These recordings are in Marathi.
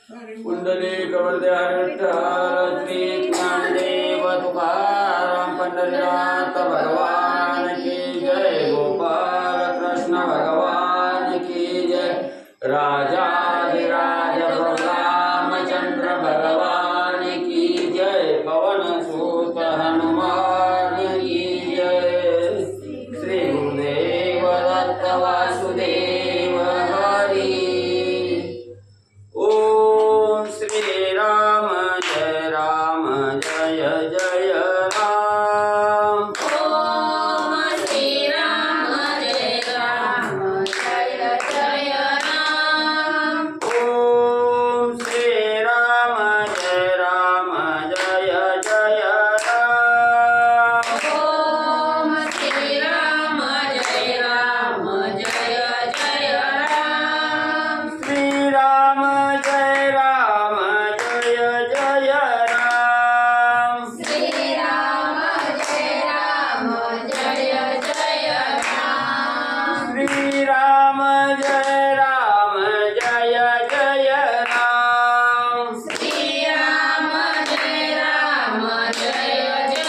पुंडलिक वरदे विठ्ठल श्री ज्ञानदेव तुकाराम पंढरीनाथ भगवान की जय। गोपाल कृष्ण भगवान की जय। राजाधिराज प्रभु रामचंद्र भगवान की जय। पवन सुत हनुमान की जय। श्री गुरुदेव दत्त वासुदेव हरी। ओम श्री राम जय जय राम। ओम श्री राम जय जय राम। ओम श्री राम जय जय राम। ओम श्री राम जय जय राम। श्री राम जय जय राम। श्री राम जय जय राम। श्री राम जय जय राम। श्री राम जय जय राम। ओम श्री राम जय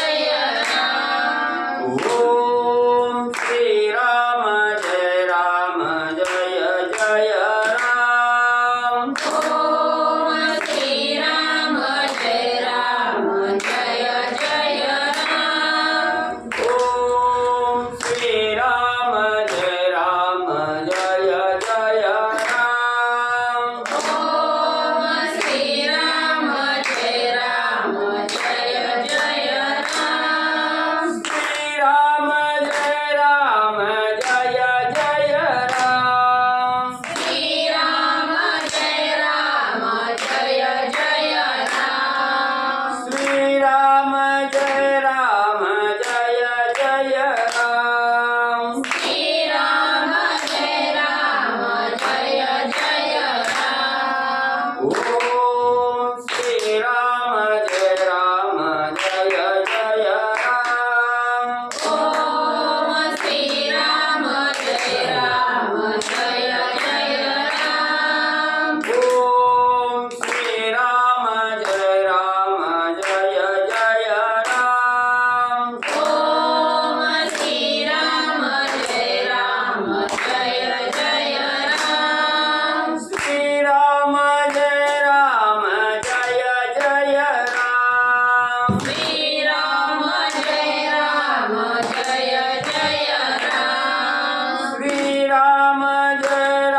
जय राम। ओम श्री राम जय जय राम। ओम श्री राम जय जय राम। ओम श्री राम जय जय राम। श्री राम जय जय राम। श्री राम जय जय राम। श्री राम जय जय राम। श्री राम जय जय राम। ओम श्री राम जय जय राम। ओम श्री राम जय जय राम। ओम श्री राम जय जय राम। ओम श्री राम जय जय राम। श्री राम जय जय राम। श्री राम जय जय राम। श्री राम जय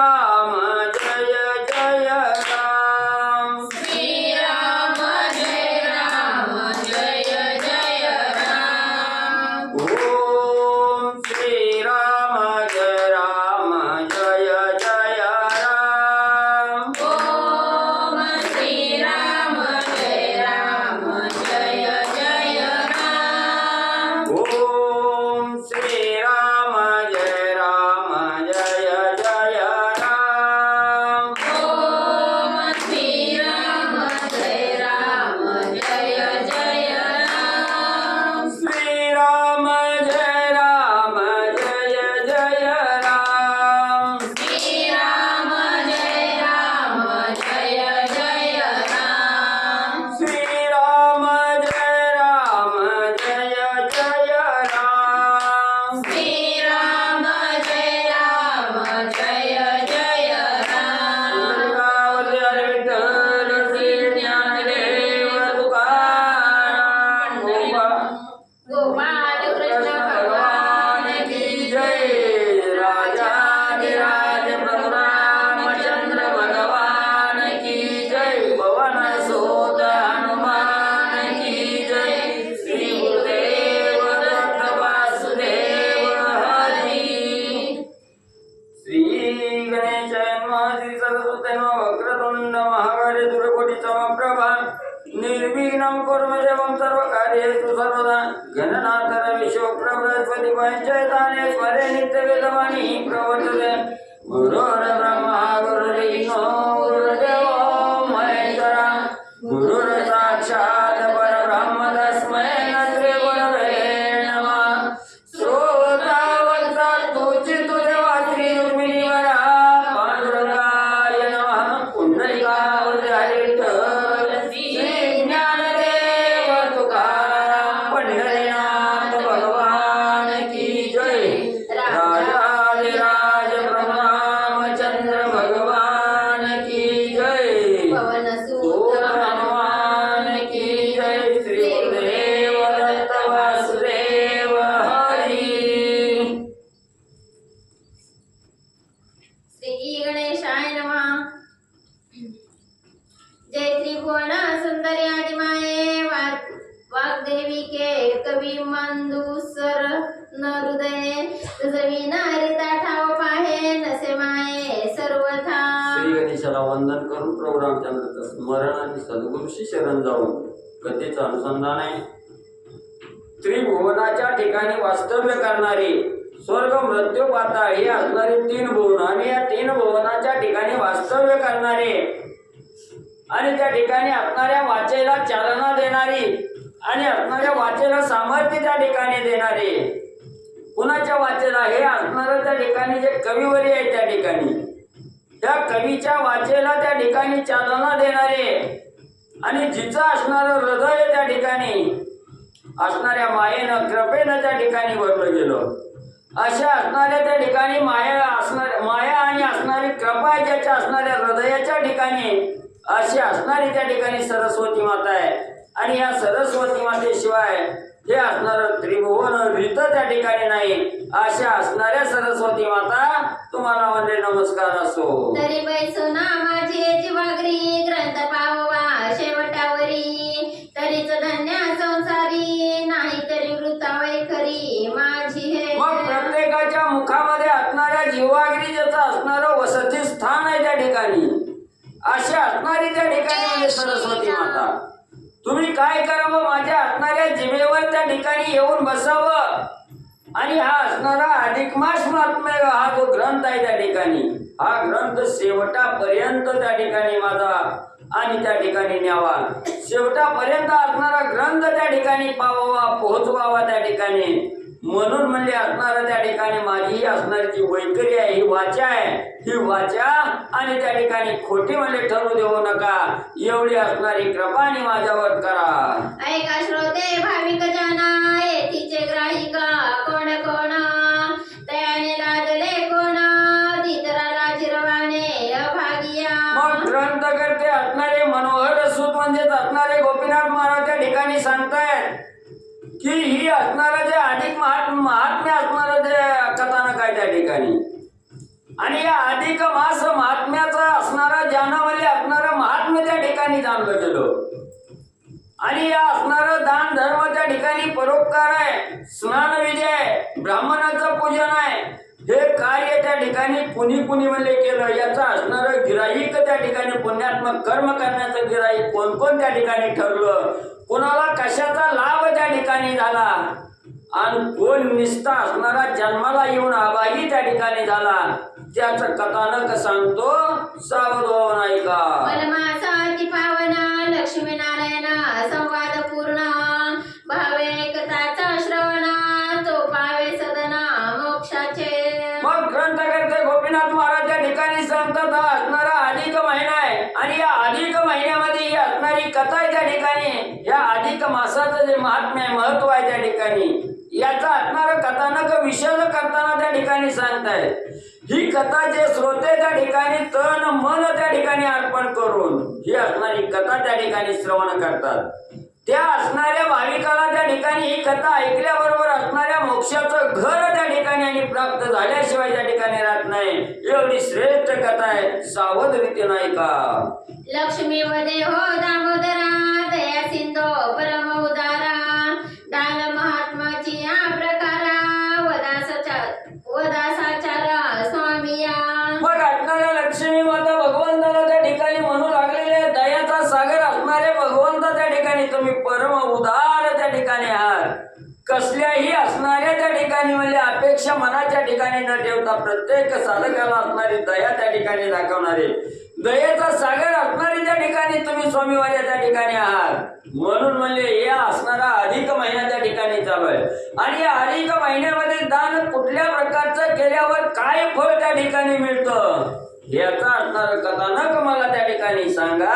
जय राम। श्री राम जय जय राम। ओम श्री राम जय जय राम। ओम श्री राम जय जय राम। ओम श्री राम जय जय राम। ओम श्री राम जय जय राम। श्री राम जय जय राम। श्री राम जय जय राम। श्री राम जय जय राम। श्री राम जय जय राम। गावले विठ्ठल श्री ज्ञानदेव तुकाराम गोपाल कृष्ण भगवान की जय। राजाधिराज प्रभु रामचंद्र भगवान की जय। पवन सुत हनुमान की जय। श्री गुरुदेव दत्त वासुदेव हरी। श्री गणेशाय नमः। श्री सरस्वती नमः। वक्रतुंड महाकाय सूर्यकोटि समप्रभा निर्विघ्नं कुरु मे देवं सर्वकार्येषु सर्वदा। गणनाथ विश्वप्रबृहस्पति पंचैताने स्वरे नित्यवेदवाणी प्रवर्तते। गुरुर्ब्रह्मा गुरुर्विष्णु गुरुर्देवो महेश्वरा। गुरुर्साक्षात् परब्रह्म तस्मै श्री गुरवे नमः। श्रोतावत्सा तुझी तुझेवा श्री रुक्मिणीवरा पांडुरंगाय नमः। पुंडलिकावरती हरी जय त्रिभुवन सुंदरी आदिमाये वाग्देवी के कवी मंदुसर न हृदये तुझविना हरिता ठाव पाहे नसे माये सर्वथा. श्री गणेशाला वंदन करून प्रभू रामचंद्राचं स्मरण आणि सद्गुरूशी शरण जाऊन कथेचं अनुसंधान आहे. त्रिभुवनाच्या ठिकाणी वास्तव्य करणारी स्वर्ग मृत्यू पाताळ ही असणारी 3 भुवन आणि या 3 भुवनाच्या ठिकाणी वास्तव्य करणारे आणि त्या ठिकाणी असणाऱ्या वाचेला चालना देणारी आणि असणाऱ्या वाचेला सामर्थ्य त्या ठिकाणी देणारे कुणाच्या वाचेला हे असणारं त्या ठिकाणी जे कविवरी आहे त्या ठिकाणी त्या कवीच्या वाचेला त्या ठिकाणी चालना देणारे आणि जिचं असणारं हृदय त्या ठिकाणी असणाऱ्या मायेनं कृपेनं त्या ठिकाणी भरलं गेलं. अशा असणाऱ्या त्या ठिकाणी माया आणि असणारी कृपा ज्याच्या असणाऱ्या हृदयाच्या ठिकाणी अशी असणारी त्या ठिकाणी सरस्वती माता आहे. आणि या सरस्वती मातेशिवाय हे असणारं त्रिभुवन रीत त्या ठिकाणी नाही. अशा असणाऱ्या सरस्वती माता तुम्हाला वंदे नमस्कार असो. तरी बैसोना माझी जीवागरी ग्रंथ पाववा शेवटावरी तरीच धन्य संसारी नाही तरी वृत्तावै खरी माझी हे. मग प्रत्येकाच्या मुखामध्ये असणाऱ्या जीवाग्री ज्याचं असणारं वसती स्थान आहे त्या ठिकाणी अशी असणारी त्या ठिकाणी म्हणजे सरस्वती माता. तुम्ही काय करावं माझ्या असणाऱ्या जिभेवर त्या ठिकाणी येऊन बसावं आणि हा असणारा अधिक मास महात्म्य हा जो ग्रंथ आहे त्या ठिकाणी हा ग्रंथ शेवटापर्यंत त्या ठिकाणी माझा आणि त्या ठिकाणी न्यावा. शेवटापर्यंत असणारा ग्रंथ त्या ठिकाणी पावावा पोहोचवावा त्या ठिकाणी. म्हणून म्हणजे असणारा त्या ठिकाणी माझी ही असणारी जी वैखरी आहे ही वाचा आहे ही वाचा आणि त्या ठिकाणी खोटी म्हणजे ठरू देऊ नका एवढी असणारी कृपा आणि माझ्यावर करा. ऐका श्रोते भाविक जना येथीचे ग्राहिका कोण कोण तयाने लादले कोण दितराला जिरवाने अभागिया. मग ग्रंथ करते असणारे मनोहर सूत म्हणजेच असणारे गोपीनाथ महाराज त्या ठिकाणी सांगतायत की ही असणारं जे अधिक महात्म्य असणारं जे कथानक आहे त्या ठिकाणी आणि या अधिक मास महात्म्याचं असणारं ज्ञानावली असणारं महात्म्य त्या ठिकाणी जाणलं गेलं. आणि या असणारं दान धर्म त्या ठिकाणी परोपकार आहे स्नान विधी आहे ब्राह्मणाचं पूजन आहे हे कार्य त्या ठिकाणी कुणी म्हणजे केलं याचं असणारं गिराईक त्या ठिकाणी पुण्यात्मक कर्म करण्याचं गिराईक कोण कोण त्या ठिकाणी ठरलं कोणाला कशाचा लाभ त्या ठिकाणी झाला आणि कोण निष्ठा असणारा जन्माला येऊन अभागी त्या ठिकाणी झाला त्याचं कथानक सांगतो सावधान ऐका. वनमासाची पावना लक्ष्मीनारायण संवाद पूर्ण भावे एकताचा श्रवण तो पावे सदना मोक्षाचे. मग ग्रंथकर्ते गोपीनाथ महाराज त्या ठिकाणी सांगतात हा असणारा अधिक महिना आहे आणि या अधिक महिन्यामध्ये ही असणारी कथा आहे त्या ठिकाणी या अधिक मासाचं जे महात्म्य आहे महत्व आहे त्या ठिकाणी याचा असणारं कथानक विशद करताना त्या ठिकाणी सांगताय. ही कथा जे श्रोते त्या ठिकाणी तन मन त्या ठिकाणी अर्पण करून ही असणारी कथा त्या ठिकाणी श्रवण करतात त्या असणाऱ्या भाविकाला त्या ठिकाणी ही कथा ऐकल्याबरोबर असणाऱ्या मोक्षाचं घर त्या ठिकाणी आणि प्राप्त झाल्याशिवाय त्या ठिकाणी राहत नाही एवढी श्रेष्ठ कथा आहे सावध रीतीनं ऐका. लक्ष्मी वदे हो दामोदरा दया सिंधो परम उदारा दान महात्माची या प्रकारा वदासाचार स्वामिया. मग असणाऱ्या लक्ष्मी माता भगवंताला त्या ठिकाणी म्हणू लागलेले दयाचा सागर असणारे भगवंत त्या ठिकाणी तुम्ही परम उदार त्या ठिकाणी आहात. कसल्याही असणाऱ्या त्या ठिकाणी म्हणजे अपेक्षा मनाच्या ठिकाणी न ठेवता प्रत्येक साधकाला असणारी दया त्या ठिकाणी दाखवणारे दयेचा सागर असणारी त्या ठिकाणी तुम्ही स्वामीवाल्या त्या ठिकाणी आहात. म्हणून म्हणजे या असणारा अधिक महिना त्या ठिकाणी चालू आहे आणि या अधिक महिन्यामध्ये दान कुठल्या प्रकारचं केल्यावर काय फळ त्या ठिकाणी मिळतं याचा असणार कथानक मला त्या ठिकाणी सांगा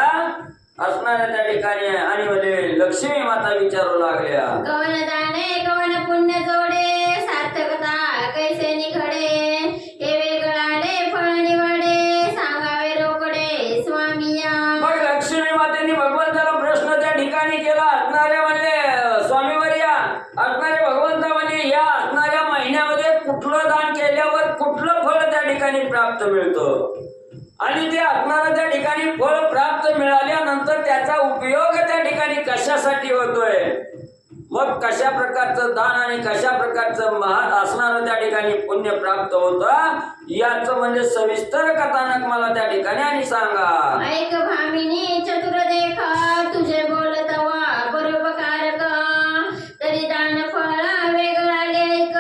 असणाऱ्या त्या ठिकाणी. आणि म्हणजे लक्ष्मी माता विचारू लागल्या कवन दाने कवन पुण्य जोडे सार्थकता कैसे निघडे हे वेगळाले फळ निवडे सांगावे रोकडे स्वामिया. मग लक्ष्मी मातेने भगवंताला प्रश्न त्या ठिकाणी केला असणाऱ्या म्हणजे स्वामीवर्या असणारे भगवंता म्हणजे या असणाऱ्या महिन्यामध्ये कुठलं दान केल्यावर कुठलं फळ त्या ठिकाणी प्राप्त मिळतं आणि ते असणारा त्या ठिकाणी फळ प्राप्त मिळाल्यानंतर त्याचा उपयोग त्या ठिकाणी कशासाठी होतोय, मग कशा प्रकारचं दान आणि कशा प्रकारचं महान असणारं त्या ठिकाणी पुण्य प्राप्त होतं, याचं म्हणजे सविस्तर कथानक मला त्या ठिकाणी आणि सांगा. ऐक भामिनी चतुर देखा तुझे बोलत वा परोपकारक तरी दान फळ वेगळा ऐक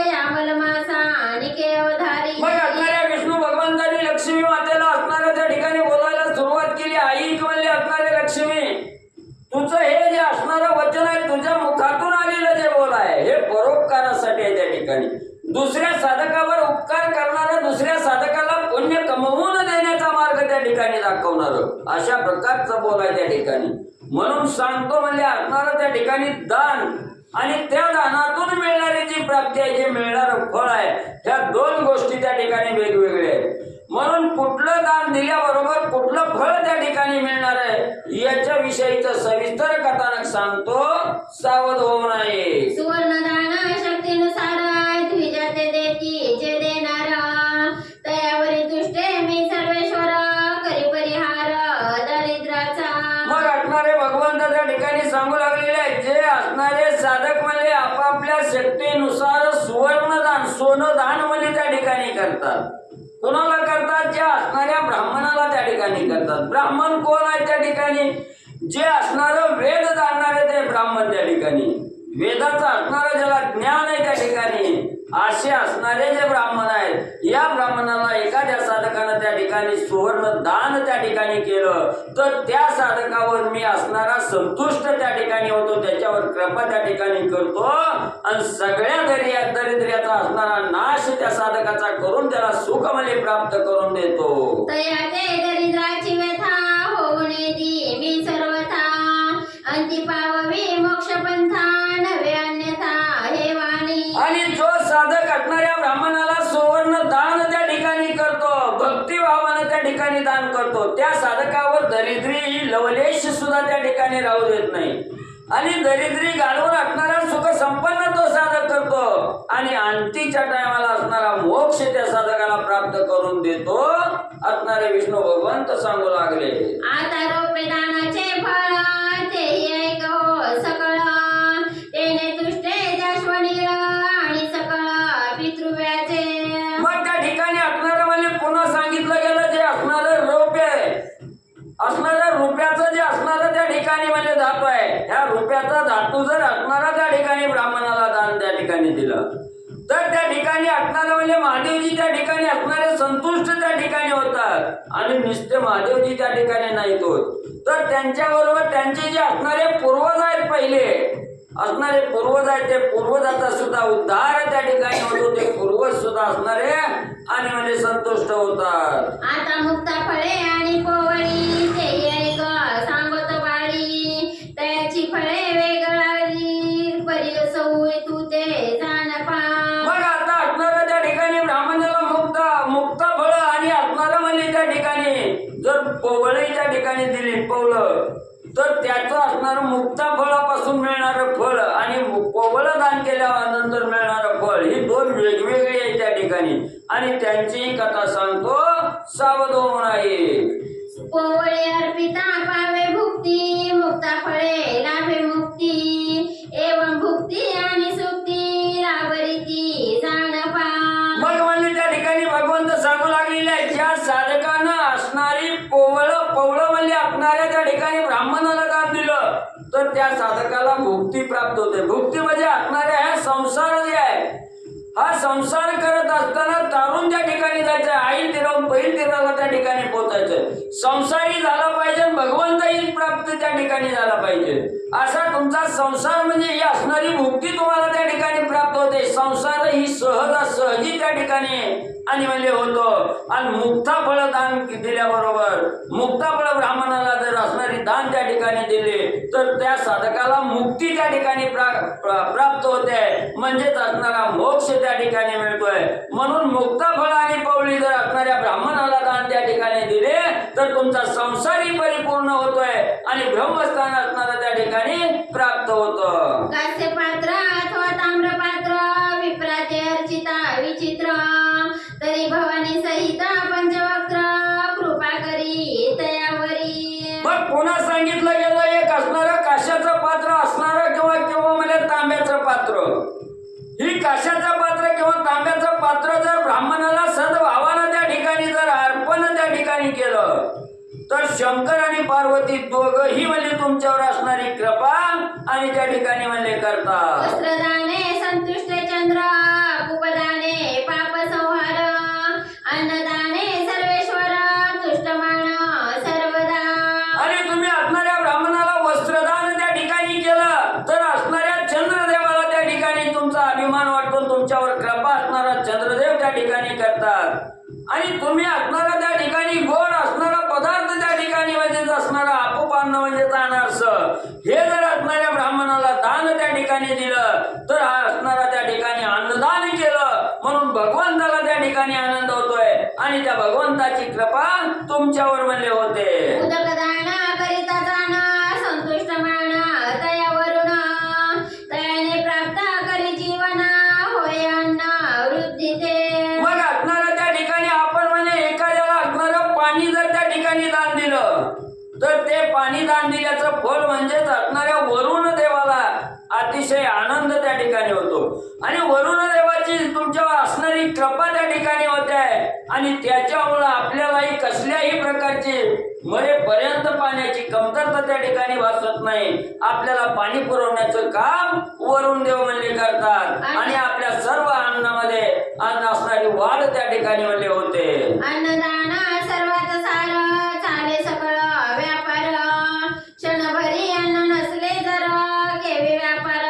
यामल मासा निके अवधारी. मग असणाऱ्या विष्णू भगवंतांनी लक्ष्मी मातेला असणाऱ्या त्या ठिकाणी बोलायला सुरुवात केली. आई म्हणले असणारे लक्ष्मी, तुझं हे जे असणारं वचन आहे, तुझ्या मुखातून आलेलं जे बोल आहे, हे परोपकारासाठी आहे. त्या ठिकाणी दुसऱ्या साधकावर उपकार करणारा, दुसऱ्या साधकाला पुण्य कमवून देण्याचा मार्ग त्या ठिकाणी दाखवणार, अशा प्रकारचं बोल आहे त्या ठिकाणी. म्हणून सांगतो म्हणजे असणारं त्या ठिकाणी दान आणि त्या दानातून मिळणारी जी प्राप्ती आहे, जे मिळणारं फळ आहे, ह्या दोन गोष्टी त्या ठिकाणी वेगवेगळ्या आहेत. म्हणून कुठलं दान दिल्याबरोबर कुठलं फळ त्या ठिकाणी मिळणार आहे, याच्या विषयीचं सविस्तर कथानक सांगतो, सावध होऊ नये. सुवर्ण दान शक्तीनुसार द्विजा ते देती जे देणार तयावरी दुष्टे मी सर्वेश्वर करी परिहार दरिद्राचा. मग असणारे भगवंत त्या ठिकाणी सांगू लागलेले आहे, जे असणारे साधक म्हणजे आपापल्या शक्तीनुसार सुवर्ण दान, सोनं दान म्हणजे त्या ठिकाणी करतात. कोणाला करतात? जे असणाऱ्या ब्राह्मणाला त्या ठिकाणी करतात. ब्राह्मण कोण आहे त्या ठिकाणी? जे असणारं वेद जाणणारे ते ब्राह्मण त्या ठिकाणी, वेदाचं असणारं ज्याला ज्ञान आहे त्या ठिकाणी, असे असणारे जे ब्राह्मण आहेत, या ब्राह्मणाला एखाद्या साधकानं त्या ठिकाणी सुवर्ण दान त्या ठिकाणी केलं तर त्या साधकावर मी असणारा संतुष्ट त्या ठिकाणी होतो, त्याच्यावर कृपा त्या ठिकाणी करतो आणि सगळ्या दरिद्र्याचा असणारा नाश त्या साधकाचा करून त्याला सुखमले प्राप्त करून देतो. तया ते दरिद्राची व्यथा होऊन येती मी सर्वथा अंती पाववी मोक्ष पंथा नव्हे अन्यथा हे वाणी. आणि जो साधक असणाऱ्या ब्राह्मणाला सुवर्ण दान त्या ठिकाणी करतो, भक्तिभावानं त्या ठिकाणी दान करतो, त्या साधकावर दरिद्री ही लवलेश सुद्धा त्या ठिकाणी राहू देत नाही. आणि दरिद्री घालवून असणारा सुख संपन्न तो साधक करतो आणि अंतीच्या टायमाला असणारा मोक्ष त्या साधकाला प्राप्त करून देतो, असणारे विष्णू भगवंत सांगू लागले. आता रोपे दानाचे फळ तेही ऐक हो सकळ तेने तुष्टे जाश्वनीय आणि सकळ पितृव्याचे. मग त्या ठिकाणी असणारं म्हणजे पुन्हा सांगितलं गेलं, जे असणारं रोप आहे, असणारं रुपयाचं जे असणारं त्या ठिकाणी म्हणजे धातू आहे, ह्या रुपयाचा धातू जर असणारा त्या ठिकाणी ब्राह्मणाला दान त्या ठिकाणी दिलं तर त्या ठिकाणी असणारं म्हणजे महादेवजी त्या ठिकाणी असणारे संतुष्ट त्या ठिकाणी होतात. आणि नुसते महादेवजी त्या ठिकाणी नाहीत होत, तर त्यांच्याबरोबर त्यांचे जे असणारे पूर्वज आहेत, पहिले असणारे पूर्वज आहेत, ते पूर्वजाचा सुद्धा उद्धार त्या ठिकाणी होतो, ते पूर्वज सुद्धा असणारे आणि म्हणजे संतुष्ट होतात. आता मुक्ता फळे आणि पोवळी तेही ऐक सांगत बाळी तयाची फळे वेगळी परी सवय तू ते जाण पा. मग आता असणारं त्या ठिकाणी ब्राह्मणाला मुक्त फळ आणि असणारं म्हणजे त्या ठिकाणी जर पोवळी त्या ठिकाणी दिली पवळं, तर त्याचं असणारं मुक्ता फळापासून मिळणारं फळ आणि पोवळं दान केल्यानंतर मिळणारं फळ, ही दोन वेगवेगळी आहेत त्या ठिकाणी. आणि त्यांची कथा सांगतो, सावध होऊ नये. पोवळी अर्पिता पावे भुक्ती मुक्ता फळे लाभे मुक्ती एवं भुक्ती आणि सुक्ती लाभरीती जाण पा. मग म्हणजे त्या ठिकाणी भगवंत सांगू लागलेले आहे, ज्या साधकानं असणारी पवळं म्हणजे असणाऱ्या त्या ठिकाणी ब्राह्मणाला दान दिलं तर त्या साधकाला भुक्ती प्राप्त होते. भुक्ती म्हणजे असणाऱ्या ह्या संसार जे आहे, हा संसार करत असताना तारून त्या ठिकाणी जायचं, आई तिरवून पहिल तिराला त्या ठिकाणी पोहोचायचं, संसारी झाला पाहिजे, भगवंताही प्राप्त त्या ठिकाणी झाला पाहिजे, असा तुमचा संसार म्हणजे ही असणारी मुक्ती तुम्हाला त्या ठिकाणी प्राप्त होते. संसार ही सहजी त्या ठिकाणी आणि म्हणजे होतो. आणि मुक्ता फळ दान दिल्याबरोबर मुक्ता फळ ब्राह्मणाला जर असणारी दान त्या ठिकाणी दिले तर त्या साधकाला मुक्ती त्या ठिकाणी प्राप्त होते, म्हणजेच असणारा मोक्ष त्या ठिकाणी मिळतोय. म्हणून मुक्ता फळ आणि पवळी जर असणाऱ्या ब्राह्मणाला दान त्या ठिकाणी दिले तर तुमचा संसारही परिपूर्ण होतोय आणि ब्रह्मस्थान असणारा त्या ठिकाणी प्राप्त होतं. कास्य पात्र अथवा ताम्र पात्र विप्राचे अर्चिता विचित्र तरी भवानी सहित पंचवक्र कृपा मग पुन्हा सांगितलं गेलं एक असणारं काशाचं पात्र असणारं किंवा किंवा म्हणजे तांब्याचं पात्र. ही काशाचं पात्र किंवा तांब्याचं पात्र जर ब्राह्मणाला सद्भावानं त्या ठिकाणी जर अर्पण त्या ठिकाणी केलं तर शंकर आणि पार्वती दोघंही म्हणजे तुमच्यावर असणारी कृपा आणि त्या ठिकाणी म्हणजे करतात. वस्त्रदाने संतुष्ट चंद्र, कुपदाने पाप संहार, अन्नदाने सर्वेश्वर, तुष्टमान सर्वदा. आणि तुम्ही असणाऱ्या ब्राह्मणाला वस्त्रदान त्या ठिकाणी केलं तर असणाऱ्या चंद्रदेवाला त्या ठिकाणी तुमचा अभिमान वाटून तुमच्यावर कृपा असणारा चंद्रदेव त्या ठिकाणी करतात. आणि तुम्ही असणारा त्या ठिकाणी गोड असणारा पदार्थ त्या ठिकाणी म्हणजेच असणारा आपोपान्न म्हणजे अनारस हे जर असणाऱ्या ब्राह्मणाला दान त्या ठिकाणी दिलं तर हा असणारा त्या ठिकाणी अन्नदान केलं म्हणून भगवंताला त्या ठिकाणी आनंद होतोय आणि त्या भगवंताची कृपा तुमच्यावर म्हणले होते. उदकदान करिता जाण, संतुष्ट मान तयावरून, तयाने प्राप्त करी जीवन, होय अन्न वृद्धी ते. मग असणारा त्या ठिकाणी आपण म्हणजे एखाद्याला असणारं पाणी जर त्या ठिकाणी दान दिलं तर ते पाणी दान दिल्याचं फळ म्हणजेच असणाऱ्या वरुण देवाला अतिशय आनंद त्या ठिकाणी होतो आणि वरुण देवाची तुमच्यावर असणारी कृपा त्या ठिकाणी होते आणि त्याच्यामुळं आपल्यालाही कसल्याही प्रकारची मरेपर्यंत पाण्याची कमतरता त्या ठिकाणी भासत नाही. आपल्याला पाणी पुरवण्याचं काम वरुण देव म्हणले करतात आणि आपल्या सर्व अन्नामध्ये अन्न असणारी वाढ त्या ठिकाणी म्हणले होते. अन्नदान सर्वात सार, चाले सकळ व्यापार, क्षणभरी अन्न नसले जर, केवी व्यापार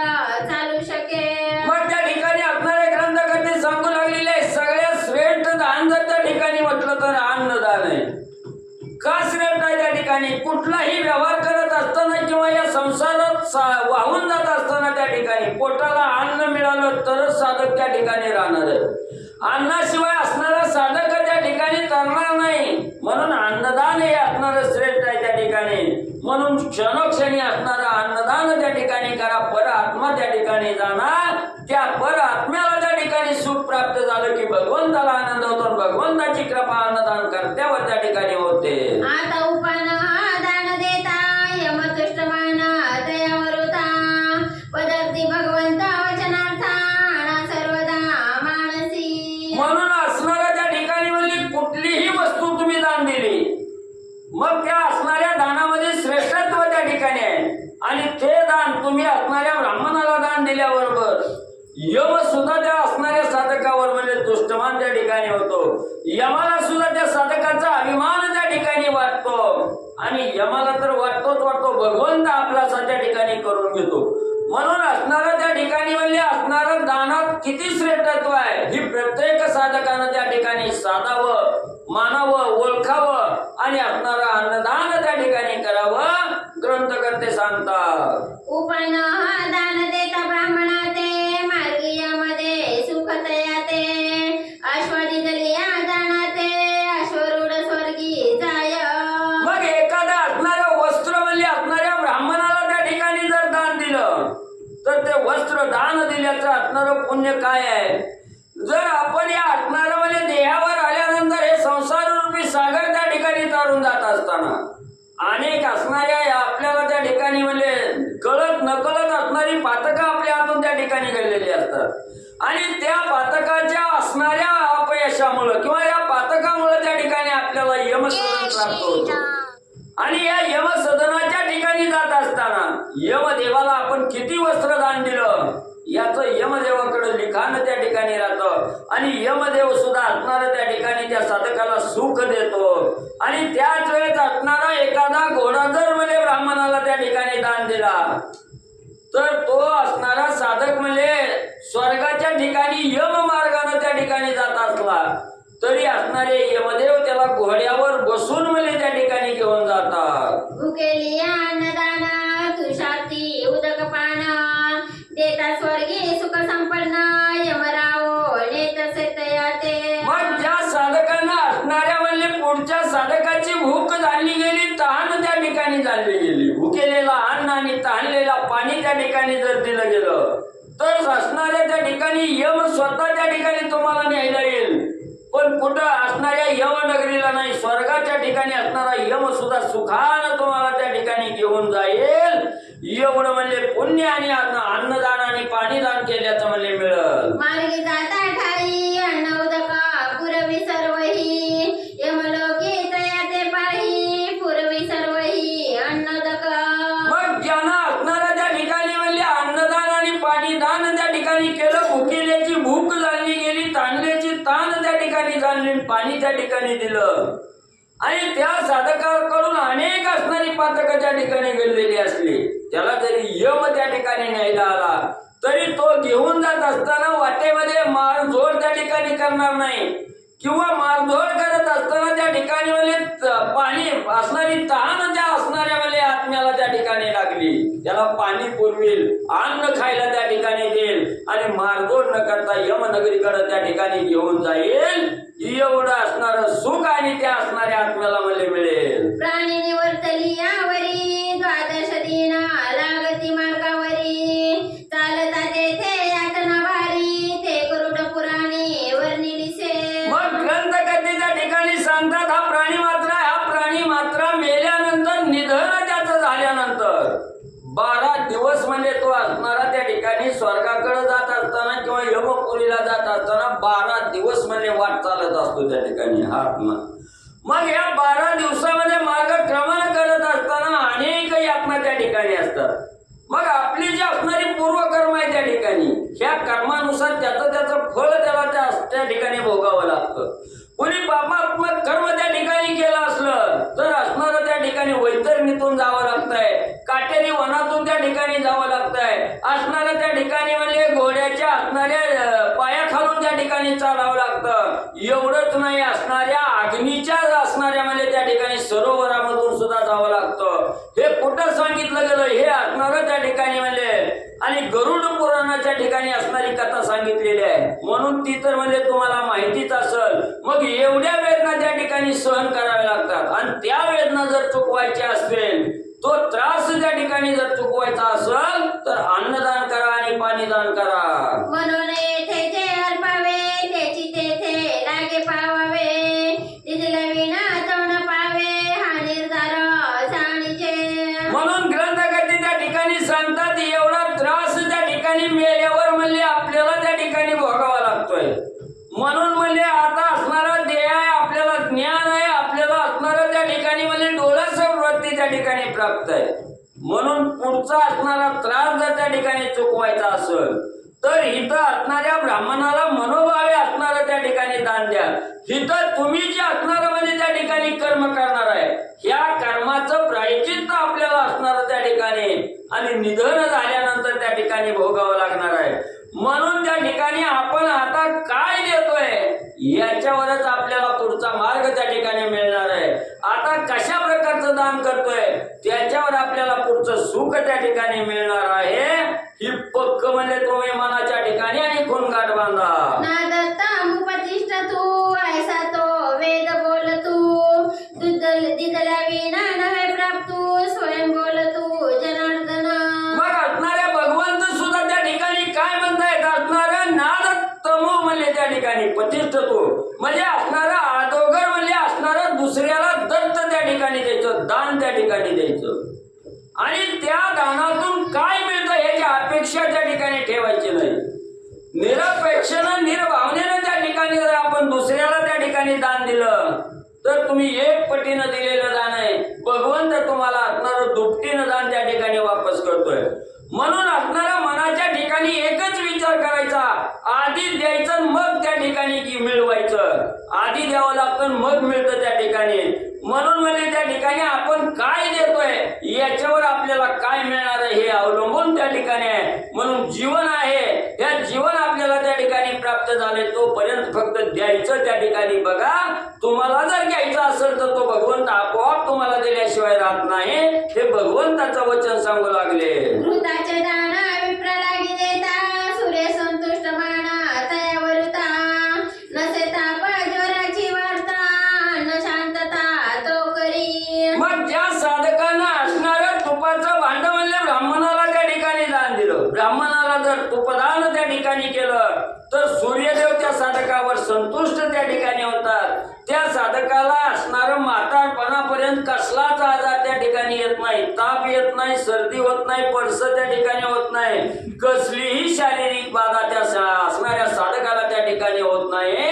चालू शके. मग त्या ठिकाणी असणारे ग्रंथकर्ते सांगू लागलेले सगळ्यात श्रेष्ठ दान जर त्या ठिकाणी म्हटलं तर अन्नदान आहे. का श्रेष्ठ आहे त्या ठिकाणी? कुठलाही व्यवहार करत असताना किंवा या संसारात वाहून जात असताना त्या ठिकाणी पोटाला अन्न मिळालं तरच साधक त्या ठिकाणी राहणार आहे. अन्नाशिवाय असणारा साधक त्या ठिकाणी करणार नाही. म्हणून अन्नदान हे असणारं श्रेष्ठ आहे त्या ठिकाणी. म्हणून क्षणोक्षणी असणारा अन्नदान त्या ठिकाणी करा. पर आत्मा त्या ठिकाणी जाणार, त्या पर आत्म्याला त्या ठिकाणी सुख प्राप्त झालं की भगवंताला आनंद होतो. भगवंताची कृपा अन्नदान कर्त्यावर त्या ठिकाणी होते. आता उपान दान देता, यमतुष्ट मान तयावरुता, पदार्थी भगवंत वचनार्था, सर्वदा मानसी. म्हणून असणाऱ्या त्या ठिकाणी म्हणजे कुठलीही वस्तू तुम्ही दान दिली मग त्या असणाऱ्या दानामध्ये श्रेष्ठत्व त्या ठिकाणी आहे आणि ते दान तुम्ही असणाऱ्या ब्राह्मणाला दान दिल्याबरोबर यम सुद्धा त्या असणाऱ्या साधकावर म्हणजे तुष्टमान त्या ठिकाणी होतो. यमाला सुद्धा त्या साधकाचा अभिमान त्या ठिकाणी वाटतो आणि यमाला तर वाटतो भगवंत आपला त्या ठिकाणी करून घेतो. म्हणून असणारं त्या ठिकाणी म्हणजे असणारं दानात किती श्रेष्ठत्व आहे ही प्रत्येक साधकानं त्या ठिकाणी साधावं, मानावं, ओळखावं आणि असणारं अन्नदान त्या ठिकाणी करावं ग्रंथकर्ते सांगतात. उपान दान देता ब्राह्मणा ते, मार्गीयामध्ये सुख तयाते, अश्वादी दलिया दानाते, अश्वरूढ स्वर्गी जाय. मग एखादा असणारं वस्त्र म्हणजे असणाऱ्या ब्राह्मणाला त्या ठिकाणी जर दान दिलं तर ते वस्त्र दान दिल्याचं असणारं पुण्य काय आहे? जर आपण या असणारं म्हणजे देहावर आल्यानंतर हे संसार रूपी सागर त्या ठिकाणी तारून जात असताना अनेक असणाऱ्या आपल्याला त्या ठिकाणी म्हणजे कळत नकळत असणारी पातकं आपल्या हातून त्या ठिकाणी घडलेली असतात आणि त्या पातकाच्या असणाऱ्या अपयशामुळं किंवा या पातकामुळे त्या ठिकाणी आपल्याला यमसदन प्राप्त होतं आणि या यमसदनाच्या ठिकाणी जात असताना यमदेवाला आपण किती वस्त्र दान दिलं याचं यमदेवाकडे लिखाण त्या ठिकाणी राहतं आणि यमदेव सुद्धा असणारं त्या ठिकाणी त्या साधकाला सुख देतो आणि त्याच वेळेस असणारा एखादा घोडा जर म्हणजे ब्राह्मणाला त्या ठिकाणी दान दिला तर तो असणारा साधक म्हणजे स्वर्गाच्या ठिकाणी यम मार्गाने त्या ठिकाणी जात असला तरी असणारे यमदेव त्याला घोड्यावर बसून म्हणजे त्या ठिकाणी घेऊन जातात. भुकेली अन्नदान तुषार्ती उदकपान, देता स्वर्गी सुख संपन्न, यमराव नेतसे तयाते. मग ज्या साधकांना असणाऱ्या म्हणजे पुढच्या साधकाची भूक झाली गेली, तहान त्या ठिकाणी झाली गेली, भुकेलेला अन्न आणि तहानलेला पाणी त्या ठिकाणी जर दिलं गेलं तर असणाऱ्या त्या ठिकाणी यम स्वतः त्या ठिकाणी तुम्हाला न्यायला येईल पण कुठं असणाऱ्या यमनगरीला नाही, स्वर्गाच्या ठिकाणी असणारा यम सुद्धा सुखानं तुम्हाला त्या ठिकाणी घेऊन जाईल. एवढं म्हणले पुण्य आणि अन्नदान आणि पाणीदान केल्याचं म्हणले मिळेल. मार्गी जाता ठाई अन्न उदका पुरवी सर्वही यमलोकी तयाते पाही पुरवी सर्वही अन्नोदका. मग ज्यांना असणारा त्या ठिकाणी म्हणले अन्नदान आणि पाणीदान त्या ठिकाणी केलं, भुकेल्याची भूक जाणली गेली, ताणल्याची ताण त्या ठिकाणी जाणली, पाणी त्या ठिकाणी दिलं आणि त्या साधकाकडून अनेक असणारी पातकं त्या ठिकाणी घडलेली असली, त्याला जरी यम त्या ठिकाणी न्यायला आला तरी तो घेऊन जात असताना वाटेमध्ये मारझोड त्या ठिकाणी करणार नाही, किंवा मारझोड करत असताना त्या ठिकाणी म्हणजे पाणी असणारी तहान त्या असणाऱ्या म्हणजे आत्म्याला त्या ठिकाणी लागली, त्याला पाणी पुरविल, अन्न खायला त्या ठिकाणी देईल आणि मारझोड न करता यमनगरीकडे त्या ठिकाणी घेऊन जाईल. एवढं असणार सुख आणि त्या असणाऱ्या आत्म्याला मला मिळेल. प्राणी निवर्तली यावरी द्वादश दिन लागती मार्गावरी चालता तेथे यातना भारी ते गरुड पुराणे वर्णिलीसे. मग ग्रंथकर्ते त्या ठिकाणी सांगतात हा प्राणी मात्र मेल्यानंतर निधन त्याचं झाल्यानंतर 12 दिवस म्हणजे तो असणारा त्या ठिकाणी स्वर्गाकडे जात असताना किंवा यमपुरीला जात असताना 12 दिवस म्हणजे वाट चालत असतो त्या ठिकाणी हा आत्मा. मग या 12 दिवसामध्ये मार्गक्रमण करत असताना अनेक यातना त्या ठिकाणी असतात. मग आपली जी असणारी पूर्वकर्म आहे त्या ठिकाणी ह्या कर्मानुसार त्याचं फळ त्याला त्या ठिकाणी भोगावं लागतं. कोणी पापात्मक कर्म त्या ठिकाणी केलं असलं तर असणारं त्या ठिकाणी वैतरणीतून जावं लागतंय, काटेरी वनातून त्या ठिकाणी जावं लागतंय, असणारं त्या ठिकाणी म्हणजे घोड्याच्या असणाऱ्या पायाखालून त्या ठिकाणी चालावं लागतं. एवढंच नाही, असणाऱ्या अग्नीच्या असणाऱ्या म्हणजे त्या ठिकाणी सरोवरामधून सुद्धा जावं लागतं. हे कुठं सांगितलं गेलं, हे असणारं त्या ठिकाणी म्हणजे आणि गरुड पुराणाच्या ठिकाणी असणारी कथा सांगितलेली आहे, म्हणून ती तर म्हणजे तुम्हाला माहितीच असेल. मग एवढ्या वेदना त्या ठिकाणी सहन कराव्या लागतात आणि त्या वेदना जर चुकवायच्या असतील, तो त्रास त्या ठिकाणी जर चुकवायचा असेल तर अन्नदान करा आणि पाणीदान करा. म्हणून येथे जे अर्पावे त्याची तेथे लागे पावावे दिदीला विना तोंड पावे हा निर्धार जाणीचे. म्हणून ग्रंथकर्ते त्या ठिकाणी सांगतात एवढा त्रास त्या ठिकाणी मेल्यावर म्हणजे आपल्याला त्या ठिकाणी भोगावा लागतोय. म्हणून म्हणजे आता असणारा देह आहे, आपल्याला ज्ञान आहे, आपल्याला असणारा त्या ठिकाणी म्हणजे डोळ्यासमोर वृत्ती त्या ठिकाणी प्राप्त आहे. म्हणून पुढचा असणारा त्रास जर त्या ठिकाणी चुकवायचा असेल तर इथं असणाऱ्या ब्राह्मणाला मनोभावे असणारं त्या ठिकाणी दान द्या. इथं तुम्ही जे असणारं म्हणजे त्या ठिकाणी कर्म करणार आहे ह्या कर्माचं प्रायचित्त आपल्याला असणारं त्या ठिकाणी आणि निधन झाल्यानंतर त्या ठिकाणी भोगावं लागणार आहे. म्हणून त्या ठिकाणी आपण आता काय देतोय याच्यावरच आपल्याला पुढचा मार्ग त्या ठिकाणी मिळणार आहे. आता कशा प्रकारचं दान करतोय त्याच्यावर आपल्याला पुढचं सुख त्या ठिकाणी मिळणार आहे. ही पक्क म्हणजे तुम्ही मनाच्या ठिकाणी आणि खुणगाठ बांधा. ना दत्ता मुपतिष्ठ तू ऐसा तो वेद बोल तू दिदला विना नव्हे प्राप्तू स्वयं बोल तू जनार्दन. मग असणाऱ्या भगवंत सुद्धा त्या ठिकाणी काय म्हणतायत, असणाऱ्या नाद तमो म्हणजे त्या ठिकाणी प्रतिष्ठ तू म्हणजे असणारा अधोगर म्हणजे असणारा दुसऱ्याला दत्त त्या ठिकाणी द्यायचं, दान त्या ठिकाणी द्यायचं आणि त्या दानातून काय मिळतं याची अपेक्षा त्या ठिकाणी ठेवायची नाही. निरपेक्षेनं निर्भावनेनं त्या ठिकाणी जर आपण दुसऱ्याला त्या ठिकाणी दान दिलं तर तुम्ही 1 पटीनं दिलेलं दान आहे, भगवंत तुम्हाला असणारं दुपटीनं दान त्या ठिकाणी वापस करतोय. म्हणून असणारा मनाच्या ठिकाणी एकच विचार करायचा, आधी द्यायचं मग त्या ठिकाणी मिळवायचं, आधी द्यावं लागतं मग मिळतं त्या ठिकाणी. म्हणून म्हणजे त्या ठिकाणी आपण काय देतोय याच्यावर आपल्याला काय मिळणार आहे हे अवलंबून त्या ठिकाणी आहे. म्हणून जीवन आहे, या जीवन आपल्याला त्या ठिकाणी प्राप्त झाले तोपर्यंत फक्त द्यायचं त्या ठिकाणी बघा. तुम्हाला जर घ्यायचं असेल तर तो भगवंत आपोआप तुम्हाला दिल्याशिवाय राहत नाही, हे भगवंताचं वचन सांगू लागले. घृताचे दान विप्र लागी देता सूर्य संतुष्ट माना तयावरुता नसे ताप ज्वराची वार्ता न शांतता तो करी. मग ज्या साधकांना असणारं तुपाचं भांड म्हणले ब्राह्मणाला त्या ठिकाणी दान दिलं, ब्राह्मणाला जर तुपदान त्या ठिकाणी केलं तर सूर्यदेव त्या साधकाला साधकावर संतुष्ट त्या ठिकाणी होतात. त्या साधकाला असणारं म्हातारपणापर्यंत कसलाच आजार त्या ठिकाणी येत नाही, ताप येत नाही, सर्दी होत नाही, पडसं त्या ठिकाणी होत नाही, कसलीही शारीरिक बाधा त्या असणाऱ्या साधकाला त्या ठिकाणी होत नाही.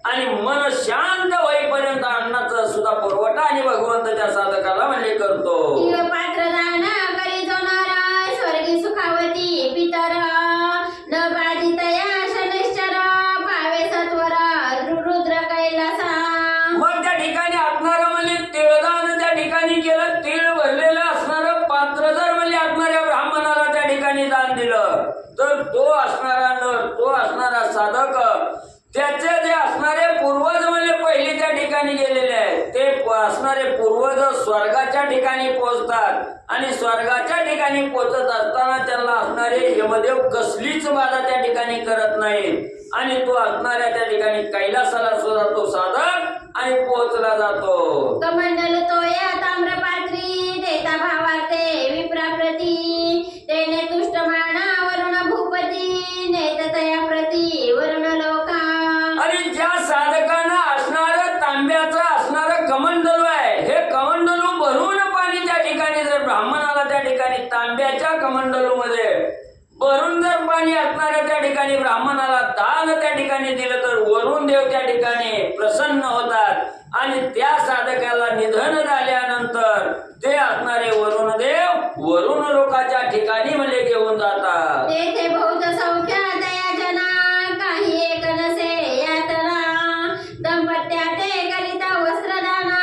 आणि मन शांत होईपर्यंत अन्नाचा सुद्धा पुरवठा आणि भगवंत त्या साधकाला म्हणजे करतो. तिळ पात्र दान करी जो नर, स्वर्गी सुखावती पितर, न बाधितया शनैश्चर, पावे सत्वर रुद्र कैलासा. मग त्या ठिकाणी असणारं म्हणजे तिळदान त्या ठिकाणी केलं, तीळ भरलेलं असणारं पात्र जर म्हणजे असणाऱ्या ब्राह्मणाला त्या ठिकाणी दान दिलं तर तो असणारा नर, तो असणारा साधक, त्याचे जे असणारे पूर्वज म्हणजे पहिले त्या ठिकाणी गेलेले आहेत, ते असणारे पूर्वज स्वर्गाच्या ठिकाणी पोहोचतात. आणि स्वर्गाच्या ठिकाणी पोहोचत असताना त्यांना असणारे यमदेव कसलीच बाधा त्या ठिकाणी करत नाही. आणि तो असणाऱ्या त्या ठिकाणी कैलासाला सुद्धा तो साधक आणि पोहोचला जातो. कमंडल तोया ताम्रपात्री, देता भावार्थे विप्राप्रती, तेने तुष्ट माना वरुण भूपती, नेत तया प्रती वरुण लोका. आणि ज्या साधकांना असणारं तांब्याचं असणारं कमंडलू आहे, हे कमंडलू भरून पाणी त्या ठिकाणी जर ब्राह्मणाला त्या ठिकाणी तांब्याच्या कमंडलू मध्ये भरून जर पाणी असणाऱ्या त्या ठिकाणी ब्राह्मणाला दान त्या ठिकाणी दिलं तर वरुण देव त्या ठिकाणी प्रसन्न होतात. आणि त्या साधकाला निधन झाल्यानंतर ते असणारे वरुण देव वरुण लोकाच्या ठिकाणी म्हणजे घेऊन जातात. तेथे बहुत सौख्य दया जना, काही एक नसे यातना, दंपत्या ते करिता वस्त्रदाना,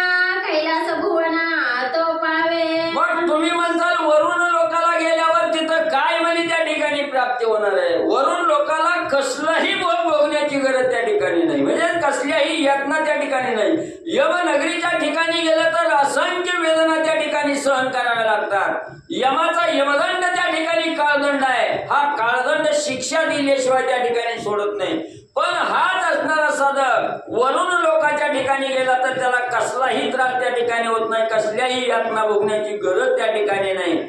कैलास भुवना तो पावे. मग तुम्ही म्हणताल वरुण लोकाला गेल्यावर तिथं काय म्हणे त्या ठिकाणी प्राप्ती होणार आहे? वरुण लोकाला कसलाही भोग भोगण्याची गरज त्या ठिकाणी नाही, म्हणजे कसल्याही यातना त्या ठिकाणी नाही. यमनगरीच्या ठिकाणी गेलं तर असंख्य वेदना त्या ठिकाणी सहन कराव्या लागतात. यमाचा यमदंड त्या ठिकाणी काळदंड आहे. हा काळदंड शिक्षा दिल्याशिवाय त्या ठिकाणी सोडत नाही. पण हाच असणारा साधक वरुण लोकाच्या ठिकाणी गेला तर त्याला कसलाही त्रास त्या ठिकाणी होत नाही, कसल्याही यातना भोगण्याची गरज त्या ठिकाणी नाही.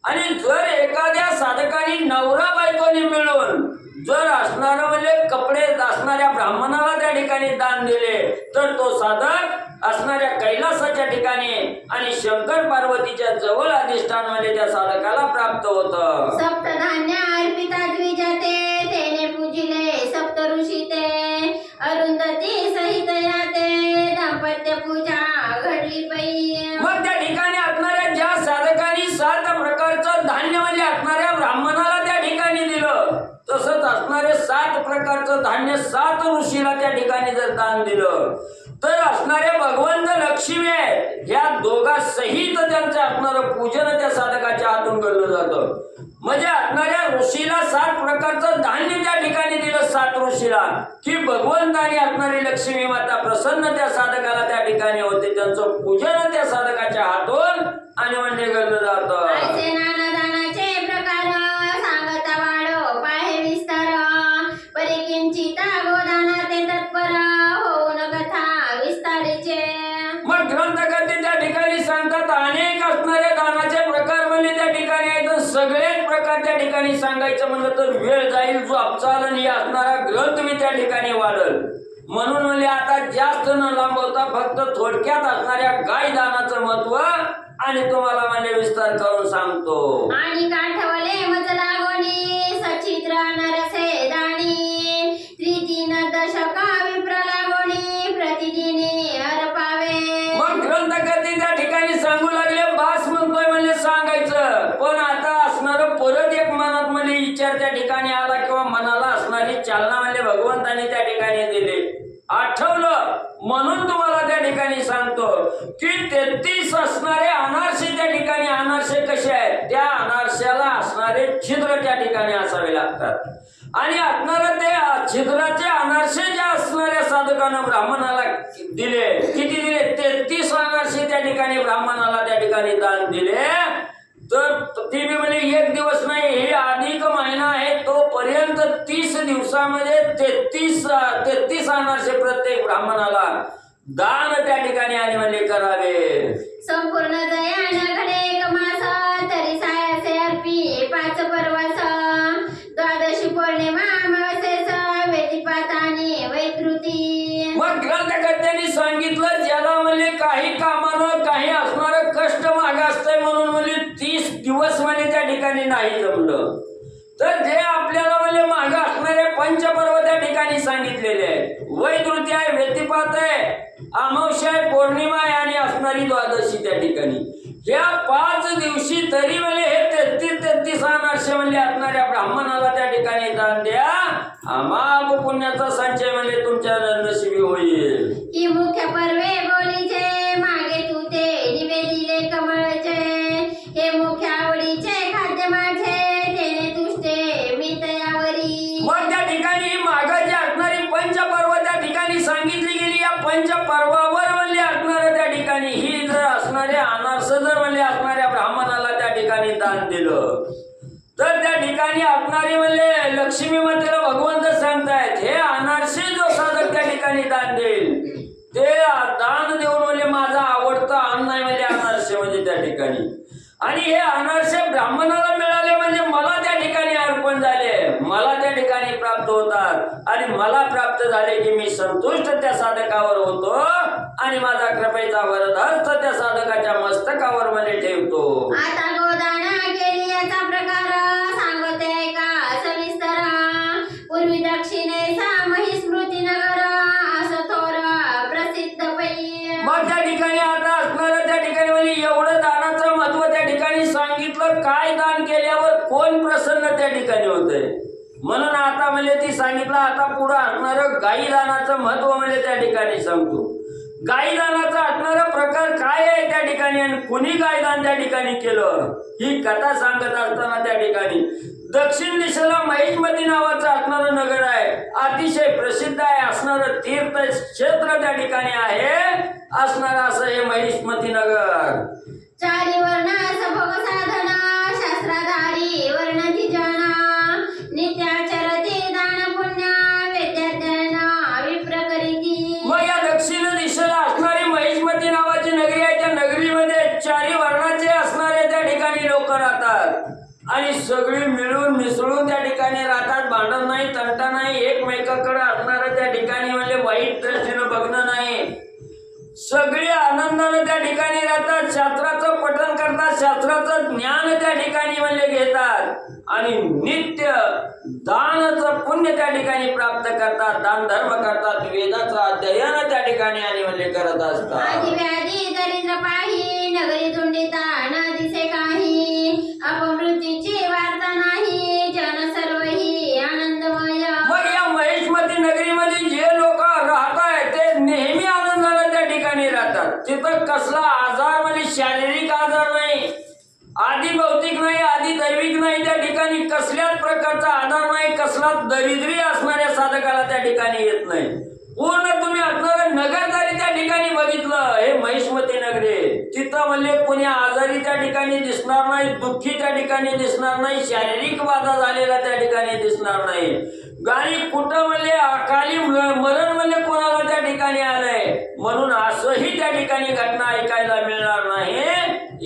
आणि जर एखाद्या साधकाने नवरा बायकोने मिळून जर असणारं म्हणजे कपडे असणाऱ्या ब्राह्मणाला त्या ठिकाणी दान दिले तर तो साधक असणाऱ्या कैलासाच्या ठिकाणी आणि शंकर पार्वतीच्या जवळ अधिष्ठान म्हणजे त्या साधकाला प्राप्त होतं. सप्तधान्य अर्पिता द्विजते, तेने पूजिले सप्त ऋषी ते, अरुंधती सहित याते, दाम्पत्य पूजा घडली पै. मग त्या ठिकाणी असणाऱ्या ज्या साधकांनी 7 प्रकारचं धान्य म्हणजे असणाऱ्या ब्राह्मणाला त्या ठिकाणी दिलं, तसंच असणारे 7 प्रकारचं धान्य 7 ऋषीला त्या ठिकाणी जर दान दिलं तर असणारे भगवंत लक्ष्मी आहेत ह्या दोघा सहित त्यांचं असणारं पूजन त्या साधकाच्या हातून घडलं जातं. म्हणजे असणाऱ्या ऋषीला 7 प्रकारचं धान्य त्या ठिकाणी दिलं 7 ऋषीला की भगवंताने असणारी लक्ष्मी माता प्रसन्न त्या साधकाला त्या ठिकाणी होते. त्यांचं पूजन त्या साधकाच्या हातून आणि म्हणजे घडलं जातं. ऐसे नाना दानाचे प्रकार सांगता वाढो पाहे विस्तार, परिकिंचिता गोदाना ते तत्पर, होऊन कथा विस्तारीचे. मग ग्रंथकर्ते त्या ठिकाणी सांगतात अनेक असणारे दानाचे प्रकार म्हणजे त्या ठिकाणी आहेत. सगळेच प्रकार त्या ठिकाणी सांगायचं म्हणलं तर वेळ जाईल, जो अफजाल आणि असणारा ग्रंथ मी त्या ठिकाणी वाढल. म्हणून म्हणजे आता जास्त न लांबवता फक्त थोडक्यात असणाऱ्या गाय दानाचं महत्व आणि तुम्हाला म्हणजे विस्तार करून सांगतो. आणि काठवले मज लागोनी, सचित्र नरसे दाणी, त्रितीन दशका विप्र लागोनी, प्रतिदिनी अर्पावे. मग ग्रंथकर्ते त्या ठिकाणी सांगू लागले, बास म्हणतोय म्हणजे सांगायचं, पण आता असणारं परत एक मनात म्हणजे विचार त्या ठिकाणी आला किंवा मनाला असणारी चालना म्हणजे भगवंताने त्या ठिकाणी दिली, आठवलं. म्हणून तुम्हाला त्या ठिकाणी सांगतो की 33 असणारे अनारसे त्या ठिकाणी, अनारसे कसे आहेत, त्या अनारशाला असणारे छिद्र त्या ठिकाणी असावे लागतात. आणि असणारे ते छिद्राचे अनारसे ज्या असणाऱ्या साधकांना ब्राह्मणाला दिले, किती दिले? 33 अनारसे त्या ठिकाणी ब्राह्मणाला त्या ठिकाणी दान दिले. तर ती म्हणजे 1 दिवस नाही, हे अधिक महिना आहे तोपर्यंत 30 दिवसामध्ये 33 अनारसे प्रत्येक ब्राह्मणाला दान त्या ठिकाणी आणि म्हणजे करावे. संपूर्ण दयान घडे एक मास, तरी सायाचे अर्पी 5 परवास, द्वादशी पौर्णिमा अमावस्येस, व्यतिपाताने वैकृत दिवस म्हणे त्या ठिकाणी नाही जमलं, तर जे आपल्याला म्हणजे मागे असणारे पंचपर्व त्या ठिकाणी सांगितलेले आहेत. वैतृतीय आहे, व्यतिपात आहे, अमावस्या आहे, पौर्णिमा आहे आणि असणारी द्वादशी त्या ठिकाणी. या 5 दिवशी तरी म्हणजे हे 33 अनारसे म्हणजे असणाऱ्या ब्राह्मणाला त्या ठिकाणी दान द्या. अमाप पुण्याचा संचय म्हणजे तुमच्या नशिबी होईल. की मुख्य पर्वे बोलीचे मागे तू ते निवेदिले कमळचे, हे मुख्य आवडीचे खाद्य माझे तेने तुष्टे मी तयावरी. मग त्या ठिकाणी मागे जी असणारी पंचपर्व त्या ठिकाणी सांगितली गेली. या पंचपर्वावर म्हणजे असणारं त्या ठिकाणी ही जर असणारे अनारस जर म्हणजे असणाऱ्या ब्राह्मणाला त्या ठिकाणी दान दिलं तर त्या ठिकाणी असणारी म्हणजे लक्ष्मी मंदिर भगवंत सांगतायत, हे अनारसे जो साधक त्या ठिकाणी दान देईल ते दान देऊन म्हणजे माझा आवडतं अन्न आहे म्हणजे अनारसे म्हणजे त्या ठिकाणी. आणि हे अनारसे ब्राह्मणाला मिळाले म्हणजे मला त्या ठिकाणी अर्पण झाले, मला त्या ठिकाणी प्राप्त होतात आणि मला प्राप्त झाले की मी संतुष्ट त्या साधकावर होतो आणि माझा कृपेचा वरदहस्त त्या साधकाच्या मस्तकावर मध्ये ठेवतो. आता गोदाना केली याचा प्रकार सांगते का सविस्तर. पूर्वी दक्षिणेचा महिस्मृती नगर असं थोर प्रसिद्ध पै. मग त्या ठिकाणी आता असणारं त्या ठिकाणी म्हणजे एवढं दानाचं महत्व त्या ठिकाणी सांगितलं. काय दान केल्यावर कोण प्रसन्न त्या ठिकाणी होतंय म्हणून आता म्हणजे ती सांगितलं. आता पुढं असणारं गाई दानाचं महत्व म्हणजे त्या ठिकाणी सांगतो. गाई दानाचा असणारा प्रकार काय आहे त्या ठिकाणी आणि कुणी गायदान त्या ठिकाणी केलं ही कथा सांगत असताना त्या ठिकाणी दक्षिण दिशेला महिष्मती नावाचं असणारं नगर आहे. अतिशय प्रसिद्ध आहे, असणारं तीर्थ क्षेत्र त्या ठिकाणी आहे असणारं असं हे महिष्मती नगर. चारी वर्ण सभोग साधन शास्त्राधारी वर्णती जन नित्याचरते दान पुण्य विद्याध्ययन विप्र करीती. मग या दक्षिण दिशेला असणारी महिष्मती नावाची नगरी आहे. त्या नगरीमध्ये 4 वर्णाचे असणारे त्या ठिकाणी लोक राहतात आणि सगळी मिळून मिसळून त्या ठिकाणी राहतात. भांडण नाही, तंटा नाही, एकमेकाकडे असणारं त्या ठिकाणी म्हणजे वाईट दृष्टीनं बघणं नाही, सगळी आनंदाने त्या ठिकाणी राहतात. शास्त्राचं पठण करतात, शास्त्राचं ज्ञान त्या ठिकाणी म्हणजे घेतात आणि नित्य दानाचं पुण्य त्या ठिकाणी प्राप्त करतात, दान धर्म करतात, वेदाचं अध्ययन त्या ठिकाणी आणि म्हणजे करत असतात. आधी व्याधी दरिद्र पाही नगरी धुंडिता न दिसे काही अपमृत्यूची वार्ता नाही जन सर्वही आनंदमय. मग या महिष्मती नगरीमध्ये जे लोक राहत आहेत ते नेहमी आनंदाने त्या ठिकाणी राहतात. तिथं कसला आजार म्हणजे शारीरिक आजार नाही, आधी भौतिक नाही, आधी दैविक नाही, त्या ठिकाणी कसल्याच प्रकारचा आधार नाही, कसला दरिद्री असणाऱ्या साधकाला त्या ठिकाणी येत नाही. पूर्ण तुम्ही असणारं नगरदारी त्या ठिकाणी बघितलं हे महिष्मती नगरी. तिथं म्हणजे कोणी आजारी त्या ठिकाणी दिसणार नाही, दुःखी त्या ठिकाणी दिसणार नाही, शारीरिक बाधा झालेला त्या ठिकाणी दिसणार नाही. गाणी कुठं म्हणजे अकाली मरण म्हणजे कोणाला त्या ठिकाणी आलंय म्हणून असंही त्या ठिकाणी घटना ऐकायला मिळणार नाही.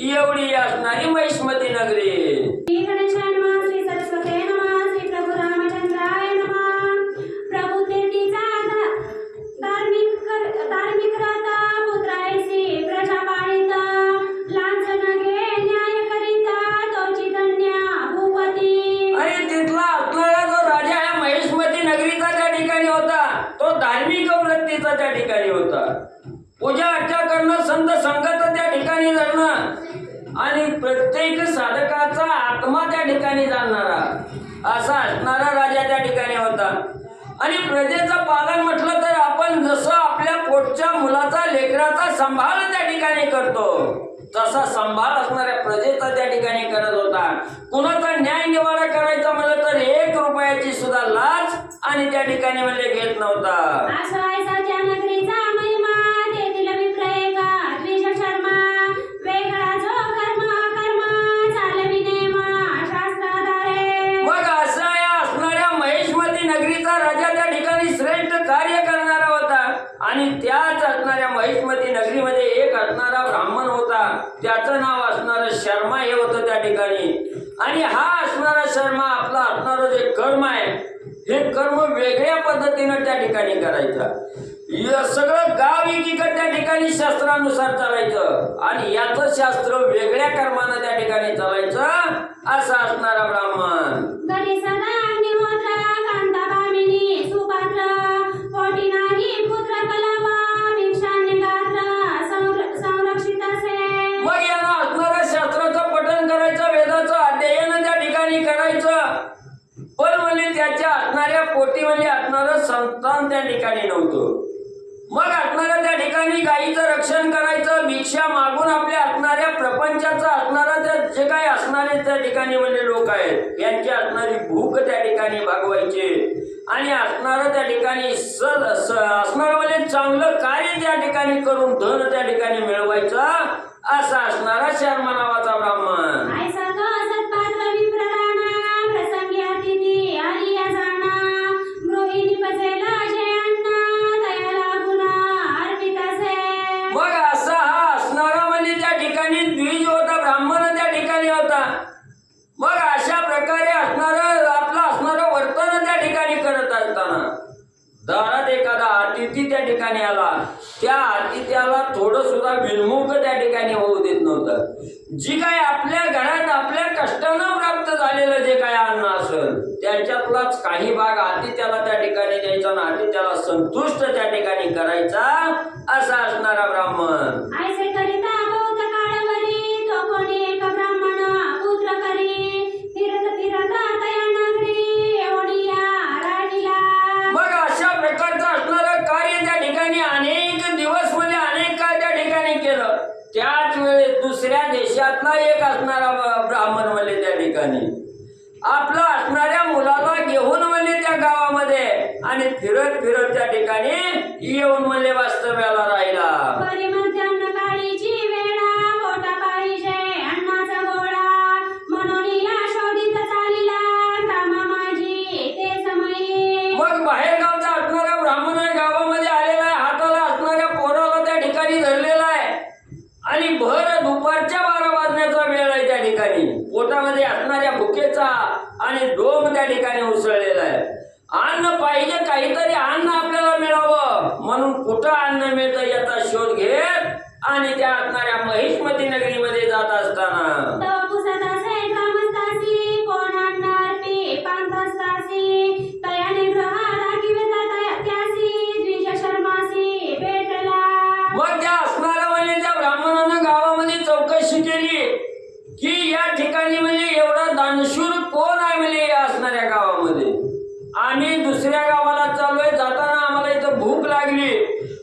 एवढी असणारी महिष्मती नगरी. श्री गणेशाय नमः, श्री सरस्वते नमः, श्री प्रभु रामचंद्राय नमः. प्रभु कीर्तीचा धार्मिक राता पुत्रायसी प्रजा पाळिता लांछन घे न्याय करिता तोची धन्य भूपती. आणि तिथला असणारा जो राजा ह्या महिष्मती नगरीचा त्या ठिकाणी होता तो धार्मिक वृत्तीचा त्या ठिकाणी होता. पूजा अर्चा करणं, संत संगत त्या ठिकाणी जाणं आणि प्रत्येक साधकाचा आत्मा त्या ठिकाणी जाणणारा असा असणारा राजा त्या ठिकाणी होता. आणि प्रजेचं पालन म्हटलं तर आपण जसं आपल्या पोटच्या मुलाचा लेकराचा सांभाळ त्या ठिकाणी करतो तसा सांभाळ असणाऱ्या प्रजेचा त्या ठिकाणी करत होता. कुणाचा न्याय निवाडा करायचा म्हणलं तर 1 रुपयाची सुद्धा लाच आणि त्या ठिकाणी म्हणजे घेत नव्हता. आश्वासाच्या नगरीचा महिमा तेथील विप्रय का द्विज शर्मा वेगळा जो कर्म चालविणे मा शास्त्राधारे. मग असा या असणाऱ्या महिष्मती नगरीचा राजा त्या ठिकाणी श्रेष्ठ कार्य करणारा होता आणि त्याच असणाऱ्या महिष्मती नगरीमध्ये एक असणारा ब्राह्मण होता. त्याचं नाव असणारं शर्मा हे होतं त्या ठिकाणी. आणि हा असणारा शर्मा आपला असणारं जे कर्म आहे हे कर्म वेगळ्या पद्धतीनं त्या ठिकाणी करायचं. सगळं गाव एकीकडे त्या ठिकाणी शास्त्रानुसार चालायचं आणि याचं शास्त्र वेगळ्या कर्मानं त्या ठिकाणी चालायचं असा असणारा ब्राह्मण. घरी सदा अग्निहोत्र कांता भामिनी सुपात्र पोटी नाही पुत्र कलमा भिक्षान्य गात्र संरक्षित असे. मग यांना असणाऱ्या शास्त्राचं पठण करायचं, वेदाचं अध्ययन त्या ठिकाणी करायचं, पण म्हणजे त्याच्या असणाऱ्या पोटी म्हणजे असणारं संतान त्या ठिकाणी नव्हतं. मग असणाऱ्या त्या ठिकाणी गायीचं रक्षण करायचं, भिक्षा मागून आपल्या असणाऱ्या प्रपंचाचं असणारा जे काही असणारे त्या ठिकाणी म्हणजे लोक आहेत यांची असणारी भूक त्या ठिकाणी भागवायचे आणि असणारं त्या ठिकाणी असणारं म्हणजे चांगलं कार्य त्या ठिकाणी करून धन त्या ठिकाणी मिळवायचं असा असणारा शर्मा नावाचा ब्राह्मण. ऐसा तो सत्पात्र विप्रराणा प्रसंगी अतिथी आलिया जाणा गृहिणी पचेला जे अन्न दयाला गुणा अर्पित असे. मग असा हा असणारा म्हणजे त्या ठिकाणी द्विज होता, ब्राह्मण त्या ठिकाणी होता. मग अशा प्रकारे असणारं आपलं असणारं वर्तन त्या ठिकाणी करत असताना दारात एखादा अतिथी त्या ठिकाणी आला, त्या अतिथ्याला थोडं सुद्धा विनमुख त्या ठिकाणी होऊ देत नव्हतं. जी काय आपल्या घरात आपल्या कष्टानं प्राप्त झालेलं जे काय अन्न असेल त्याच्यातलाच काही भाग अतिथ्याला त्या ठिकाणी द्यायचा आणि अतिथ्याला संतुष्ट त्या ठिकाणी करायचा असा असणारा ब्राह्मण. ऐसे करिता बहुत काळवरी तो कोणी एक ब्राह्मण पुत्र करी फिरत फिरत तया नगरी एवढिया राहिला. मग अशा प्रकारचं असणारं कार्य त्या ठिकाणी अनेक दिवस म्हणजे अनेक काळ त्या ठिकाणी केलं. त्याच वेळेस दुसऱ्या देशातला एक असणारा ब्राह्मण म्हणजे त्या ठिकाणी आपला असणाऱ्या मुलाला घेऊन म्हणजे त्या गावामध्ये आणि फिरत फिरत त्या ठिकाणी येऊन म्हणजे वास्तव्याला राहिला. परी मध्यान्ह काळीची वेळा पोटा पाहिजे अन्नाचा गोळा म्हणून या शोधित चालिला ग्रामा माझी ते समयी. मग बाहेर गावचा असणारा ब्राह्मण गावामध्ये आलेला आहे, हाताला असणाऱ्या पोराला त्या ठिकाणी धरलेला आहे आणि भर दुपारच्या 12 वाजण्याचा वेळ आहे. त्या ठिकाणी पोटामध्ये असणाऱ्या भुकेचा आणि डोम त्या ठिकाणी उसळलेला आहे. अन्न पाहिजे, काहीतरी अन्न आपल्याला मिळावं म्हणून कुठं अन्न मिळतं याचा शोध घेत आणि त्या असणाऱ्या महिष्मती नगरीमध्ये जात असताना तव पुसत असे ग्रामस्थासी कोण अन्न अर्पी पांथस्थासी तयाने ग्रहा दाखविता त्यासी द्विज शर्मासी भेटला. मग त्या असणाऱ्या म्हणजे त्या ब्राह्मणानं गावामध्ये चौकशी केली की या ठिकाणी म्हणजे एवढा दानशूर कोण आहे म्हणजे या असणाऱ्या गावामध्ये. आम्ही दुसऱ्या गावाला चाललोय, जाताना आम्हाला इथं भूक लागली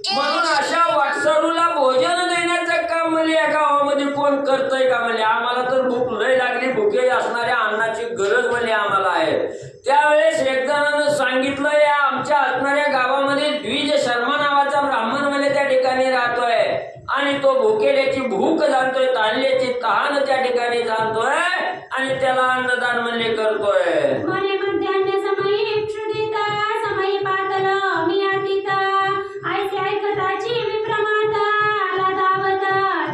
म्हणून अशा वाटसरूला भोजन देण्याचं काम म्हणजे या गावामध्ये कोण करतंय का म्हणजे. आम्हाला तर भूक लय लागली, भुके असणाऱ्या अन्नाची गरज म्हणजे आम्हाला आहे. त्यावेळेस एक जणांना सांगितलं या आमच्या असणाऱ्या गावामध्ये द्विज शर्मा नावाचा ब्राह्मण म्हणजे त्या ठिकाणी राहतोय आणि तो भुकेल्याची भूक जाणतोय, ताणल्याची तहान त्या ठिकाणी जाणतोय आणि त्याला अन्नदान म्हणजे करतोय. मने मध्यान्ह समयी क्षुधित समयी पातल मी अतीत ऐसे ऐकताची विप्रमात आला धावत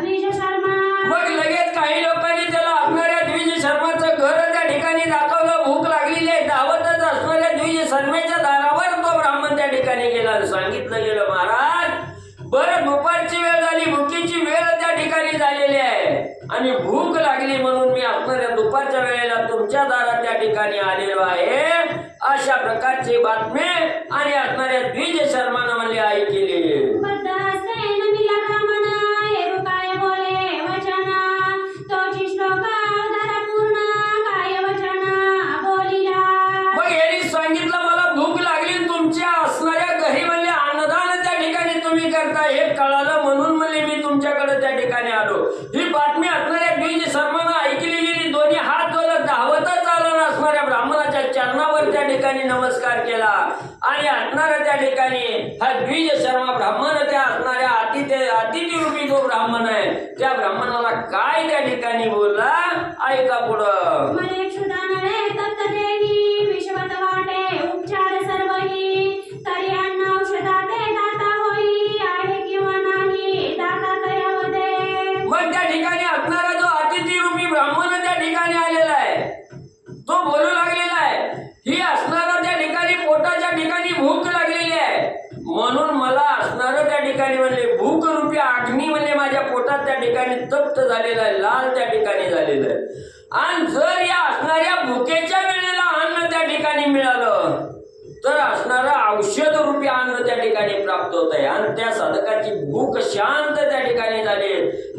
द्विज शर्मा. मग लगेच काही लोकांनी त्याला असणाऱ्या द्विज शर्माचं घर त्या ठिकाणी दाखवलं. भूक लागलेली आहे, धावतच असणाऱ्या द्विज शर्मेच्या दारावर तो ब्राह्मण त्या ठिकाणी गेला. सांगितलं गेलं महाराज बरं दुपारची वेळ झाली, भुकीची वेळ त्या ठिकाणी झालेली आहे आणि भूक लागली म्हणून मी असणाऱ्या दुपारच्या वेळेला तुमच्या दारात त्या ठिकाणी आलेलो आहे. अशा प्रकारची बातमी आणि असणाऱ्या द्विज शर्मानं म्हणजे ऐकली. बद्ध हस्ते नमिला ब्राह्मण हेरू काय बोले वचन तोची श्लोक अवतार पूर्ण काय वचन बोलिला. मग यांनी सांगितलं मला भूक लागली, तुमच्या असणाऱ्या घरी म्हणजे अन्नदान त्या ठिकाणी तुम्ही करता हे कळालं म्हणून म्हणजे मी तुमच्याकडे त्या ठिकाणी आलो. ही बातमी असणाऱ्या द्विज शर्मानं ऐकली गेली. दोन्ही हात जोडत धावतच आलं असणाऱ्या ब्राह्मणाच्या चरणावर त्या ठिकाणी नमस्कार केला आणि असणाऱ्या त्या ठिकाणी हा द्विज शर्मा ब्राह्मण त्या असणाऱ्या अतिथी रूपी जो ब्राह्मण आहे त्या ब्राह्मणाला काय त्या ठिकाणी बोलला ऐका पुढं. मने क्षुधानळे तप्त देवी विश्वत वाटे उपचार सर्वही तरी अन्न औषधाते दाता होई आहे किंवा नाही दाता तयावदे. मग त्या ठिकाणी असणारा जो अतिथी रूपी ब्राह्मण त्या ठिकाणी आलेला आहे तो बोलू लागलेला आहे ही असणारा त्या ठिकाणी पोटाच्या ठिकाणी भूक लागलेली आहे म्हणून मला असणारं त्या ठिकाणी म्हणजे भूक रूपी अग्नी म्हणजे माझ्या पोटात त्या ठिकाणी तप्त झालेला आहे, लाल त्या ठिकाणी झालेलं आहे. आणि जर या असणाऱ्या भुकेच्या वेळेला अन्न त्या ठिकाणी मिळालं तर असणारं औषध रूपी अन्न त्या ठिकाणी प्राप्त होत आहे आणि त्या साधकाची भूक शांत त्या ठिकाणी झाली.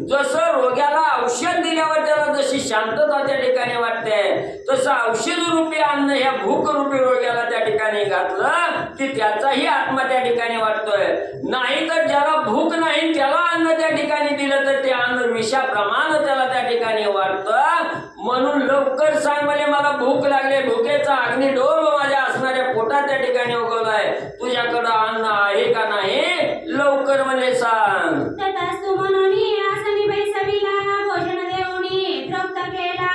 जसं रोग्याला औषध दिल्यावर त्याला जशी शांतता त्या ठिकाणी वाटते तसं औषध रूपी अन्न ह्या भूक रूपी रोग्याला त्या ठिकाणी घातलं की त्याचाही आत्मा त्या ठिकाणी वाटतोय. नाही तर ज्याला भूक नाही त्याला अन्न त्या ठिकाणी दिलं तर ते अन्न विषाप्रमाणे त्याला त्या ठिकाणी वाटतं. म्हणून लवकर सांग मला भूक लागली, भुकेचा अग्निडोल माझ्या असणाऱ्या पोटात त्या ठिकाणी उगवलाय, तुझ्याकडं अन्न आहे का नाही लवकर म्हणले सांग. तथास्तु म्हणून आसनी बैसविला भोजन देऊनी तृप्त केला.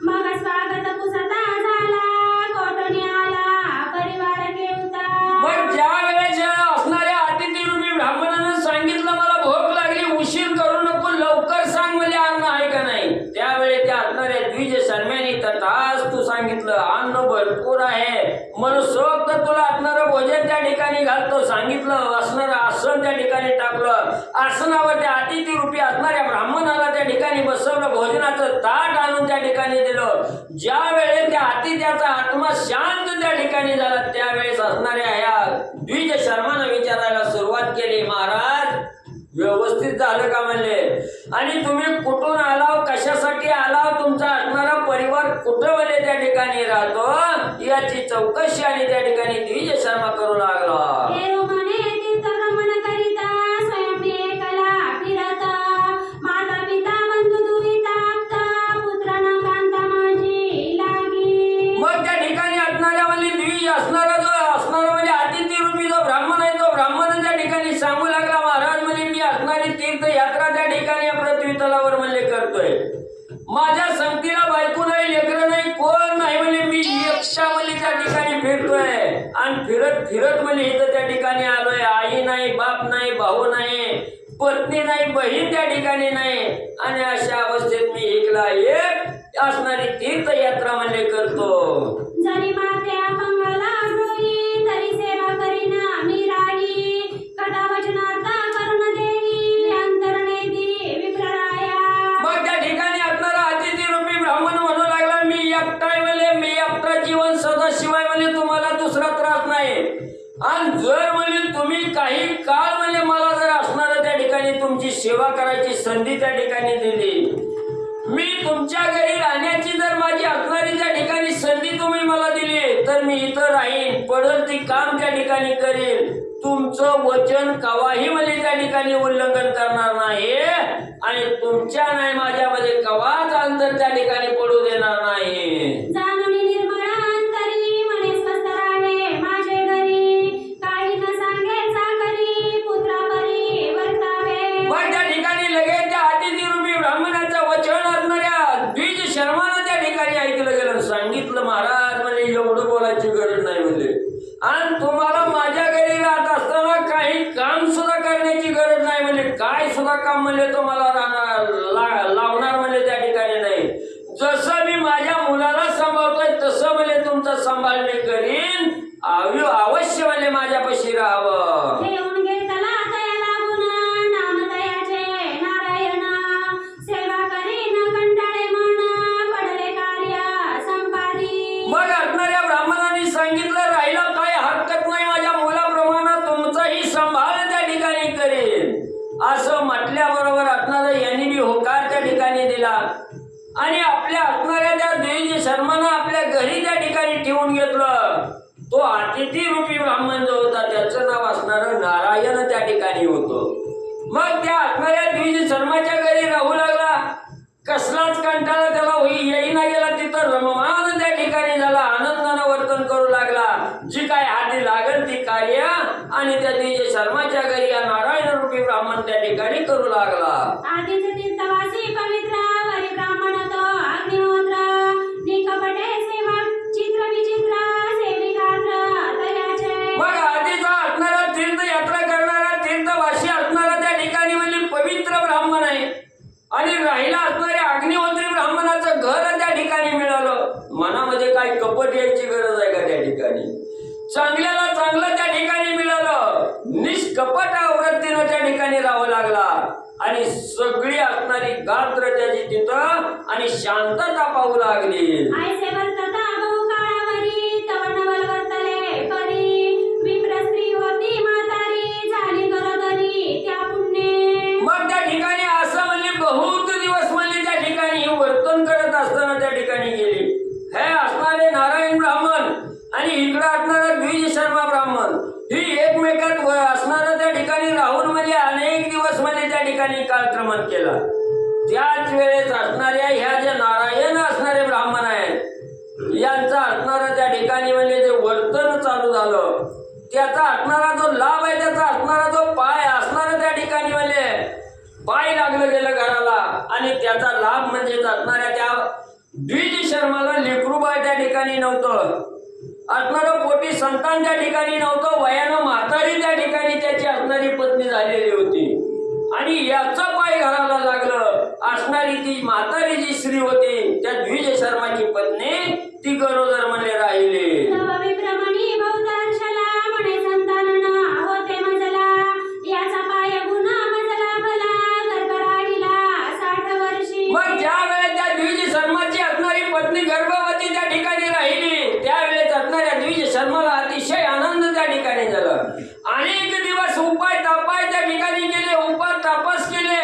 मग स्वागत पुसता झाला कोठून आला परिवार केवता. मग ज्या वेळेस असणाऱ्या अतिथी रूपी ब्राह्मणानं सांगितलं मला भूक लागली, उशीर करू नको, लवकर सांग मला अन्न आहे का नाही, त्यावेळी त्या असणाऱ्या द्विज शर्म्यानी तथास्तु सांगितलं अन्न भरपूर आहे, मनसोक्त तुला असणारं भोजन त्या ठिकाणी घालतो सांगितलं. असणारं आसन त्या ठिकाणी टाकलं, आसनावर त्या अतिथी रूपी असणाऱ्या ब्राह्मणाला त्या ठिकाणी बसवलं, भोजनाचं ताट आणून त्या ठिकाणी दिलं. ज्या वेळेस त्या अतिथ्याचा आत्मा शांत त्या ठिकाणी झाला त्यावेळेस असणाऱ्या ह्या द्विज शर्मानं विचारायला सुरुवात केली, महाराज व्यवस्थित झालं का म्हणले, आणि तुम्ही कुठून आलाव, कशासाठी आलाव, तुमचा असणारा परिवार कुठं वले त्या ठिकाणी राहतो याची चौकशी आणि त्या ठिकाणी द्विज शर्मा करू लागला. देव म्हणे तीर्थभ्रमण करिता स्वयं एकला फिरत. माता पिता बंधू दुहिताप्त पुत्रांना कांता माझी लागी. मग त्या ठिकाणी असणाऱ्या म्हणजे द्विज असणारा जो असणारा म्हणजे अतिथी रूपी जो ब्राह्मण आहे तो ब्राह्मण त्या ठिकाणी सांगू लागला, महाराज म्हणजे मी असणारी तीर्थयात्रा त्या ठिकाणी पृथ्वी तलावर म्हणले करतोय, माझ्या संगतीला बायको नाही, लेकरं नाही, कोण नाही, म्हणजे मी एकटा म्हणजे त्या ठिकाणी फिरतोय आणि फिरत फिरत म्हणजे इथं त्या ठिकाणी आलोय. आई नाही, बाप नाही, भाऊ नाही, पत्नी नाही, बहीण त्या ठिकाणी नाही आणि अशा अवस्थेत मी एकला एक असणारी तीर्थयात्रा म्हणले करतो. जरी मात्या मंगला होई तरी सेवा करीना मी राही. कदा वचनार्थ करुण देई अंतर्नेदी विप्रराया. मग त्या ठिकाणी असणारा अतिथी रूपी ब्राह्मण म्हणू लागला, मी एकटाय म्हणले, मी एकटा जीवन सदाशिवाय म्हणजे तुम्हाला दुसरा त्रास नाही, आणि जर म्हणजे तुम्ही काही काळ म्हणजे मला जर असणारा त्या ठिकाणी तुमची सेवा करायची संधी त्या ठिकाणी दिली, मी तुमच्या घरी राहण्याची जर माझी असणारी त्या ठिकाणी संधी तुम्ही मला दिली तर मी इथं राहीन, पडल ती काम त्या ठिकाणी करेन, तुमचं वचन कवाही म्हणजे त्या ठिकाणी उल्लंघन करणार नाही आणि तुमच्या नाही माझ्यामध्ये कवाच अंतर त्या ठिकाणी पडू देणार नाही. जाणूनी निर्मळ अंतरी मने स्वस्थ राहे माझे घरी. काही न सांगे चाकरी पुत्रा परी वर्तावे. मग त्या ठिकाणी लगेच त्या अतिथी रूपी ब्राह्मणाचं वचन असणाऱ्या द्विज शर्मानं त्या ठिकाणी ऐकलं गेलं. सांगितलं महाराज म्हणजे एवढं बोलायची गरज नाही म्हणजे, आणि तुम्हाला माझ्या घरी राहत असताना काही काम सुद्धा करण्याची गरज नाही म्हणजे, काय सुद्धा काम म्हणजे तुम्हाला लावणार म्हणजे त्या ठिकाणी नाही. जसं मी माझ्या मुलाला सांभाळतोय तसं म्हणजे तुमचा सांभाळ मी करीन, अवश्य म्हणजे माझ्यापाशी राहावं. घेऊन घेतला तया लागून नाम तयाचे नारायण. सेवा करीन कंटाळे मन पडले कार्य संपादी. मग असणाऱ्या ब्राह्मणांनी सांगितलं राहिलं काय हरकत नाही, माझ्या मुलाप्रमाणे तुमचाही सांभाळ त्या ठिकाणी करेन. असं म्हटल्याबरोबर असणारा यांनी बी होकार त्या ठिकाणी दिला आणि आपल्या असणाऱ्या त्या द्विज शर्मानं आपल्या घरी त्या ठिकाणी ठेवून घेतलं. तो अतिथी रूपी ब्राह्मण जो होता त्याचं नाव असणारं नारायण त्या ठिकाणी होतं. मग त्या असणाऱ्या द्विज शर्माच्या घरी राहू लागला, कसलाच कंटाळा त्याला येईना गेला, तिथं रममान त्या ठिकाणी झाला, आनंदानं वर्तन करू लागला, जी काय हाती लागल ती कार्य आणि त्या द्विज शर्माच्या घरी या नारायण रूपी ब्राह्मण त्या ठिकाणी करू लागला. आधीच तीर्थवासी पवित्र वरी ब्राह्मण तो अग्निहोत्र. निकपटे सेवा चित्र विचित्र सेविकात्र तयाचे. मग आधीचा असणारा तीर्थयात्रा करणारा तीर्थवासी असणारा त्या ठिकाणी म्हणजे पवित्र ब्राह्मण आहे आणि राहिला असणाऱ्या अग्निहोत्री ब्राह्मणाचं घर त्या ठिकाणी मिळालं. मनामध्ये काय कपट यायची गरज आहे का त्या ठिकाणी, चांगल्याला चांगलं त्या ठिकाणी मिळालं, निष्कपट वृत्तीनं त्या ठिकाणी राहावं लागला आणि सगळी असणारी गात्र त्याची तिथं आणि शांतता पाहू लागली. ऐसे वर्तता बहु काळावरी तव नवल वर्तले परी विप्र स्त्री होती म्हातारी झाली गरोदरी त्या पुण्ये. मग त्या ठिकाणी असं म्हणले बहुत दिवस म्हणले त्या ठिकाणी हे वर्तन करत असताना त्या ठिकाणी गेली. हे असणारे नारायण ब्राह्मण आणि इकडं असणारा द्विज शर्मा ब्राह्मण ही एकमेकात असणारा त्या ठिकाणी राहून म्हणजे अनेक दिवस म्हणजे त्या ठिकाणी कालक्रमण केला. त्याच वेळेस असणाऱ्या ह्या ज्या नारायण असणारे ब्राह्मण आहेत यांचा असणारा त्या ठिकाणी म्हणजे जे वर्तन चालू झालं त्याचा असणारा जो लाभ आहे त्याचा असणारा जो पाय असणारा त्या ठिकाणी म्हणजे पाय लागलं गेलं घराला आणि त्याचा लाभ म्हणजे असणाऱ्या त्या द्विज शर्माला लेकरूबाळ त्या ठिकाणी नव्हतं, असणारं पोटी संतान त्या ठिकाणी नव्हतं, वयानं म्हातारी त्या ठिकाणी त्याची असणारी पत्नी झालेली होती आणि याचं पाय घराला लागलं. असणारी ती म्हातारी जी स्त्री होती त्या द्विज शर्माची पत्नी ती गरोदर म्हणले राहिली. तव विप्रमणी बहुदर्शला म्हणे संतान न होते मजला याचा पाय गुन्हा मजला भला गर्भ राहिला 60 वर्षी. मग ज्या वेळेस त्या द्विज शर्माची असणारी पत्नी गर्भवती त्या ठिकाणी राहिली त्यावेळेस असणाऱ्या द्विज शर्माला अतिशय आनंद त्या ठिकाणी झाला. अनेक दिवस उपाय तापाय त्या ठिकाणी केले, उपाय तापस केले,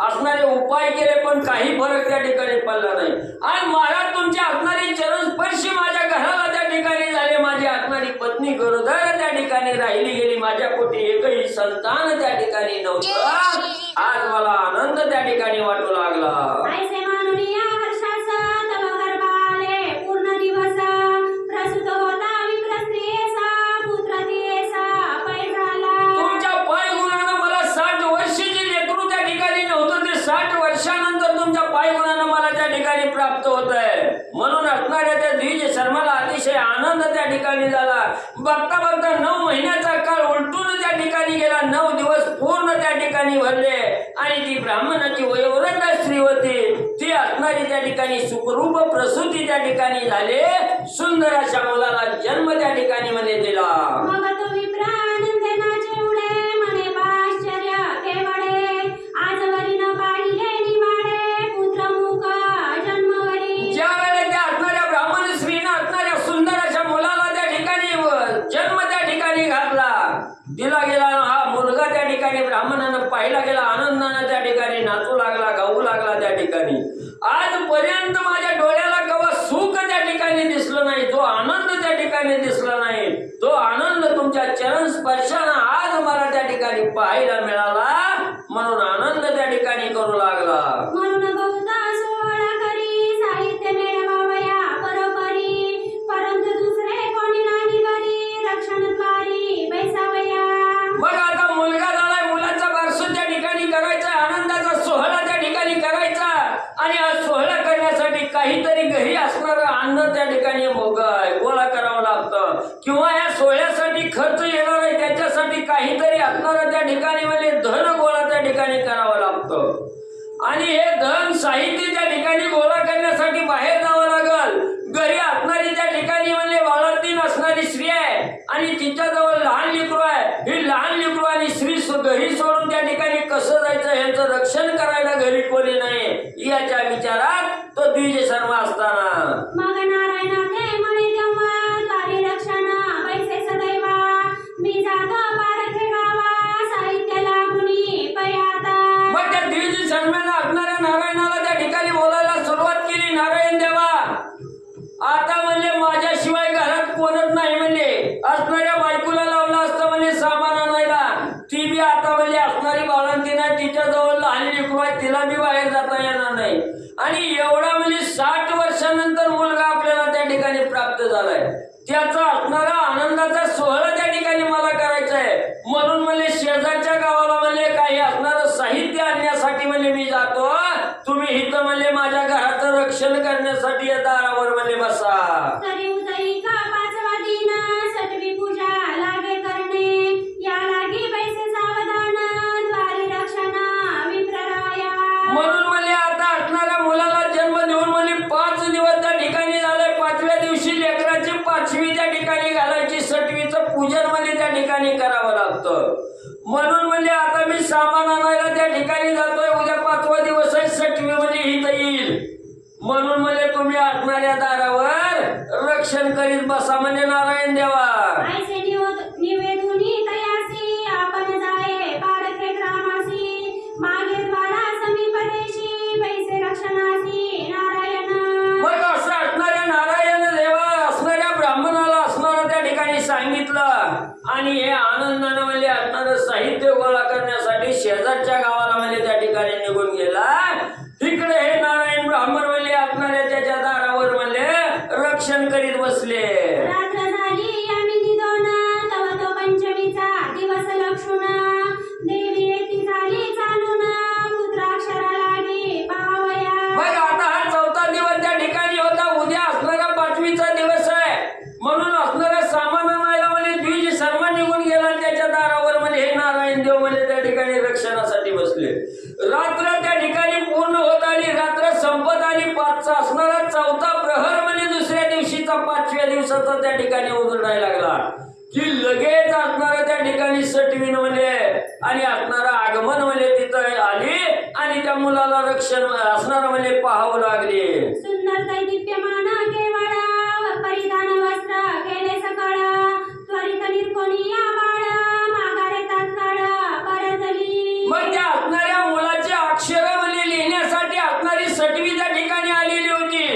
असणारे उपाय केले पण काही फरक त्या ठिकाणी पडला नाही. आणि महाराज तुमच्या असणारी चरण स्पर्शी माझ्या घराला त्या ठिकाणी झाले, माझी असणारी पत्नी गरोदर त्या ठिकाणी राहिली गेली, माझ्या पोटी एकही संतान त्या ठिकाणी नव्हतं. आज मला आनंद त्या ठिकाणी वाटू लागला. ऐसे मानून या हर्षास तव गर्भाले पूर्ण दिवस प्रसूत होता विप्र स्त्रियेसा पुत्र तियेसा पै झाला. तुमच्या पाय गुणानं मला 60 वर्षाची लेकरू त्या ठिकाणी नव्हतं, ते 60 वर्षानंतर तुमच्या पाय गुणानं मला त्या ठिकाणी प्राप्त होत आहे. म्हणून असणाऱ्या त्या द्विज शर्माला अतिशय आनंद त्या ठिकाणी झाला. बघता बघता 9 महिन्याचा काळ उलटून त्या ठिकाणी गेला, 9 दिवस पूर्ण त्या ठिकाणी भरले आणि ती ब्राह्मणाची वयोवृद्ध स्त्री होती ती असणारी त्या ठिकाणी सुखरूप प्रसूती त्या ठिकाणी झाले, सुंदर अशा मुलाला जन्म त्या ठिकाणी मध्ये दिला. मग तो विप्र आनंदे नाचे उडे म्हणे आश्चर्य केवळे आजवरी न पाहिले निवाडे पुत्र मुख जन्मवरी. ज्या वेळेला त्या असणाऱ्या ब्राह्मण स्त्रीनं असणाऱ्या सुंदर अशा मुलाला त्या ठिकाणी जन्म त्या ठिकाणी घातला दिला गेला, हा मुलगा त्या ठिकाणी ब्राह्मणानं पाहिला गेला, आनंदानं त्या ठिकाणी नाचू लागला, गाऊ लागला. त्या ठिकाणी आजपर्यंत माझ्या डोळ्याला कवा सुख त्या ठिकाणी दिसलं नाही, जो आनंद त्या ठिकाणी दिसला नाही, तो आनंद तुमच्या चरण स्पर्शानं आज मला त्या ठिकाणी पाहायला मिळाला, म्हणून आनंद त्या ठिकाणी करू लागला. म्हणून बहुधा सोहळा करी साहित्य मेळवावया परोपरी परंतु दुसरे कोणी नाही घरी रक्षणद्वारी बैसावया. मग आता मुलगा झालाय, मुलाचा बारसं त्या ठिकाणी करायचा, आनंदाचा सोहळा त्या ठिकाणी करायचा आणि हा सोहळा करण्यासाठी काहीतरी घरी असणारं अन्न त्या ठिकाणी गोळा करावं लागतं किंवा या सोहळ्यासाठी खर्च येणार आहे त्याच्यासाठी काहीतरी असणारं त्या ठिकाणी म्हणजे धन गोळा त्या ठिकाणी करावं लागतं आणि हे धन साहित्य त्या ठिकाणी गोळा करण्यासाठी बाहेर जावं लागल. घरी असणारी त्या ठिकाणी म्हणजे बाळातीन असणारी स्त्री आहे आणि तिच्याजवळ लहान लेकरू आहे, ही लहान लेकरू आणि स्त्री घरी सोडून त्या ठिकाणी कसं जायचं ह्याचं रक्षण करायला घरी कोणी नाही याच्या विचारात तो द्विज शर्मा असताना. मग नारायणाने म्हणे तेव्हा द्वारी रक्षण बैसे सदैवा मी जातो पारखे गावा साहित्याला मुनी पयाता. मग त्या द्विज शर्मानं असणाऱ्या नारायणाला त्या ठिकाणी बोलायला सुरुवात केली. नारायण देवा, आता म्हणजे माझ्याशिवाय घरात कोणच नाही म्हणले, असणाऱ्या बायकोला लावलं असतं म्हणजे सामान आणायला, ती बी आता म्हणजे असणारी बाळंतीन आहे, तिच्याजवळ लहान लेकरू आहे, तिला बी बाहेर जाता येणार नाही आणि एवढा म्हणजे 60 वर्षानंतर मुलगा आपल्याला त्या ठिकाणी प्राप्त झालाय, त्याचा असणारा आनंदाचा सोहळा त्या ठिकाणी मला करायचा आहे. म्हणून म्हणजे शेजारच्या गावाला म्हणजे काही असणारं साहित्य आणण्यासाठी म्हणजे मी जातो, तुम्ही इथं म्हणजे माझ्या घराचं रक्षण करण्यासाठी या दारावर म्हणजे बसा. तरी उदयी का 5वा दिन सटवी पूजा लागे करणे या लागी बैसे सावधान द्वारी रक्षण विप्रराया. म्हणून म्हणजे आता असणाऱ्या मुलाला जन्म देऊन म्हणजे 5 दिवस त्या ठिकाणी झाले. 5व्या दिवशी लेकराची 5वी त्या ठिकाणी घालायची, 6वीचं पूजन म्हणजे त्या ठिकाणी करावं लागतं. म्हणून म्हणजे आता मी सामान आणायला त्या ठिकाणी जातोय, उद्या 5वा दिवस तुम्ही असणाऱ्या दारावर रक्षण करीत बसा म्हणजे नारायण देवा. ऐसे निवेदुनी तयासी आपण जाये पारखे ग्रामासी मागे द्वारा समीपदेशी पैसे रक्षणासी नारायण. मग असं असणाऱ्या नारायण देवा असणाऱ्या ब्राह्मणाला असणारं त्या ठिकाणी सांगितलं आणि हे आनंदानं म्हणजे असणारं साहित्य गोळा करण्यासाठी शेजारच्या गावाला म्हणजे त्या ठिकाणी निघून गेला. तिकडे हे नारायण ब्राह्मण म्हणजे असणाऱ्या त्याच्या दारावर म्हणजे रक्षण करीत बसले. रात्र झाली यामिनी दोन तव तो पंचमीचा दिवस लक्षुण देवी येती झाली चालून पुत्राक्षरा लागी पावया. मग आता हा 4था दिवस त्या ठिकाणी होता. उद्या असणारा 5वीचा दिवस आहे म्हणून असणाऱ्या सामान आणायला म्हणजे द्विज शर्मा निघून गेला त्याच्या दारावर म्हणजे हे नारायण देव म्हणजे त्या ठिकाणी रक्षणासाठी बसले. रात्र त्या ठिकाणी पूर्ण होत आली. रात्र संपत आली. 5चा असणारा 4था प्रहर म्हणजे दुसऱ्या दिवशीचा 5व्या दिवसाचा त्या ठिकाणी उजडायला लागला की लगेच असणारा त्या ठिकाणी सटवीन म्हणजे आणि असणारा आगमन म्हणजे तिथं आली आणि त्या मुलाला रक्षण असणारं म्हणजे पाहावं लागले. सुंदर दैदिप्यमान केवळ परिधान वस्त्र केले सकळ त्वरित निर्कोणीया बाळ माघारे तात्काळ परतली. मग त्या असणाऱ्या मुलाचे अक्षर म्हणजे लिहिण्यासाठी असणारी सटवी त्या ठिकाणी आलेली होती.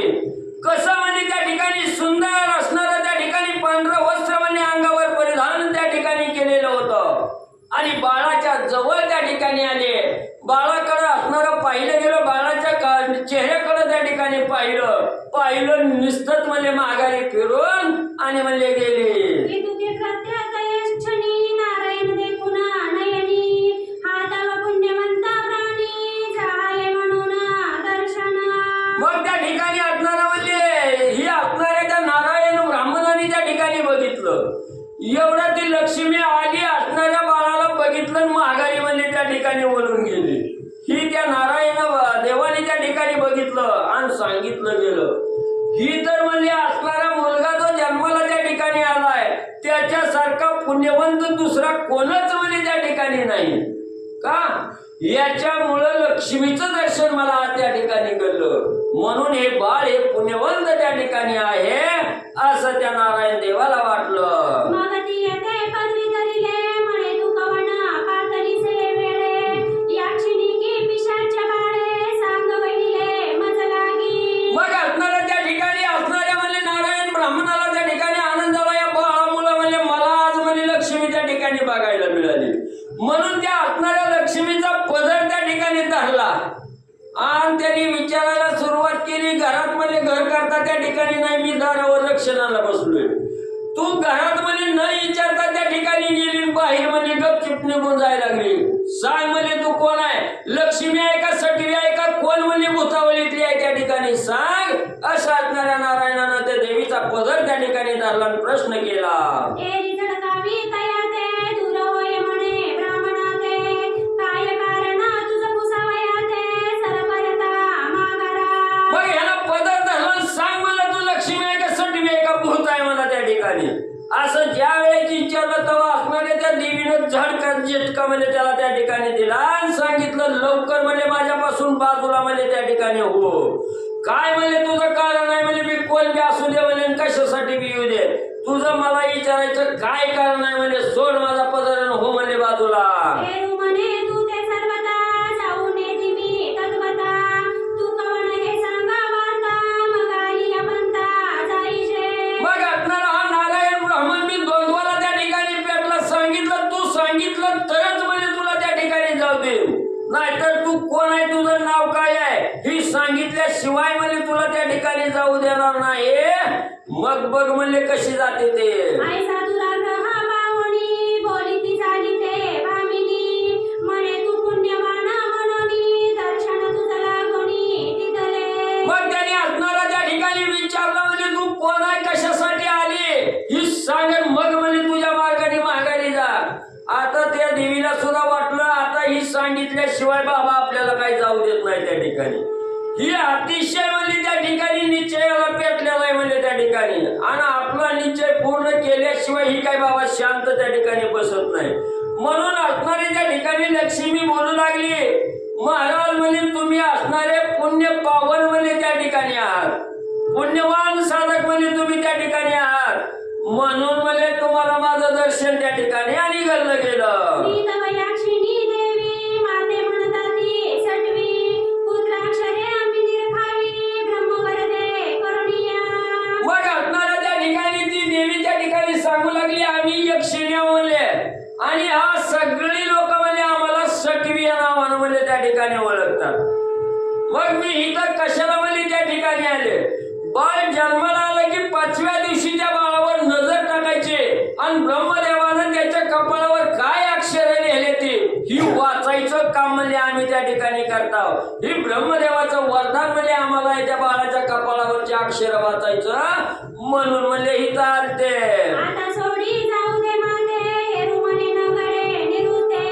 कसं म्हणजे त्या ठिकाणी सुंदर असणारं त्या ठिकाणी पांढरं वस्त्र म्हणजे अंगावर परिधान त्या ठिकाणी केलेलं होतं आणि बाळाच्या जवळ त्या ठिकाणी आले. बाळाकडे असणारं पाहिलं गेलं. बाळाच्या चेहऱ्याकडे त्या ठिकाणी पाहिलं निस्तच म्हणजे माघारी फिरून आणि म्हणजे गेले. विदुके प्रत्यतयक्षणी नारायण देखून नयनी हा तव पुण्यवंत प्राणी झाले म्हणून दर्शन. मग त्या ठिकाणी असणारा म्हणजे ही असणाऱ्या त्या नारायण ब्राह्मणाने त्या ठिकाणी बघितलं. एवढं ती लक्ष्मी आली असणाऱ्या बाळाला बघितलं माघारी म्हणजे त्या ठिकाणी वळून गेली. ही त्या नारायण देवाने त्या ठिकाणी बघितलं आणि सांगितलं गेलं ही तर म्हणजे असणारा मुलगा जो जन्माला त्या ठिकाणी आलाय त्याच्यासारखा पुण्यवंत दुसरा कोणच म्हणजे त्या ठिकाणी नाही का. याच्यामुळं लक्ष्मीचं दर्शन मला आज त्या ठिकाणी घडलं म्हणून हे बाळ हे पुण्यवंत त्या ठिकाणी आहे असं त्या नारायण देवाला वाटलं. मग ती येते पदवी धरिले म्हणे तू कवण पातळीचे वेळे याक्षिणी की पिशाच्या बाळे सांग वहिले मज लागी. मग असणाऱ्या त्या ठिकाणी असणाऱ्या म्हणजे नारायण ब्राह्मणाला त्या ठिकाणी आनंद झाला. या बाळामुळे म्हणजे मला आज म्हणजे लक्ष्मी त्या ठिकाणी बघायला मिळाली म्हणून त्या असणाऱ्या लक्ष्मीचा पदर त्या ठिकाणी धरला आणि त्यांनी विचारायला सुरुवात केली. घरात म्हणजे घर करता त्या ठिकाणी नाही मी दारावर रक्षणाला बसलोय. तू घरात म्हणजे न विचारता त्या ठिकाणी गेली बाहेर म्हणजे गपचिप निघून जायला लागली. सांग म्हणजे तू कोण आहे लक्ष्मी आहे का सटवी आहे का कोण म्हणजे भूतावळीतली आहे त्या ठिकाणी सांग असं असणाऱ्या नारायणानं त्या देवीचा पदर त्या ठिकाणी धरला आणि प्रश्न केला. एरी झळकावी तयाते दूर होय म्हणे ब्राह्मणाते काय कारण तुझ पुसावयाते सरपरता माघारा. मग ह्याला पदर धरला सांग मला तू लक्ष्मी आहे का सटवी आहे का भूत आहे मला त्या ठिकाणी असं ज्या वेळेची विचारलं तेव्हा असणाऱ्या त्या देवीनं झटका झटका म्हणजे त्याला त्या ठिकाणी दिला आणि सांगितलं लवकर म्हणजे माझ्यापासून बाजूला म्हणजे त्या ठिकाणी हो. काय म्हणजे तुझं कारण आहे म्हणजे मी कोण बी असू दे म्हणजे कशासाठी बी येऊ दे तुझं मला विचारायचं काय कारण आहे म्हणजे सोड माझा पदर हो म्हणजे बाजूला. एरू म्हणे तू ते सर्वता जाऊन येती मी तत्वता तू कवण हे सांगा वार्ता मग आली अपंता जाईशे. मग असणारा हा नारायण ब्राह्मण मी द्वंद्वाला त्या ठिकाणी पेटला. सांगितलं तू सांगितलं तरच म्हणजे तुला त्या ठिकाणी जाऊ दे नाहीतर तू कोण आहे तुझं नाव काय आहे ही सांगितल्याशिवाय म्हणजे तुला त्या ठिकाणी जाऊ देणार नाही. मग बघ म्हणले कशी जाते ते. ऐसा दुराग्रह पावणी बोलिती झाली ते भामिनी म्हणे तू पुण्यवान म्हणून दर्शन तुझं लागोनी तिथले. मग त्याने असणारा त्या ठिकाणी विचारलं म्हणजे तू कोण आहे कशासाठी आली ही सांग मग म्हणजे तुझ्या मार्गाने माघारी जा. आता त्या देवीला सुद्धा वाटलं आता ही सांगितल्याशिवाय बाबा आपल्याला काही जाऊ देत नाही त्या ठिकाणी. ही अतिशय म्हणजे त्या ठिकाणी निश्चयाला पेटलेला आहे म्हणजे त्या ठिकाणी आणि आपला निश्चय पूर्ण केल्याशिवाय ही काय बाबा शांत त्या ठिकाणी बसत नाही. म्हणून असणारी त्या ठिकाणी लक्ष्मी बोलू लागली महाराज म्हणजे तुम्ही असणारे पुण्य पावन म्हणजे त्या ठिकाणी आहात पुण्यवान साधक म्हणजे तुम्ही त्या ठिकाणी आहात, म्हणून म्हणजे तुम्हाला माझं दर्शन त्या ठिकाणी आणि घडलं गेलं. मी तव याक्षिणी देवी माते म्हणताती सटवी पुत्राक्षरे आम्ही निरखावी ब्रह्मवरदे करुणिया. मग असणाऱ्या त्या ठिकाणी ती देवी त्या ठिकाणी सांगू लागली आम्ही यक्षिणी म्हणले, आणि हा सगळी लोक म्हणजे आम्हाला सटवी या नावानं म्हणजे त्या ठिकाणी ओळखतात. मग मी इथं कशाला म्हणजे त्या ठिकाणी आले? बाळ जन्माला आलं की 5व्या दिवशी त्या बाळावर नजर टाकायची आणि ब्रह्मदेवानं त्याच्या कपाळावर काय अक्षर लिहिले ते ही वाचायचं काम म्हणजे आम्ही त्या ठिकाणी करतो. ही ब्रह्मदेवाचं वरदान म्हणजे आम्हाला त्या बाळाच्या कपाळावरचे अक्षर वाचायचं, म्हणून म्हणजे इथं आलते. आता सोडी जाऊ दे माते हे रुमणे नगरे निरुते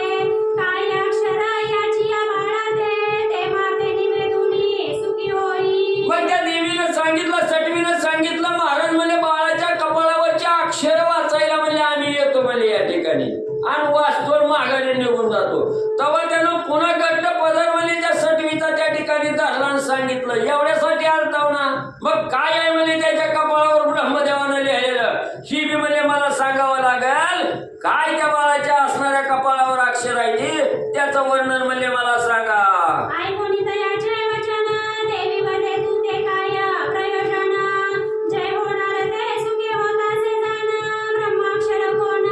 काय अक्षर याची या बाळाते ते माते निवेदुनी सुखी होई. मग त्या देवीनं सांगितलं, सटवीनं सांगितलं महाराज म्हणजे बाळाच्या कपाळावरचे अक्षर वाचायला म्हणजे आम्ही येतो म्हणजे या ठिकाणी, आणि वाचतो माघारी निघून जातो. तेव्हा त्यानं पुन्हा गट्ट पदर म्हणजे त्या सटवीचा त्या ठिकाणी धरला आणि सांगितलं एवढ्यासाठी आलताव ना. मग काय आहे म्हणजे त्याच्या कपाळावर ब्रह्मदेवानं लिहिलेलं ही बी म्हणजे मला सांगावं लागेल. काय त्या बाळाच्या असणाऱ्या कपाळावर अक्षर आहे ते त्याचं वर्णन म्हणजे मला सांगा. ऐकूनी दयाचे वचन देवी मध्ये तू ते काय प्रयोजन जय होणार ते सुखी होतासे जाण ब्रह्माक्षर कोण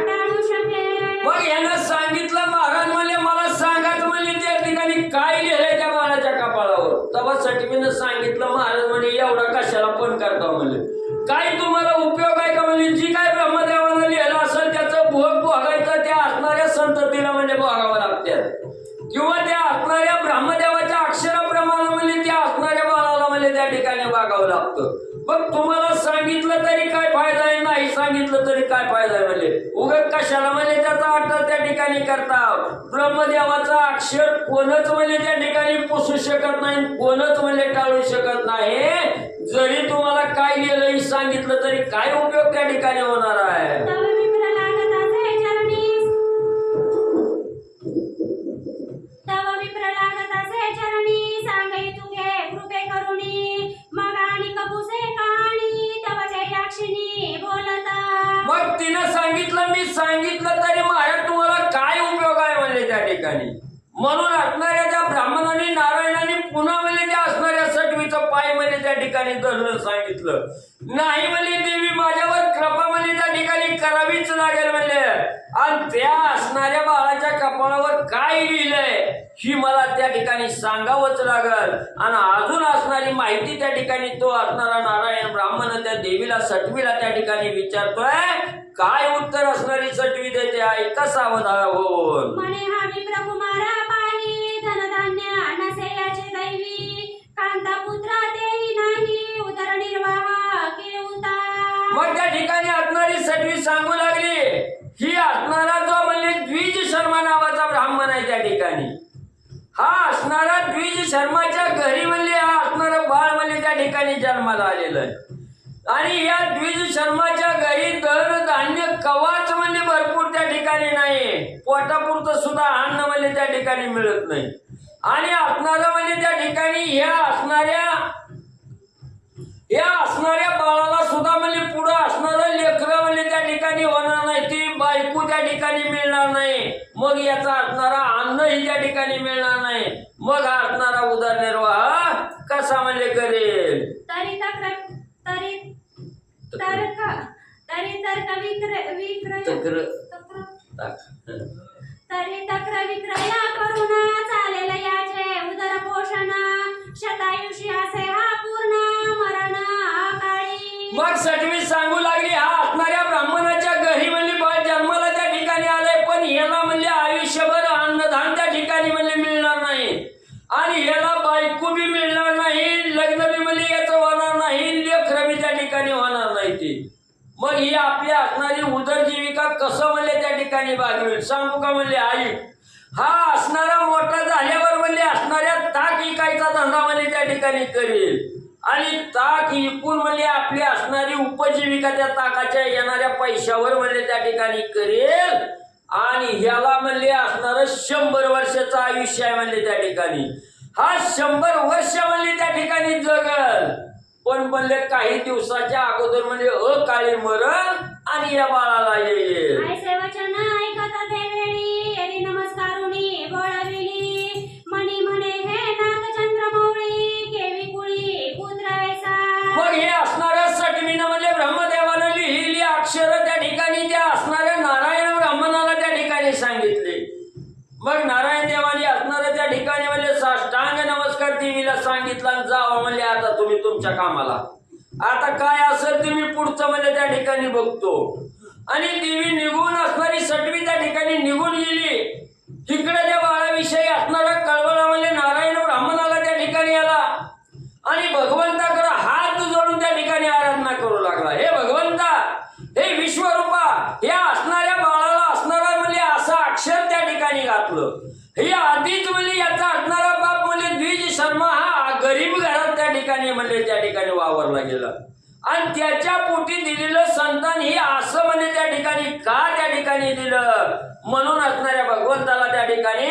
टाळू शके. मग यानं सांगितलं महाराज म्हणजे मला सांगाच म्हणजे त्या ठिकाणी काय लिहिलंय त्या बाळाच्या कपाळावर. तेव्हा सटवीनं सांगितलं महाराज म्हणजे एवढा कशाला पण करता म्हणजे काय तुम्हाला उपयोग आहे का म्हणजे जी काय ब्रह्मदेवानं लिहिलं असेल त्याचं भोग भोगायचं त्या असणाऱ्या संततीला म्हणजे भोगावं लागतात, किंवा त्या असणाऱ्या ब्रह्मदेवाच्या अक्षराप्रमाणे म्हणजे त्या असणाऱ्या बाळाला म्हणजे त्या ठिकाणी वागावं लागतं. मग तुम्हाला सांगितलं तरी काय फायदा आहे, नाही सांगितलं तरी काय फायदा आहे म्हणजे उगाच कशाला म्हणजे त्याचा अर्थ त्या ठिकाणी करता. ब्रह्मदेवाचा अक्षर कोणच म्हणजे त्या ठिकाणी पुसू शकत नाही, कोणच म्हणजे टाळू शकत नाही. जरी तुम्हाला काय लिहिलं सांगितलं तरी काय उपयोग त्या ठिकाणी होणार आहे. तव विप्र लागतासे चरणीस तव विप्र लागतासे चरणी सांगई तुगे कृपे करुणी मग आणि कपुसे कहाणी तव ते याक्षिणी बोलता. मग तिनं सांगितलं मी सांगितलं तरी महाराज तुम्हाला काय उपयोग आहे म्हणजे त्या ठिकाणी. म्हणून असणाऱ्या त्या ब्राह्मणांनी नारायणाने पुन्हा म्हणजे त्या असणाऱ्या सटवीचं पाय म्हणजे त्या ठिकाणी धरलं सांगितलं नाही म्हणजे देवी माझ्यावर कृपा म्हणजे त्या ठिकाणी करावीच लागेल म्हणजे, आणि त्या असणाऱ्या बाळाच्या कपाळावर काय लिहिलंय ही मला त्या ठिकाणी सांगावंच लागल. आणि अजून असणारी माहिती त्या ठिकाणी तो असणारा नारायण ब्राह्मण त्या देवीला सटवीला त्या ठिकाणी विचारतोय. काय उत्तर असणारी सटवी देते ऐका सावधान होऊन. म्हणे हा विप्र कुमारा पाही धनधान्य नसे याचे दैवी कांता पुत्र तेही नाही उदरनिर्वाह केउता. मग त्या ठिकाणी असणारी सटवी सांगू लागली ही असणारा जो म्हणजे द्विज शर्मा नावाचा ब्राह्मण आहे त्या ठिकाणी, हा असणारा द्विज शर्माच्या घरी म्हणजे हा असणारा बाळ म्हणजे त्या ठिकाणी जन्माला आलेलं आहे. आणि या द्विज शर्माच्या घरी धन धान्य कवाच म्हणजे भरपूर त्या ठिकाणी नाही, पोटापुरतं सुद्धा अन्न म्हणजे त्या ठिकाणी मिळत नाही. आणि असणारा म्हणजे त्या ठिकाणी या असणाऱ्या बाळाला सुद्धा म्हणजे पुढं असणारं लेकरं म्हणजे त्या ठिकाणी होणार नाही, ती बायको त्या ठिकाणी मिळणार नाही, मग याचा असणारा अन्नही त्या ठिकाणी मिळणार नाही. मग हा असणारा उदरनिर्वाह कसा म्हणजे करेल. तरी तक्र विक्रया करुणा चालेल याचे उदर पोषण शतायुषी असे हा पूर्ण मरण काळी. मग सटवी सांगू लागली हा असणाऱ्या ब्राह्मणाच्या घरी म्हणजे बाळ जन्माला त्या ठिकाणी आलंय, पण याला म्हणजे आयुष्यभर अन्नधान त्या ठिकाणी म्हणजे मिळणार नाही, आणि याला बायको बी मिळणार नाही, लग्न बी म्हणजे याचं होणार नाही, लेकरं बी त्या ठिकाणी होणार नाही ती. मग ही आपली असणारी उदरजीविका कसं म्हणजे त्या ठिकाणी भागवेल सांगू का म्हणजे आई. हा असणारा मोठा झाल्यावर म्हणजे असणाऱ्या ताक इकायचा धंदा म्हणजे त्या ठिकाणी करेल, आणि ताक इकून म्हणजे आपली असणारी उपजीविका त्या ताकाच्या येणाऱ्या पैशावर म्हणजे त्या ठिकाणी करेल, आणि ह्याला म्हणजे असणारं 100 वर्षाचं आयुष्य आहे म्हणजे त्या ठिकाणी. हा 100 वर्ष म्हणजे त्या ठिकाणी जगल. पण म्हणले काही दिवसाच्या अगोदर म्हणजे अकाळी मरण आणि या बाळाला येईल. ऐसे वचन ऐकता ते वेळी एरी नमस्कारुनी बोलाविली मनी म्हणे हे नाथ चंद्रमौळी केवी कुळी पुत्र वैसा. मग हे असणाऱ्या सटवीनं म्हणजे ब्रह्मदेवानं लिहिली अक्षर त्या ठिकाणी त्या असणाऱ्या नारायण ब्राह्मणाला त्या ठिकाणी सांगितले. मग नारायण देवाने असणाऱ्या त्या ठिकाणी म्हणजे साष्टांग नमस्कार देवीला सांगितला आणि जावं म्हणजे आता तुम्ही तुमच्या कामाला. आता काय असेल ते मी पुढचं म्हणजे त्या ठिकाणी बघतो. आणि देवी निघून असणारी सटवी त्या ठिकाणी निघून गेली. इकडे त्या बाळाविषयी असणारा कळवळा म्हणजे नारायण ब्राह्मणाला त्या ठिकाणी आला आणि भगवंताकडे हात जोडून त्या ठिकाणी आराधना करू लागला. हे भगवंता, हे विश्वरूपा, या असणाऱ्या बाळाला असणारा म्हणजे असं अक्षर त्या ठिकाणी घातलं. हे आधीच म्हणजे याचा असणारा बाप म्हणजे द्विज शर्मा हा गरीब घरात त्या ठिकाणी म्हणजे त्या ठिकाणी वावरला गेला आणि त्याच्या पोटी दिलेलं संतान हे असं म्हणजे त्या ठिकाणी का त्या ठिकाणी दिलं म्हणून असणाऱ्या भगवंताला त्या ठिकाणी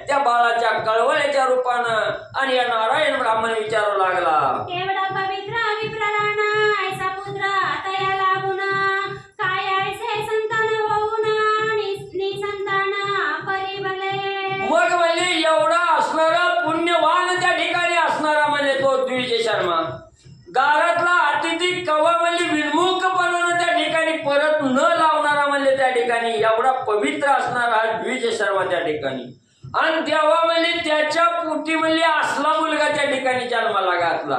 त्या बाळाच्या कळवळ्याच्या रूपानं आणि या नारायण ब्राह्मण विचारू लागला. केवढा पवित्र विप्रराणा ऐसा पुत्र तया लागुना काय ऐसे संतान होऊना निसंतान परिबले. मग म्हणजे एवढा असणारा पुण्यवान त्या ठिकाणी असणारा म्हणजे तो द्विज शर्मा दारातला अतिथी कवा म्हणजे विमुख बनवणं त्या ठिकाणी परत न लावणारा म्हणजे त्या ठिकाणी एवढा पवित्र असणारा हा द्विज शर्मा त्या ठिकाणी. आणि तेव्हा म्हणजे त्याच्या पोटी म्हणजे असला मुलगा त्या ठिकाणी जन्माला घातला.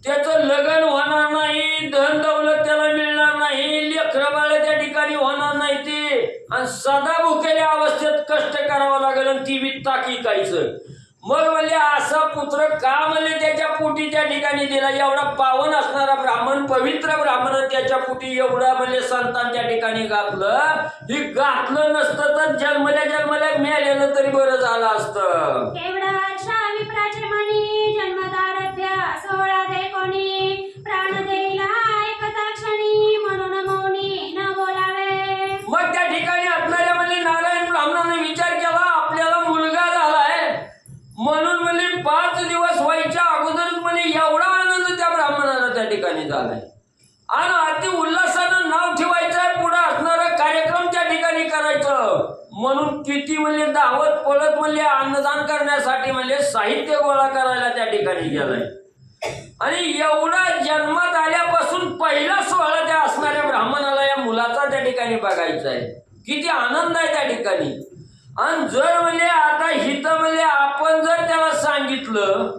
त्याचं लग्न होणार नाही, धन दौलत त्याला मिळणार नाही, लेकरं बाळ त्या ठिकाणी होणार नाही ते आणि सदा भुकेल्या अवस्थेत कष्ट करावं लागेल आणि ती बी ताकी कायचं. मग म्हणजे असा पुत्र का म्हणजे त्याच्या पोटी त्या ठिकाणी दिला. एवढा पावन असणारा ब्राह्मण पवित्र ब्राह्मण त्याच्या पोटी एवढा म्हणजे संतान त्या ठिकाणी घातलं. ही घातलं नसतं तर जन्मल्या मिळालेलं तरी बरं झालं असतं. केवढा वर्षा विप्राचे मनी जन्मदारभ्य 16 ते कोणी प्राण देईला ऐकता क्षणी म्हणून मौनी न बोलावे. मग त्या ठिकाणी असणाऱ्या म्हणजे नारायण ब्राह्मणाने विचार केला आपल्याला मुलगा झालाय म्हणून म्हणजे 5 दिवस व्हायच्या अगोदरच म्हणजे एवढा आनंद त्या ब्राह्मणाला त्या ठिकाणी झालाय आणि अति उल्हासानं नाव ठेवायचं आहे. पुढे असणारा कार्यक्रम त्या ठिकाणी करायचं म्हणून किती म्हणजे धावत पळत म्हणजे अन्नदान करण्यासाठी म्हणजे साहित्य गोळा करायला त्या ठिकाणी गेलाय. आणि एवढा जन्मात आल्यापासून पहिला सोहळा त्या असणाऱ्या ब्राह्मणाला या मुलाचा त्या ठिकाणी बघायचा आहे. किती आनंद आहे त्या ठिकाणी. आणि जर म्हणजे आता हिथं म्हणजे आपण जर त्याला सांगितलं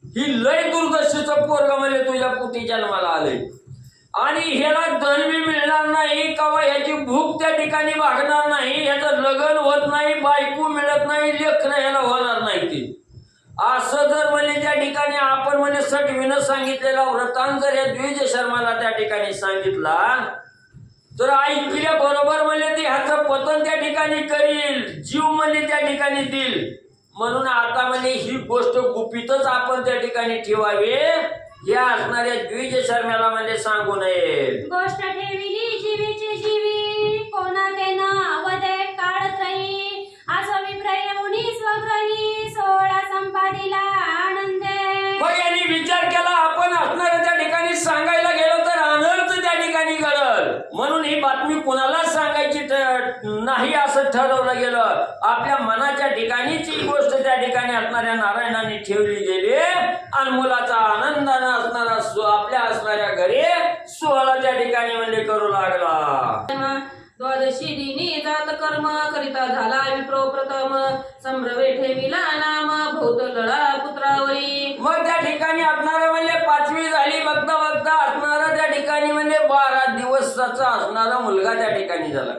ही लय दुर्दशेचं पोरग म्हणजे तुझ्या पोटी जन्माला आलंय आणि ह्याला धन बी मिळणार नाही किंवा ह्याची भूक त्या ठिकाणी भागणार नाही, ह्याचं लग्न होत नाही, बायको मिळत नाही, लेकरं ह्याला होणार नाही ते असं जर म्हणजे त्या ठिकाणी आपण म्हणजे सटवीनं सांगितलेला व्रतांत जर या द्विज शर्माला त्या ठिकाणी सांगितला तर ऐकल्या बरोबर म्हणजे ते ह्याचं पतन त्या ठिकाणी करील, जीव म्हणजे त्या ठिकाणी देईल. म्हणून आता म्हणजे ही गोष्ट गुपितच आपण त्या ठिकाणी ठेवावी. या असणाऱ्या द्विज शर्माला म्हणजे सांगू नये. गोष्ट ठेविली जीवीची जीवी कोणा तेना वदे काढत राही असं विप्रयमुनी स्वग्रही 16 संपादिला आनंदे. मग यांनी विचार केला आपण असणाऱ्या त्या ठिकाणी सांगायला गेलो तर अनर्थ त्या ठिकाणी घडल म्हणून ही बातमी कोणालाच सांगायची नाही असं ठरवलं गेलं. आपल्या मनाच्या ठिकाणीच ही गोष्ट त्या ठिकाणी असणाऱ्या नारायणाने ठेवली गेली आणि मुलाचा आनंदानं असणारा आपल्या असणाऱ्या घरी सोहळा त्या ठिकाणी म्हणजे करू लागला. द्वादशी दिनी जात कर्म करिता झाला विप्रो प्रथम संभ्रमे ठेविला नाम भूत लळा पुत्रावरी. मग त्या ठिकाणी असणारा म्हणजे 5वी झाली बघता बघता असणारा त्या ठिकाणी म्हणजे 12 दिवसाचा असणारा मुलगा त्या ठिकाणी झाला.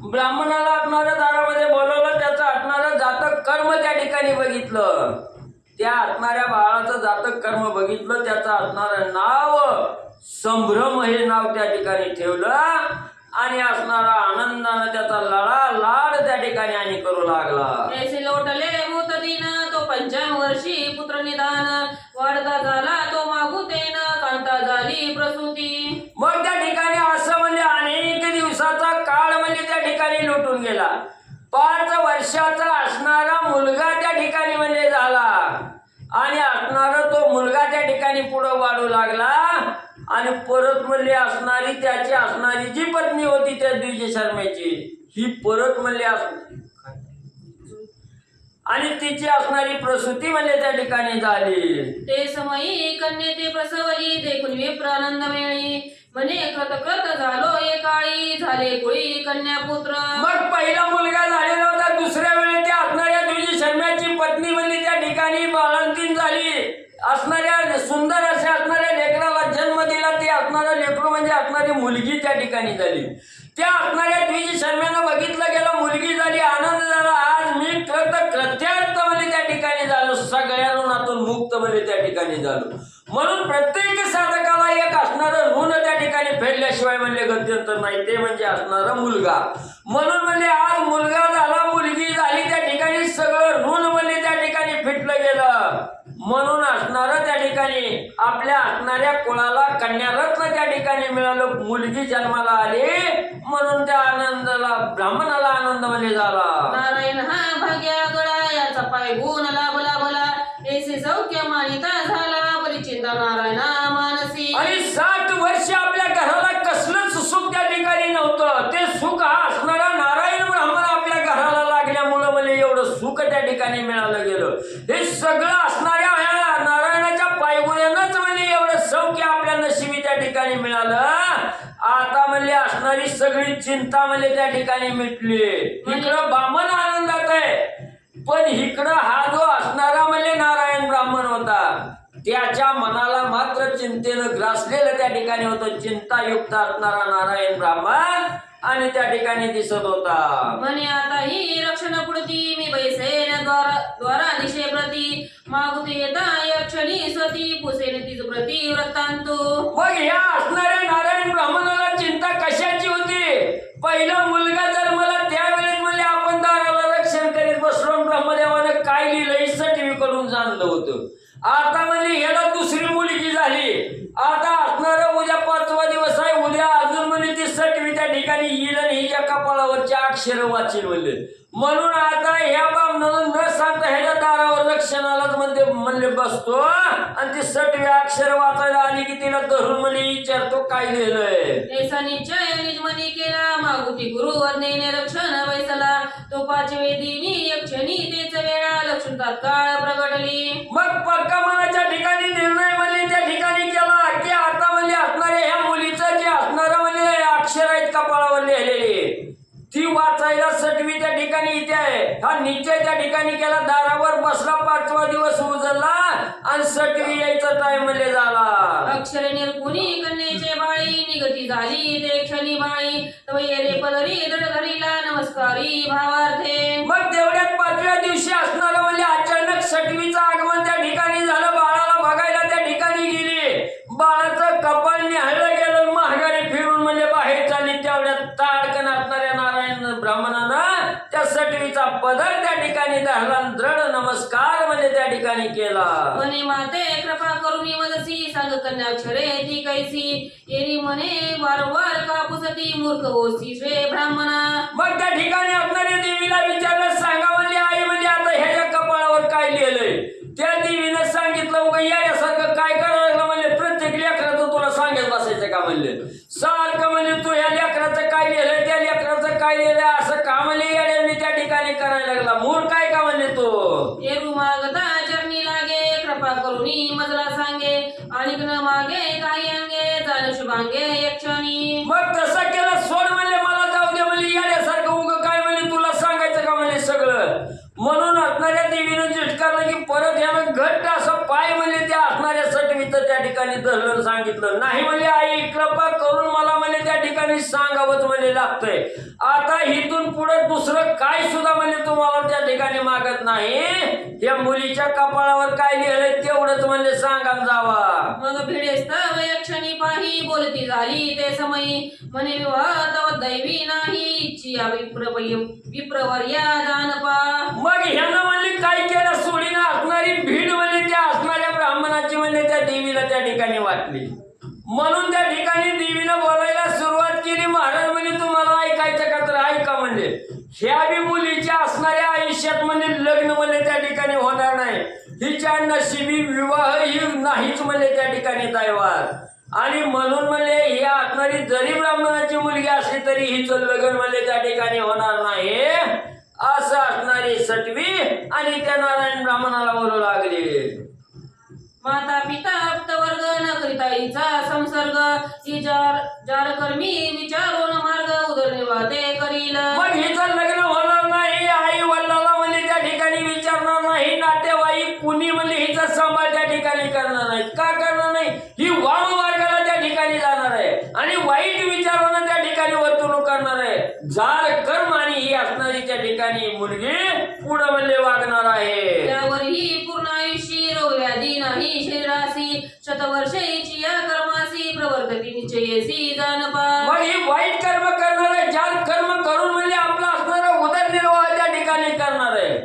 ब्राह्मणाला असणाऱ्या दारामध्ये बोलवलं, त्याचं असणारं जातक कर्म त्या ठिकाणी बघितलं, त्या असणाऱ्या बाळाचं जातक कर्म बघितलं, त्याचं असणारं नाव संभ्रम हे नाव त्या ठिकाणी ठेवलं आणि असणारा आनंदानं त्याचा लळा लाड त्या ठिकाणी आणि करू लागला. ऐसे लोटले मुतदीन तो 55 वर्षी पुत्र निदान वाढता झाला तो मागुतेन कांता झाली प्रसूती. मग त्या ठिकाणी असं म्हणजे अनेक दिवसाचा काळ म्हणजे त्या ठिकाणी लुटून गेला. 5 वर्षाचा असणारा मुलगा त्या ठिकाणी म्हणजे झाला आणि असणारा तो मुलगा त्या ठिकाणी पुढं वाढू लागला आणि परत म्हणले असणारी त्याची असणारी जी पत्नी होती त्या द्विज शर्मेची ही परत म्हणले आणि तिची असणारी प्रसूती म्हणजे त्या ठिकाणी झाली. ते समयी कन्ये ते प्रसवली देखून विप्र आनंद मिळी म्हणे कृत झालो एकाळी झाले कुळी कन्या पुत्र. मग पहिला मुलगा झालेला होता, दुसऱ्या वेळी त्या असणाऱ्या द्विज शर्म्याची पत्नी म्हणली त्या ठिकाणी बाळंतीण झाली. असणाऱ्या सुंदर अशा असणाऱ्या लेकराला जन्म दिला. ते असणारा लेकरू म्हणजे असणारी मुलगी त्या ठिकाणी झाली. त्या असणाऱ्या द्विज शर्म्यानं बघितलं गेलं मुलगी झाली, आनंद झाला. आज मी कृत्यार्थ म्हणजे त्या ठिकाणी झालो, सगळ्या ऋणातून मुक्त म्हणजे त्या ठिकाणी झालो. म्हणून प्रत्येक साधकाला एक असणारं ऋण त्या ठिकाणी फेडल्याशिवाय म्हणजे गत्यंतर नाही, ते म्हणजे असणारा मुलगा. म्हणून म्हणजे आज मुलगा झाला, मुलगी झाली, त्या ठिकाणी सगळं ऋण म्हणजे त्या ठिकाणी फिटलं गेलं. म्हणून असणारं त्या ठिकाणी आपल्या असणाऱ्या कुळाला कन्यारत्न त्या ठिकाणी मिळालं, मुलगी जन्माला आली. म्हणून त्या आनंदाला ब्राह्मणाला आनंद म्हणजे झाला. नारायण हा भाग्या गळा याचा पाय गुण लाभला भला ऐसे सौख्य मानिता झाला परिचिंता नारायणा मानसी. आणि 60 वर्ष आपल्या घराला कसलंच सुख त्या ठिकाणी नव्हतं. ते सुख हा असणारा नारायण ब्राह्मण आपल्या घराला लागल्यामुळं म्हणजे एवढं सुख त्या ठिकाणी मिळालं गेलं. हे सगळं असणाऱ्या नारायणाच्या पायगुण्यानंच म्हणजे एवढं सौख्य आपल्या नशिबी त्या ठिकाणी मिळालं. आता म्हणजे असणारी सगळी चिंता म्हणजे त्या ठिकाणी मिटली. इकडं ब्राह्मण आनंदात आहे, पण इकडं हा जो असणारा म्हणजे नारायण ब्राह्मण होता त्याच्या मनाला मात्र चिंतेनं ग्रासलेलं त्या ठिकाणी होतं. चिंतायुक्त असणारा नारायण ब्राह्मण आणि त्या ठिकाणी दिसत होता. म्हणे आता ही रक्षण पुढती मी बैसेन द्वारा दिशे प्रती मागुती येता यक्षणी स्वती पुसेन तिज प्रती वृत्तांतू. मग ह्या असणाऱ्या नारायण ब्राह्मणाला चिंता कशाची होती? पहिला मुलगा जन्माला त्यावेळेस म्हणजे आपण दाराला रक्षण करीत बसलो, ब्रह्मदेवानं काय लिहिलं सटवीकडून जाणलं होतं. आता म्हणजे ह्याला दुसरी मुलगी झाली. आता असणारा उद्या 5वा दिवस आहे, उद्या अजून म्हणजे ती सटवी त्या ठिकाणी येईल आणि हिच्या कपाळावरची अक्षर वाचील म्हणले. म्हणून आता ह्या ब्राह्मणानं न सांगता ह्याच्या दारावर रक्षणालाच म्हणले बसतो आणि ती 6वी अक्षर वाचायला आली की तिला धरून म्हणजे विचारतो काय लिहिलंय. ऐसा निश्चय निजमनी केला मागुती गुरु वर्णेने रक्षण वैसला तो 5वे दिनी यक्षणी तेच वेळा लक्ष्मण तात्काळ प्रगटली. मग पक्का मनाच्या ठिकाणी निर्णय म्हणजे त्या ठिकाणी केला की आता म्हणजे असणाऱ्या ह्या मुलीचं जे असणारं म्हणजे अक्षर आहेत कपाळावर लिहिलेले ती वाचायला 6वी त्या ठिकाणी इथे आहे. हा निश्चय त्या ठिकाणी केला. दारावर बसला, 5वा दिवस उजळला आणि 6वी यायचा टाइम म्हणजे झाला. अक्षरे निर्गुणी कन्येचे बाळी निगती झाली ते क्षणी बाळी तवयेरे पदरी दड धरीला नमस्कारी भावार्थे. मग तेवढ्यात 5व्या दिवशी असणारं म्हणजे अचानक 6वीचं आगमन त्या ठिकाणी झालं. बाळाला बघायला त्या ठिकाणी गेली. बाळाचं कपाळ निहाळलं गेलं, महागारी फिरून म्हणजे बाहेर चालली. तेवढ्यात ताडकन असणाऱ्या नारायण ब्राह्मणानं त्या 6वीचा पदर त्या ठिकाणी धरला, दृढ नमस्कार म्हणजे त्या ठिकाणी केला. म्हणे माते कृपा करून मदसी सांग कन्याक्षरे ती कैसी येरी म्हणे वारंवार कापुसती मूर्ख होसी श्रे ब्राह्मणा. मग त्या ठिकाणी असणाऱ्या देवीला विचारलं, सांगा म्हणजे आई म्हणजे आता ह्याच्या कपाळावर काय लिहिलंय. त्या देवीनं सांगितलं उगा यासारखं काय करायला म्हणजे प्रत्येक लेकराचं तुला सांगत बसायचं का म्हणले. सारखं म्हणजे तू ह्या लेकराचं काय लिहिलंय त्या लेकराचं काय लिहिलंय असं का म्हणले येड्यांनी त्या ठिकाणी करायला लागला. मूळ काय का म्हणले तो येरू मागता चरणी लागे कृपा करून मजला सांगे आणि न मागे काही अंगे जाण शुभांगे यक्षणी. मग तसं केलं. सोड म्हणले, मला जाऊ दे म्हणले, येड्यासारखं उगं काय म्हणले तुला सांगायचं का म्हणले सगळं. म्हणून असणाऱ्या देवीनं झिटकारलं की परत यानं घट्ट असं पाय म्हणले त्या असणाऱ्या 6वीचं त्या ठिकाणी धरलं, सांगितलं नाही म्हणले आई कृपा करून मला म्हणले त्या ठिकाणी सांगावंच म्हणले लागतंय. आता इथून पुढे दुसरं काय सुद्धा म्हणले तुम्हाला त्या ठिकाणी मागत नाही. या मुलीच्या कपाळावर काय लिहिलंय तेवढंच म्हणले सांगा जावा. मग भिडेस्तव यक्षणी पाही बोलती झाली ते समयी म्हणे विवाह तव दैवी नाही इच्छी विप्रवर्या जानपा. मग ह्यानं म्हणले काय केलं सोडीनं असणारी भीड म्हणजे त्या असणाऱ्या ब्राह्मणाची म्हणजे त्या देवीला त्या ठिकाणी वाटली. म्हणून त्या ठिकाणी देवीनं बोलायला सुरुवात केली. महाराज म्हणजे तुम्हाला ऐकायचं का तर ऐका म्हणले. ह्या बी मुलीच्या असणाऱ्या आयुष्यात म्हणजे लग्न म्हणजे त्या ठिकाणी होणार नाही, हिच्या नशिबी विवाह ही नाहीच म्हणजे त्या ठिकाणी तैवार. आणि म्हणून म्हणजे ही असणारी जरी ब्राह्मणाची मुलगी असली तरी हिचं लग्न म्हणजे त्या ठिकाणी होणार नाही असं असणारी सटवी आणि त्या नारायण ब्राह्मणाला बोलू लागले. माता पिता आप्तवर्ग न करिता हिचा संसर्ग, ही जार कर्मी विचारून मार्ग उदरनिर्वाह ते करील. मग हिचं लग्न होणार नाही, आई वडिलाला म्हणजे त्या ठिकाणी विचारणार नाही, नातेवाईक कुणी म्हणजे हिचा सांभाळ त्या ठिकाणी करणार नाही. का करणार नाही? ही वाम मार्गाला त्या ठिकाणी जाणार आहे आणि वाईट विचारांना त्या ठिकाणी वर्तणूक करणार आहे. जार कर्म आणि ही असणारी त्या ठिकाणी मुलगी पुढे म्हणजे वागणार आहे. त्यावरही पूर्ण आयुष्य रोगव्याधी नाही शरीरासी, शतवर्षेची या कर्मासी प्रवर्तती निश्चयेसी जानपा. मग ही वाईट कर्म करणार आहे, जार कर्म करून म्हणजे आपला असणारा उदरनिर्वाह त्या ठिकाणी करणार आहे.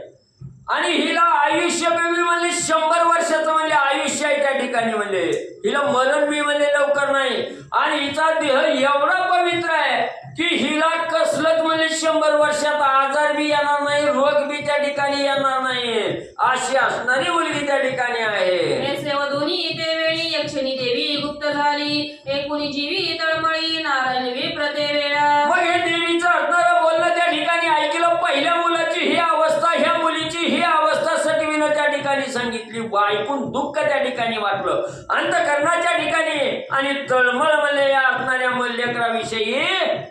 आणि हिला आयुष्य कमी म्हणजे 100 वर्षाचं म्हणजे आयुष्य आहे त्या ठिकाणी, म्हणजे हिला मरण बी म्हणजे लवकर नाही. आणि हिचा देह एवढा पवित्र आहे की हिला कसलंच म्हणजे 100 वर्षात आजार बी येणार नाही, रोग बी त्या ठिकाणी येणार नाही, अशी असणारी मुलगी त्या ठिकाणी आहे. हे सेव दोन्ही ते वेळी यक्षिणी देवी गुप्त झाली, एकूणी जीवी तळमळी नारायण विप्रते वेळा. मग हे देवीचं असणारं बोलणं त्या ठिकाणी ऐकलं. पहिल्या मुलाची ही अवस्था, ह्या मुलीची ही अवस्था सटवीनं त्या ठिकाणी सांगितली. ऐकून दुःख त्या ठिकाणी वाटलं अंतःकरणाच्या ठिकाणी. आणि तळमळ म्हणजे या असणाऱ्या लेकराविषयी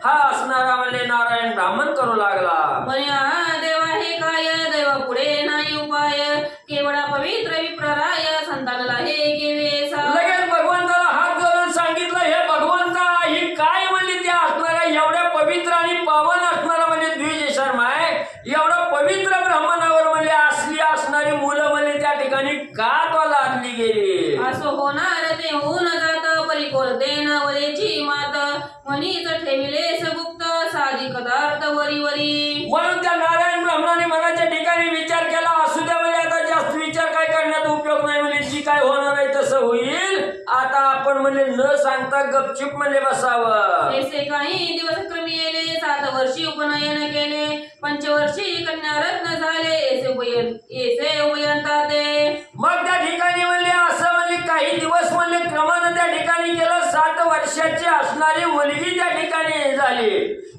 हा असणारा म्हणजे नारायण ब्राह्मण करू लागला. म्हणे हा देवा हे काय, दैवा पुढे नाही उपाय, केवढा पवित्र विप्रराय संतानला हे केवेसा. लगेच भगवंताला हात जोडून सांगितलं, हे भगवंता ही काय म्हणजे त्या असणाऱ्या एवढ्या पवित्र आणि पावन असणारा म्हणजे द्विज शर्मा आहे, एवढा पवित्र ब्राह्मणावर म्हणजे असली असणारी मुलं म्हणजे त्या ठिकाणी का तो लादली गेली. असो होणार ते होऊन जात, परिकोर देन वरेची मात, म्हणीच ठेविलेस गुप्त साधिक पदार्थ वरी वरी. म्हणून त्या नारायण ब्राह्मणाने मनाच्या ठिकाणी विचार केला, असू द्या म्हणजे आता जास्त विचार काय करण्यात उपयोग नाही, म्हणजे जी काय होणार आहे तसं होईल, आता आपण म्हणजे न सांगता गपचिप म्हणजे बसावं. ऐसे काही दिवस क्रमी येले, 7 वर्षी उपनयन केले, पंचवर्षी कन्यारत्न झाले, ऐसे उभयंता ते. मग त्या ठिकाणी म्हणले असं म्हणजे काही दिवस म्हणले क्रमानं त्या ठिकाणी केलं. 7 वर्षाची असणारी मुलगी त्या ठिकाणी झाली.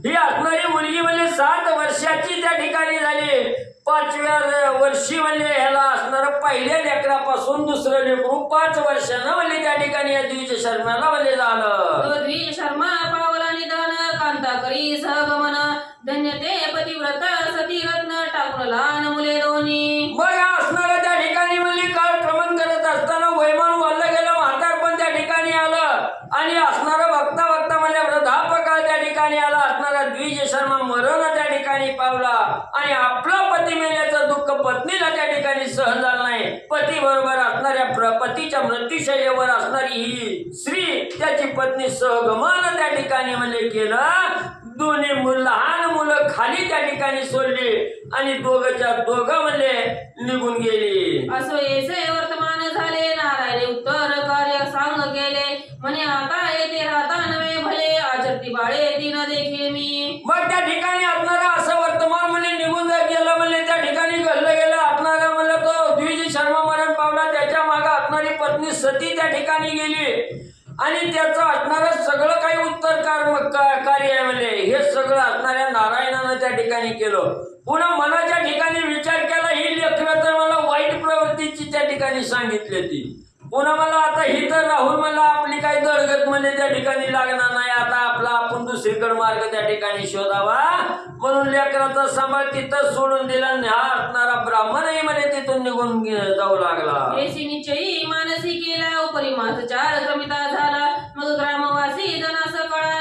ही असणारी मुलगी म्हणजे 7 वर्षाची त्या ठिकाणी झाली. 5व्या वर्षी म्हणजे ह्याला असणार पहिल्या लेकरापासून दुसरं लेकरू 5 वर्षानं म्हणजे त्या ठिकाणी या द्विज शर्माला म्हणजे झालं. तो द्विज शर्मा पावला निधन, कांता करी सहगमन, धन्य ते पतिव्रत सती रत्न, टाकून लहान मुले दोन्ही. मग असणाऱ्या त्या ठिकाणी म्हणजे काळ क्रमण करत असताना वैमान वाढलं गेलं, म्हातार पण त्या ठिकाणी आलं आणि असणारा बघता बघता म्हणजे वृद्धापकाळ त्या ठिकाणी आला. असणारा द्विज शर्मा मरण त्या ठिकाणी पावला आणि आपला पती मेल्याचं दुःख पत्नीला त्या ठिकाणी सहन झालं नाही. पती बरोबर असणाऱ्या पतीच्या मृत्यूशय्येवर असणारी ही स्त्री त्याची पत्नी सहगमन त्या ठिकाणी म्हणजे केलं. दोन्ही लहान मुलं खाली त्या ठिकाणी सोडली आणि दोघंच्या दोघं म्हणजे निघून गेली. असो येसे वर्तमान झाले, नारायण उत्तर कार्य सांग केले, म्हणे आता येते राहता नव्हे भले, आचरती बाळे तीन देखील मी. मग त्या ठिकाणी असणारा असं वर्तमान म्हणजे निघून गेलं, म्हणजे त्या ठिकाणी घडलं गेलं. असणारा म्हणजे तो द्विज शर्मा मरण पावला, त्याच्या मागे असणारी पत्नी सती त्या ठिकाणी गेली आणि त्याचं असणारं सगळं काही उत्तर कार्य आहे म्हणजे हे सगळं असणाऱ्या नारायणानं त्या ठिकाणी केलं. पुन्हा मनाच्या ठिकाणी विचार केला, ही लेकरं तर मला वाईट प्रवृत्तीची त्या ठिकाणी सांगितली ती, पुन्हा मला आता ही तर राहून मला आपली काही दळगत म्हणजे त्या ठिकाणी लागणार नाही, आता आपला आपण दुसरीकडे मार्ग त्या ठिकाणी शोधावा. म्हणून लेकराचा सांभाळ तिथं सोडून दिला आणि हा असणारा ब्राह्मणही म्हणजे तिथून निघून जाऊ लागला. ऐसी निश्चयी मानसी केला, उपरी मास 4 क्रमिता झाला, मग ग्रामवासी जनास कळा,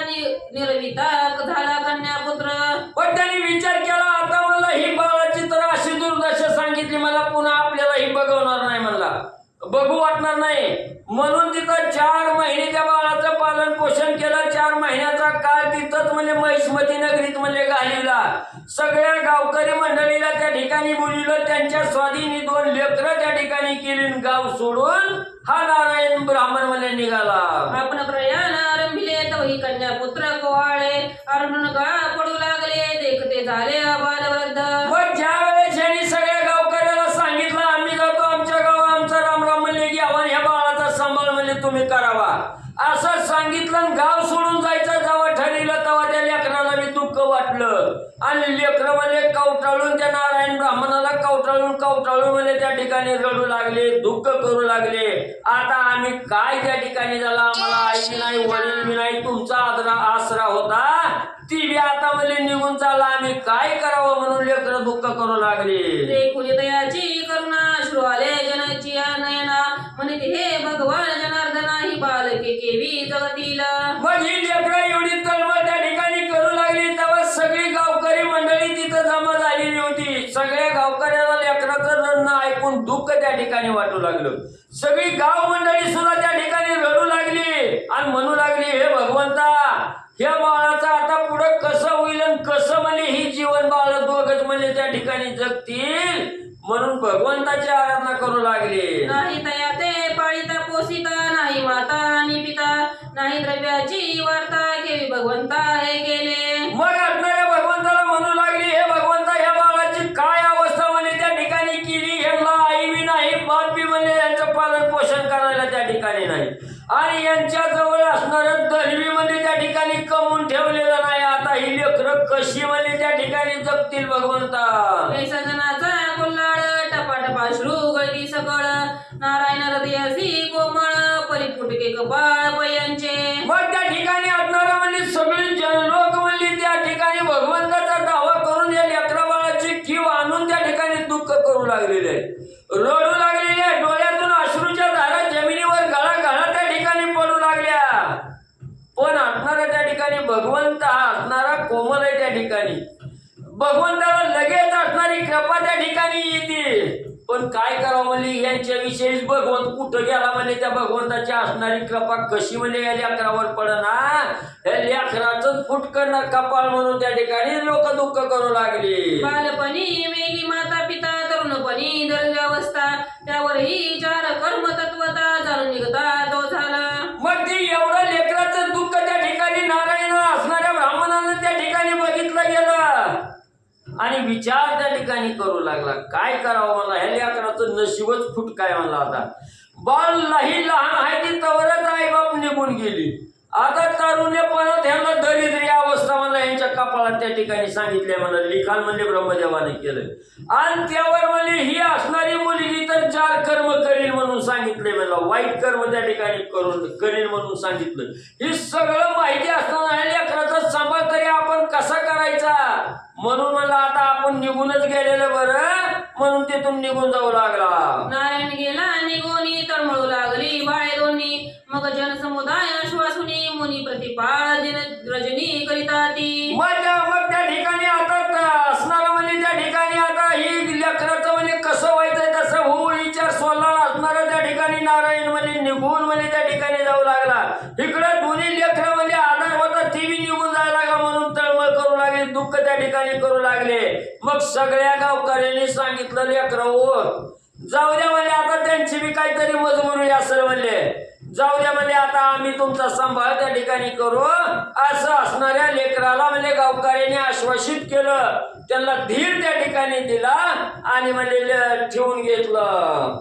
निर्विता झाला कन्या पुत्र. पण त्यांनी विचार केला, आता मला ही बाळाची तर अशी दुर्दशा सांगितली, मला पुन्हा आपल्याला ही बघवणार नाही, मला बघू वाटणार नाही. म्हणून तिथं 4 महिने त्या बाळाचं पालन पोषण केलं. 4 महिन्याचा काळ तिथंच म्हणजे महिष्मती नगरीत म्हणजे घालविला. सगळ्या गावकरी मंडळीला त्या ठिकाणी बोलविलं, त्यांच्या स्वाधीनी 2 लेकरं त्या ठिकाणी केली. गाव सोडून हा नारायण ब्राह्मण म्हणजे निघाला. आपण प्रयाण आरंभिले, तवही कन्या पुत्र कोहाळे, अरुण गळा पडू लागले, देखते झाले अबाल वृद्ध. मग ज्या वेळेस यांनी सांगितलं आणि गाव सोडून जायचं जेव्हा ठरलं तेव्हा त्या लेकराला मी दुःख वाटलं आणि लेकरं म्हणजे कवटाळून त्या नारायण ब्राह्मणाला कवटाळून म्हणजे त्या ठिकाणी रडू लागले, दुःख करू लागले. आता आम्ही काय त्या ठिकाणी झाला, आम्हाला आई बी नाही, वडील बी नाही, तुमचा आसरा होता, ती बी आता म्हणजे निघून चालला, आम्ही काय करावं म्हणून लेकरं दुःख करू लागले. देखून दयाची करुणा अश्रू आले जनाची नयना, म्हणते हे भगवान जनार्दना ही बालके केवी जगतील. मग ही लेकरं एवढी तळमळ त्या ठिकाणी करू लागली तेव्हा सगळी गावकरी मंडळी तिथं जमा झालेली होती. सगळ्या गावकऱ्याला लेकराचं रडणं ऐकून दुःख त्या ठिकाणी वाटू लागलं. सगळी गाव मंडळी सुद्धा त्या ठिकाणी रडू लागली आणि म्हणू लागली, हे भगवंता, ह्या बाळाचं आता पुढं कसं होईल आणि कसं म्हणजे ही जीवन बाळ दोघच म्हणजे त्या ठिकाणी जगतील म्हणून भगवंताची आराधना करू लागली. नाही तया ते पाळिता पोसिता, नाही माता आणि पिता, नाही द्रव्याची वार्ता, केवी भगवंता हे केले. मग असणाऱ्या भगवंताला म्हणू लागली, हे भगवंता, ह्या बाळाची काय अवस्था म्हणजे त्या ठिकाणी केली, ह्यांना आई बी नाही, बाप बी म्हणजे यांचं पालन पोषण करायला त्या ठिकाणी नाही आणि यांच्या जवळ असणारं दरवी म्हणजे त्या ठिकाणी कमवून ठेवलेलं नाही. आता ही लेकरं कशी म्हणजे त्या ठिकाणी जगतील भगवंता. सजनाचा कोल्हाळ टपाटपा श्रू गळती सकळ, नारायण हृदयासी कोमळ, परिपुटके कपाळ पयांचे. मग त्या ठिकाणी असणारं म्हणजे सगळी जनलोक म्हणजे त्या ठिकाणी भगवंताचा दावा करून या लेकरा बाळाची कीव आणून त्या ठिकाणी दुःख करू लागलेले आहे, रडू लागलेले आहे. डोळ्यातून अश्रूच्या धारा जमिनीवर गळा त्या ठिकाणी पडू लागल्या. पण असणारा त्या ठिकाणी भगवंत हा असणारा कोमल आहे. त्या ठिकाणी भगवंताला लगेच असणारी कृपा त्या ठिकाणी येते. पण काय करावं म्हणजे यांच्याविषयीच भगवंत कुठं गेला म्हणजे त्या भगवंताची असणारी कृपा कशी म्हणजे या लेकरावर पडना, या लेकराचं फुटकन कपाळ म्हणून त्या ठिकाणी लोक दुःख करू लागले. बालपणी मेली माता पिता, तरुणपणी दर्जावस्था, त्यावरही चार कर्म तत्वता, जाणून निघता तो झाला. मग ते एवढं लेकराचं दुःख त्या ठिकाणी नारायण असणाऱ्या ब्राह्मणानं त्या ठिकाणी बघितलं गेलं आणि विचार त्या ठिकाणी करू लागला, काय करावं मला, ह्या लेकराचं नशीबच फुटकाय म्हणला. आता बाळ लहान आहे ती तवरच आई बाप निघून गेली. आता तारुण्यपणात ह्यांना दरिद्री अवस्था मला यांच्या कपाळात त्या ठिकाणी सांगितले, मला लिखाण म्हणजे ब्रह्मदेवाने केलं आणि त्यावर म्हणजे ही असणारी मुलगी तर 4 कर्म करील म्हणून सांगितले, मला वाईट कर्म त्या ठिकाणी करील म्हणून सांगितलं. हे सगळं माहिती असताना लेकराचा सांभाळ तरी आपण कसा करायचा म्हणून मला आता आपण निघूनच गेलेलं बरं म्हणून तिथून निघून जाऊ लागला. नारायण गेला निघोनी, तळमळू लागली बाळे दोन्ही, मग जनसमुदाय श्वासुनी, मुनी प्रतिपाळ रजनी करिता ती. मग त्या ठिकाणी आता असणारा म्हणजे त्या ठिकाणी आता ही लेकराचं म्हणजे कसं व्हायचंय तसं हो विचार सोडला असणारा त्या ठिकाणी नारायण म्हणजे निघून म्हणजे त्या ठिकाणी जाऊ लागला. इकडे दोन्ही लेकरं म्हणजे आधार होता ती बी निघून जायला लागला म्हणून तळमळ करू लागले, दुःख त्या ठिकाणी करू लागले. मग सगळ्या गावकऱ्यांनी सांगितलं, लेकरं हो जाऊ द्या म्हणजे आता त्यांची बी काहीतरी मजबुरी असेल म्हणले, जाऊ द्या म्हणजे आता आम्ही तुमचा सांभाळ त्या ठिकाणी करू असं असणाऱ्या लेकराला म्हणजे गावकऱ्यांनी आश्वासित केलं, त्यांना धीर त्या ठिकाणी दिला आणि म्हणजे ठेवून घेतलं.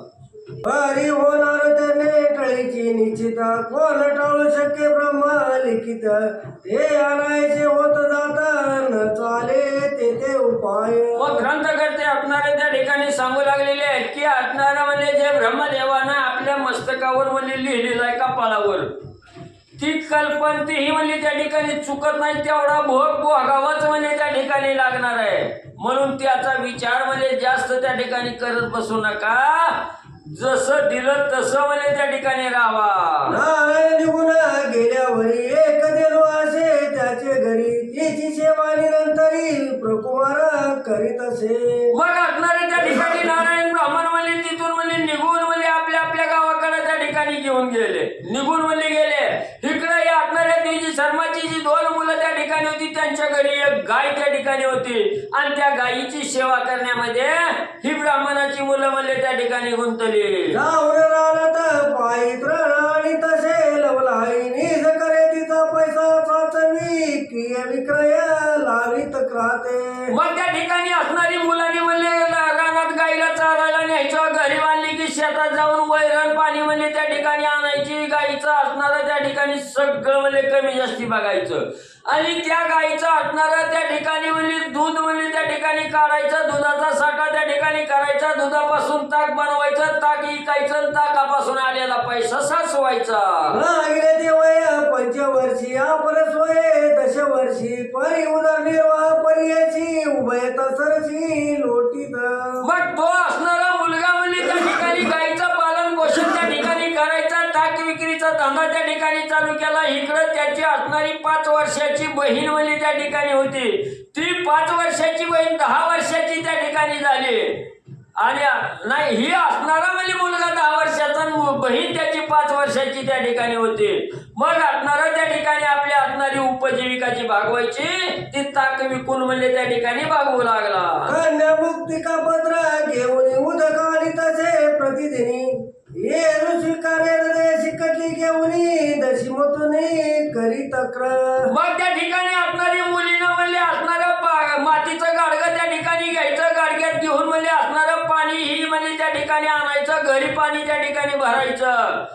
बरी होणार त्याने टळीची निश्चिता, कोण टाळू शक्य ब्रह्मा लिखित, ते आणायचे होत जाता न चाले ते उपाय. मग ग्रंथकर्ते असणारे त्या ठिकाणी सांगू लागलेले आहेत की असणारा म्हणजे जे ब्रह्मदेवानं आपल्या मस्तकावर म्हणजे लिहिलेलं आहे कपाळावर, ती कल्पना ही म्हणजे त्या ठिकाणी चुकत नाही, तेवढा भोग भोगावाच म्हणजे त्या ठिकाणी लागणार आहे. म्हणून त्याचा विचार म्हणजे जास्त त्या ठिकाणी करत बसू नका, जसं दिलं तसं म्हणजे त्या ठिकाणी राहावा. नारायण निघून गेल्यावरी एक देलो असे त्याचे घरी, तिची सेवा निरंतरी प्रकुमार करीत असे. मग असणारे त्या ठिकाणी नारायण ब्राह्मण म्हणजे तिथून म्हणजे निघून म्हणजे आपल्या गावाकडे त्या ठिकाणी घेऊन गेले, निघून म्हणजे गेले. इकडे असणाऱ्या देवी शर्माची जी 2 मुलं त्या ठिकाणी होती त्यांच्या घरी एक गाय त्या ठिकाणी होती आणि त्या गायीची सेवा करण्यामध्ये ही ब्राह्मणाची मुलं म्हणजे त्या ठिकाणी गुंतली. जाऊन राहत पायी तृण आणि तसे लवलाई, निज करे तिचा पैसा चाचणी, क्रिया विक्रय लावित क्राते. मग त्या ठिकाणी असणारी मुलांनी म्हणले रानात गायीला चारायला न्यायचं, घरी बांधली की शेतात जाऊन वैरण पाणी म्हणले त्या ठिकाणी आणायची, गाईचं असणारं त्या ठिकाणी सगळं म्हणले कमी जास्ती बघायचं, आणि त्या गाईचं असणारं त्या ठिकाणी म्हणले दूध म्हणले त्या ठिकाणी काढायचं, दुधाचा साठा त्या ठिकाणी करायचा, दुधापासून ताक बनवायचं, ताक इकायचं, ताकापासून आलेला पैसा साचवायचा. लागले ते वय पंचवर्षी अपरस वय दशवर्षी परी उदरनिर्वाह पर्याची उभयत सरशी लोटीत. मग तो असणारा मुलगा म्हणजे त्या ठिकाणी गाईचं पालन पोषण त्या ठिकाणी करायचा, ताक विक्रीचा धंदा त्या ठिकाणी चालू केला. इकडं त्याची असणारी 5 वर्षाची बहीण म्हणजे त्या ठिकाणी होती, ती 5 वर्षाची बहीण 10 वर्षाची त्या ठिकाणी झाली, आणि नाही ही असणारा म्हणजे मुलगा 10 वर्षाचा, बहीण त्याची 5 वर्षाची त्या ठिकाणी होती. मग असणारा त्या ठिकाणी आपली असणारी उपजीविकाची भागवायची, ती ताक विकून म्हणजे त्या ठिकाणी भागवू लागला. कन्या मुक्तिका पत्र घेऊन उदकाने तसे प्रतिदिनी ये स्वीकारे शिकटली घेऊन दशिमतुनी करी तक्र. मग त्या ठिकाणी असणारी मुलीनं म्हणले असणारं मातीचं गाडगं त्या ठिकाणी घ्यायचं, गाडग्यात घेऊन म्हणजे असणारं पाणी ही म्हणजे त्या ठिकाणी आणायचं, घरी पाणी त्या ठिकाणी भरायचं.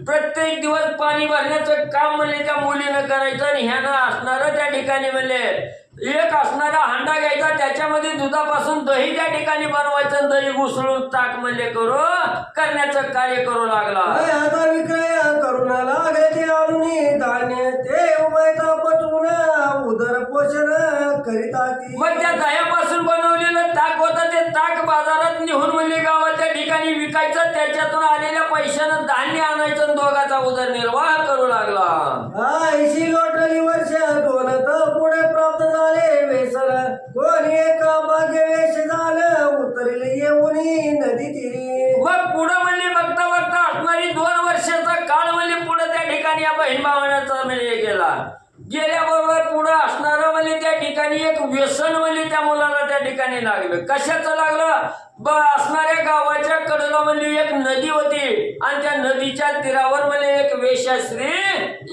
प्रत्येक दिवस पाणी भरण्याचं काम म्हणले त्या मुलीनं करायचं, आणि ह्यानं असणारं त्या ठिकाणी म्हणले एक असणारा हांडा घ्यायचा, त्याच्यामध्ये दुधापासून दही त्या ठिकाणी बनवायचं, दही घुसळून ताक म्हणले करण्याचं कार्य करू लागला. आता विक्रय करून लागले ते आणून धान्य ते उभयता पचवून उदर पोषण करीताती. मग त्या दह्यापासून बनवलेलं ताक होतं, ते ताक बाजारात नेऊन म्हणजे गावाच्या ठिकाणी विकायचं, त्याच्यातून आलेल्या पैशानं धान्य आणायचं, दोघाचा उदरनिर्वाह करू लागला. 80 लोटली वर्ष दोन तर पुढे प्राप्त झाले वेसर, कोणी एका भाग्य वेश झालं उतरले येऊन नदी तीरी. मग पुढं म्हणले बघता बघता असणारी 2 वर्षाचा काळ म्हणले पुढे त्या ठिकाणी या बहीण भावनाचा म्हणजे गेला. गेल्याबरोबर पुढं असणारं म्हणजे त्या ठिकाणी एक व्यसन म्हणजे त्या मुलाला त्या ठिकाणी लागलं. कशाचं लागलं? असणाऱ्या गावाच्या कडेला म्हणजे एक नदी होती, आणि त्या नदीच्या तीरावर म्हणजे एक वेश्याश्री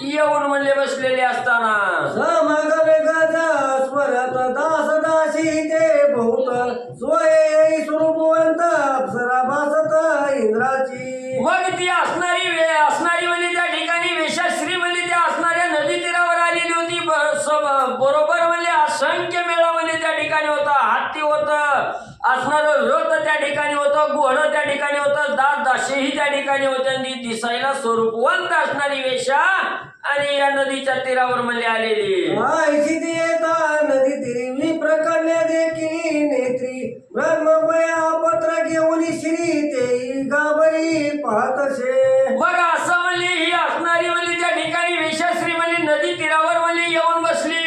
येऊन म्हणजे बसलेले असताना समग वेगाचा स्वरत दास दासी ते बहुत सोय स्वरूपवंत अप्सरा भासत इंद्राची. मग ती असणारी म्हणजे त्या ठिकाणी वेश्याश्री म्हणजे त्या असणाऱ्या नदी तीरावर आलेली होती. बरोबर म्हणजे असंख्य मेळा म्हणजे त्या ठिकाणी होता, हत्ती होतं, असणारं रथ त्या ठिकाणी होतं, घोडं त्या ठिकाणी होतं, दास दासीही त्या ठिकाणी होते, आणि दिसायला स्वरूपवंत असणारी वेश्या आणि या नदीच्या तीरावर म्हणले आलेली. नदी तिरी विप्र कन्या देखील नेत्री ब्रह्मपया पत्र घेऊन श्री ते गाबरी पाहतसे. मग असं म्हणले ही असणारी म्हणजे त्या ठिकाणी वेश्याश्री म्हणजे नदी तीरावर म्हणजे येऊन बसली.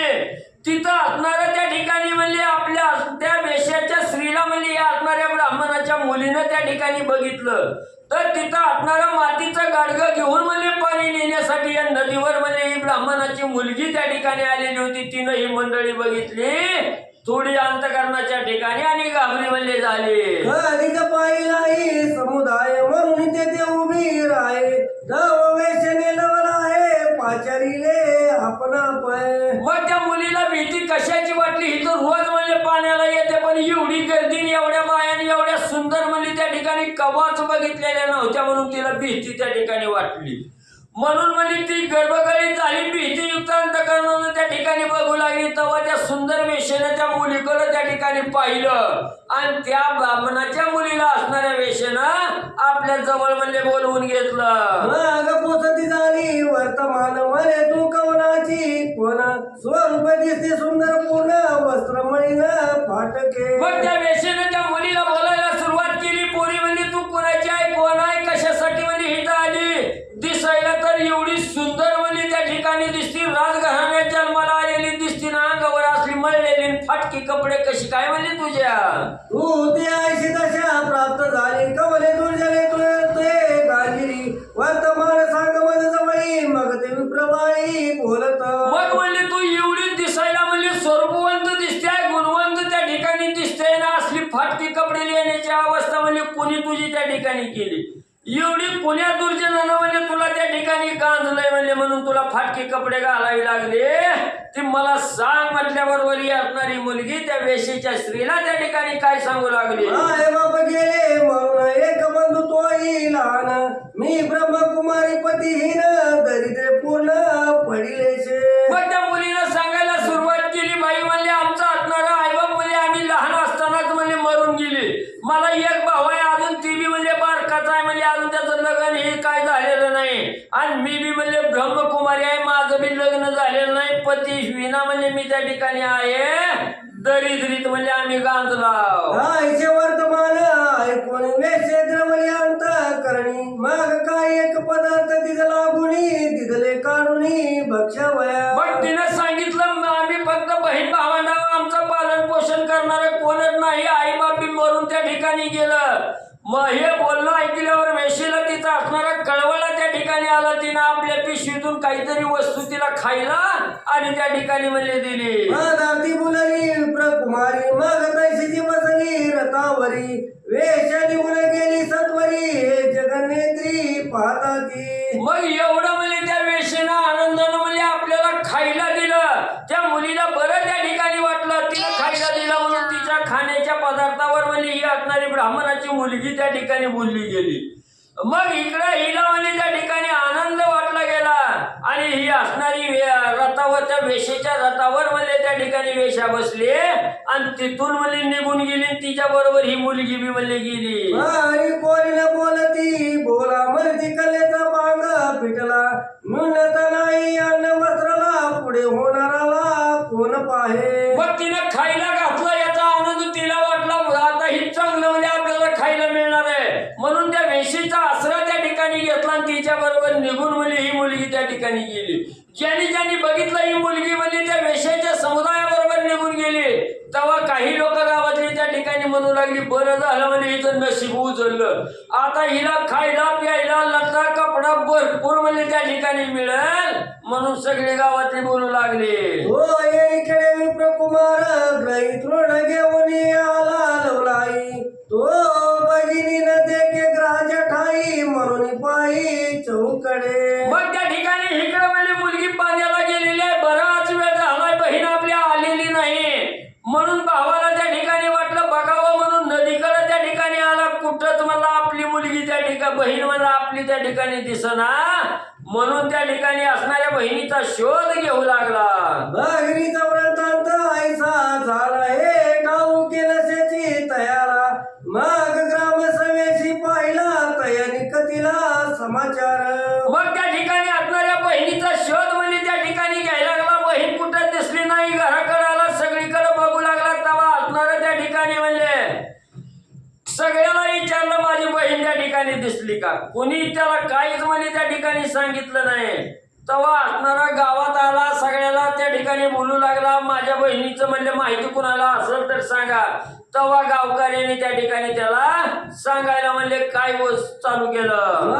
तिथं असणाऱ्या त्या ठिकाणी म्हणजे आपल्या त्या वेश्याच्या स्त्रीला म्हणजे या असणाऱ्या ब्राह्मणाच्या मुलीनं त्या ठिकाणी बघितलं, तर तिथं असणारं मातीचं गाडगं घेऊन म्हणजे पाणी नेण्यासाठी या नदीवर म्हणजे ही ब्राह्मणाची मुलगी त्या ठिकाणी आलेली होती. तिनं ही मंडळी बघितली, थोडी अंतकरणाच्या ठिकाणी, आणि घाबरी म्हणले झाले. कधीच पाहिलाही समुदाय म्हणून तेथे उभी राहे, तव वेशने लवला आहे पाचारीले आपणा पाय. मग त्या मुलीला भीती कशाची वाटली? ही तर रोज म्हणजे पाण्याला येते, पण एवढी गर्दी एवढ्या बायाने एवढ्या सुंदर म्हणजे त्या ठिकाणी कवाच बघितलेल्या नव्हत्या, म्हणून तिला भीती त्या ठिकाणी वाटली. म्हणून म्हणजे ती गर्भगळीत झाली, भीतीयुक्त अंतकरणानं त्या ठिकाणी बघू लागली. तेव्हा त्या सुंदर वेश्येनं त्या मुलीकडे त्या ठिकाणी पाहिलं, आणि त्या ब्राह्मणाच्या मुलीला असणाऱ्या वेश्येनं आपल्या जवळ म्हणजे बोलवून घेतलं. मग पोचती झाली वर्तमान म्हणे तू कवनाची कोण स्वरूप दिसते सुंदर पूर्ण वस्त्रमळीन फाटके. मग त्या वेश्येनं त्या मुलीला बोलायला सुरुवात केली. पोरी म्हणजे तू कोणाची आहे, कोण आहे, कशासाठी म्हणजे हिथं आली? दिसायला तर एवढी सुंदर म्हणजे त्या ठिकाणी दिसती, राजघराण्यात जन्माला आलेली दिसती ना, अंगावर असली मळलेली फाटकी कपडे कशी काय म्हणजे तुझ्या? तू ते ऐशी दशा प्राप्त झाली कवले दुर्जले तुझे गांजिरी वर्तमान सांग मज जवळी मग ते विप्रवाळी बोलत. मग म्हणले तू एवढी दिसायला म्हणजे स्वरूपवंत दिसते, गुणवंत त्या ठिकाणी दिसते ना, असली फाटकी कपडे लिहिण्याची अवस्था म्हणजे कोणी तुझी त्या ठिकाणी केली? एवढी पुण्या दुर्जनानं म्हणजे तुला त्या ठिकाणी गांजलंय म्हणले म्हणून तुला फाटके कपडे घालावे लागले ती मला सांग म्हटल्याबरोबर ही असणारी मुलगी त्या वेशीच्या स्त्रीला त्या ठिकाणी काय सांगू लागली. आई बाप गेले म्हणून एक बंधू तोही लहान मी ब्रह्मकुमारी पतीहीन दरिद्र पूर्ण पडिलेचे. मग त्या मुलीनं सांगायला सुरुवात केली बाई म्हणले आमचा असणारा आईबाप म्हणजे आम्ही लहान असतानाच म्हणजे मरून गेली. मला एक भाऊ आहे अजून ती बी म्हणजे बारकाचा आहे म्हणजे अजून त्याचं लग्न हे काय झालेलं नाही आणि मी बी म्हणजे ब्रह्मकुमारी आहे माझं बी लग्न झालेलं नाही पती विना म्हणजे मी त्या ठिकाणी आहे दरिद्रीत म्हणजे आम्ही गांजलाव. आईचे वर्तमान ऐकून वेशेद्र म्हणे अंत करणी मग काय एक पदार्थ तिथं लागुनी तिथले काढुनी भक्षवया. पण तिनं सांगितलं आम्ही फक्त बहीण भावंडावर आमचं पालन पोषण करणारं कोणच नाही आई बाप बी मरून त्या ठिकाणी गेलं. मग हे बोलणं ऐकल्यावर वेशीला तिचा असणारा कळवळा त्या ठिकाणी आला. तिनं आपल्या पिशवीतून काहीतरी वस्तू तिला खायला आणि त्या ठिकाणी म्हणजे दिली. ती मुलगी प्रकुमारी मग तैशीची बसली रथावरी वेश निघून गेली सत्वरी हे जगन्नेत्री पाहता ती. मग एवढं म्हणजे त्या वेशीनं आनंदानं म्हणजे आपल्याला खायला दिलं. त्या मुलीला बरं त्या ठिकाणी वाटलं तिनं खायला दिलं म्हणून तिच्या खाण्याच्या पदार्थावर म्हणजे ही असणारी ब्राह्मणाची मुलगी त्या ठिकाणी बोलली गेली. मग इकडे हिला म्हणजे त्या ठिकाणी आनंद वाटला गेला आणि ही असणारी रथावर त्या वेशीच्या रथावर म्हणजे त्या ठिकाणी वेशा बसली आणि तिथून म्हणजे निघून गेली. तिच्या बरोबर ही मुलगी बी म्हणजे गेली. आणि कोणी न बोलती बोला म्हणती कलेचा पांग पिटला नुनत नाही अन्न वस्त्राला पुढे होणाराला कोण पाहे. मग तिनं खायला घातलं याचा आनंद तिला वाटला आता ही चांगलं म्हणजे आपल्याला खायला मिळणार आहे म्हणून त्या वेशीचा आसरा त्या ठिकाणी घेतला आणि तिच्या बरोबर निघून म्हणजे ही मुलगी त्या ठिकाणी गेली. ज्यांनी बघितलं ही मुलगी म्हणजे त्या वेशाच्या समुदायाबरोबर निघून गेली तेव्हा काही लोक गावातली त्या ठिकाणी म्हणू लागली बरं झालं म्हणजे हिचं नशीब उजळलं आता हिला खायला प्यायला लत्ता कपडा भरपूर म्हणजे त्या ठिकाणी मिळेल म्हणून सगळे गावातले बोलू लागले. हो इकडे विप्रकुमार ग्रही तृण घेऊन आला लवलाई तो बगिनी न देखे ग्राच्या ठाई म्हणून पायी चौकडे. मग त्या ठिकाणी इकडे म्हणजे मुलगी पाण्याला गेलेली आहे बराच वेळ झालाय बहीण आपल्या आलेली नाही म्हणून भावाला त्या ठिकाणी वाटलं बघावं म्हणून नदीकडे त्या ठिकाणी आला. कुठंच मला आपली मुलगी त्या ठिकाणी बहीण मला आपली त्या ठिकाणी दिसना म्हणून त्या ठिकाणी असणाऱ्या बहिणीचा शोध घेऊ लागला. बहिणीचा वृत्तांत ऐसा झाला हे ठाऊ केल्याची तयारा मग ग्रामसभेशी पाहिला तयानिक तिला समाचार. मग त्या ठिकाणी असणाऱ्या बहिणीचा शोध म्हणजे त्या ठिकाणी घ्यायला लागला. बहीण कुठं दिसली नाही घराकडे आला सगळीकडे बघू लागला तेव्हा असणाऱ्या त्या ठिकाणी म्हणजे सगळ्याला विचारलं माझी बहीण त्या ठिकाणी दिसली का कोणी त्याला काहीच म्हणजे त्या ठिकाणी सांगितलं नाही. तेव्हा असणारा गावात आला सगळ्याला त्या ठिकाणी बोलू लागला माझ्या बहिणीचं म्हणजे माहिती कुणाला असेल तर सांगा. तेव्हा गावकऱ्यांनी त्या ठिकाणी त्याला सांगायला म्हणले काय चालू केलं.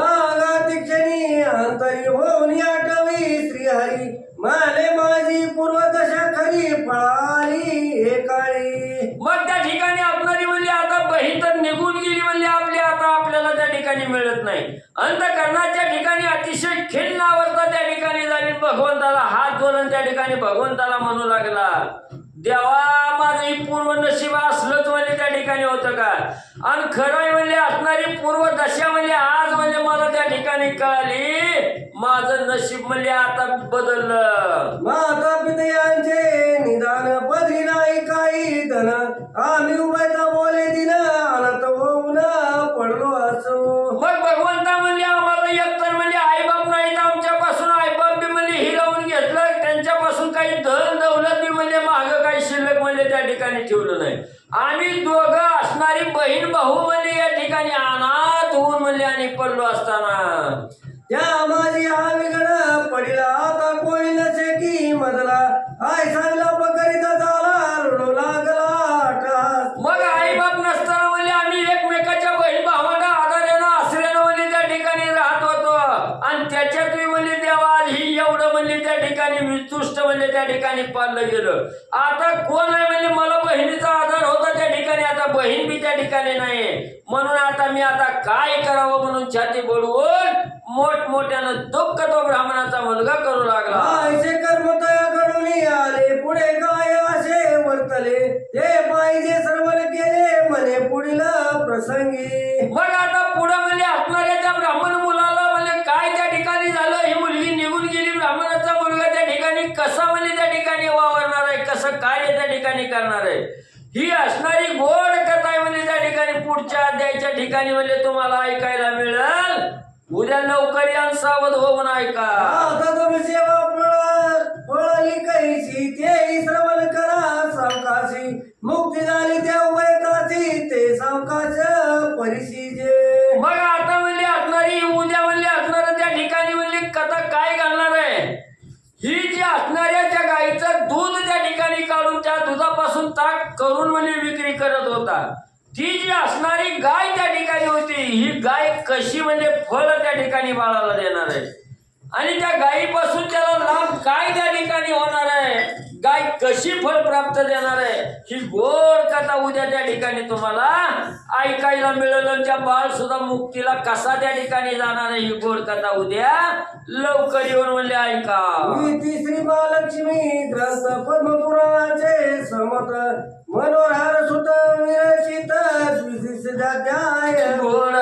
क्षणी अंतरी होऊन आठवी श्रीहरी माले माझी पूर्वदशा खरी पळाली हे काळी. मग त्या ठिकाणी आपणारी म्हणजे आता बहीण तर निघून गेली म्हणजे आपली आता आपल्याला त्या ठिकाणी मिळत नाही. अंतकरणाच्या ठिकाणी अतिशय खिन्न अवस्था त्या ठिकाणी झाली. भगवंताला हात जोडून त्या ठिकाणी भगवंताला म्हणू लागला देवा माझं ही पूर्व नशीब असलंच म्हणजे त्या ठिकाणी होतं का आणि खरं म्हणजे असणारी पूर्व दशा म्हणजे आज म्हणजे मला त्या ठिकाणी कळाली माझं नशीब म्हणजे आता बदललं. माता पितयांचे निदान पदरी नाही काही धन आम्ही उभयता बोले दिन अनंत होऊन पडलो असो. मग भगवंता म्हणजे आम्हाला एकतर म्हणजे आईबाप नाही तर आमच्यापासून आईबाप बी म्हणजे हिरावून घेतलं त्यांच्यापासून काही धन दौलत बी म्हणजे मागं काही शिल्लक म्हणजे त्या ठिकाणी ठेवलं नाही. आम्ही दोघं असणारी बहीण भाऊ म्हणजे या ठिकाणी अनाथ होऊन म्हणजे आणि पडलो असताना त्या माझी हा विगड पडिला आता कोणी नसे की मधला आय सांगला पकरीता झाला रडू लागला आठास. मग आई बाप नसताना म्हणजे आम्ही एकमेकाच्या बहीण भावांना आधारानं आश्रयानं म्हणजे त्या ठिकाणी राहत होतो आणि त्याच्यात म्हणजे देवा ही एवढं म्हणजे त्या ठिकाणी वितुष्ट म्हणजे त्या ठिकाणी पाळलं गेलं. आता कोण आहे म्हणजे मला बहिणीचा आधार होता त्या ठिकाणी, आता बहीण बी त्या ठिकाणी नाही. म्हणून आता मी आता काय करावं म्हणून छाती बडवून मोठमोठ्यानं दुःख तो ब्राह्मणाचा मुलगा करू लागला. आयचे कर्म तयाकडून आले पुढे काय असे वर्तले ते पाहिजे सर्व केले म्हणे पुढील प्रसंगी. मग आता पुढे म्हणजे असणाऱ्या त्या ब्राह्मण मुलाला म्हणजे काय त्या ठिकाणी झालं, ही मुलगी निघून गेली, ब्राह्मणाचा मुलगा त्या ठिकाणी कसा म्हणजे त्या ठिकाणी वावरणार आहे, कसं कार्य त्या ठिकाणी करणार आहे, ही असणारी गोड कथा आहे म्हणजे त्या ठिकाणी पुढच्या अध्यायाच्या ठिकाणी म्हणजे तुम्हाला ऐकायला मिळेल. उद्या लवकर या आणि सावध होऊन ऐका. आता तुम्ही सेवा फळाली कैसी ते श्रवण करा सावकाशी मुक्ती झाली त्या वैकाशी ते सावकाश परिशीजे. मग आता म्हणले असणारी उद्या म्हणले असणार त्या ठिकाणी म्हणले कथा काय घालणार आहे, ही जी असणाऱ्या त्या गाईचं दूध त्या ठिकाणी काढून त्या दुधापासून ताक करून म्हणजे विक्री करत होता, ती जी असणारी गाय त्या ठिकाणी होती, ही गाय कशी म्हणजे फळ त्या ठिकाणी बाळाला देणार आहे आणि त्या गायीपासून त्याला लाभ काय त्या ठिकाणी होणार आहे, गाय कशी फळ प्राप्त देणार आहे, ही गोड कथा उद्या त्या ठिकाणी तुम्हाला ऐकायला मिळेल. आणि त्या बाळ सुद्धा मुक्तीला कसा त्या ठिकाणी जाणार आहे, ही गोड कथा उद्या लवकर येऊन म्हणले ऐका. तिसरी महालक्ष्मी ग्रंथ पद्मपुराणाचे समत मनोहर सुत विरचित द्वितीय अध्याय गोड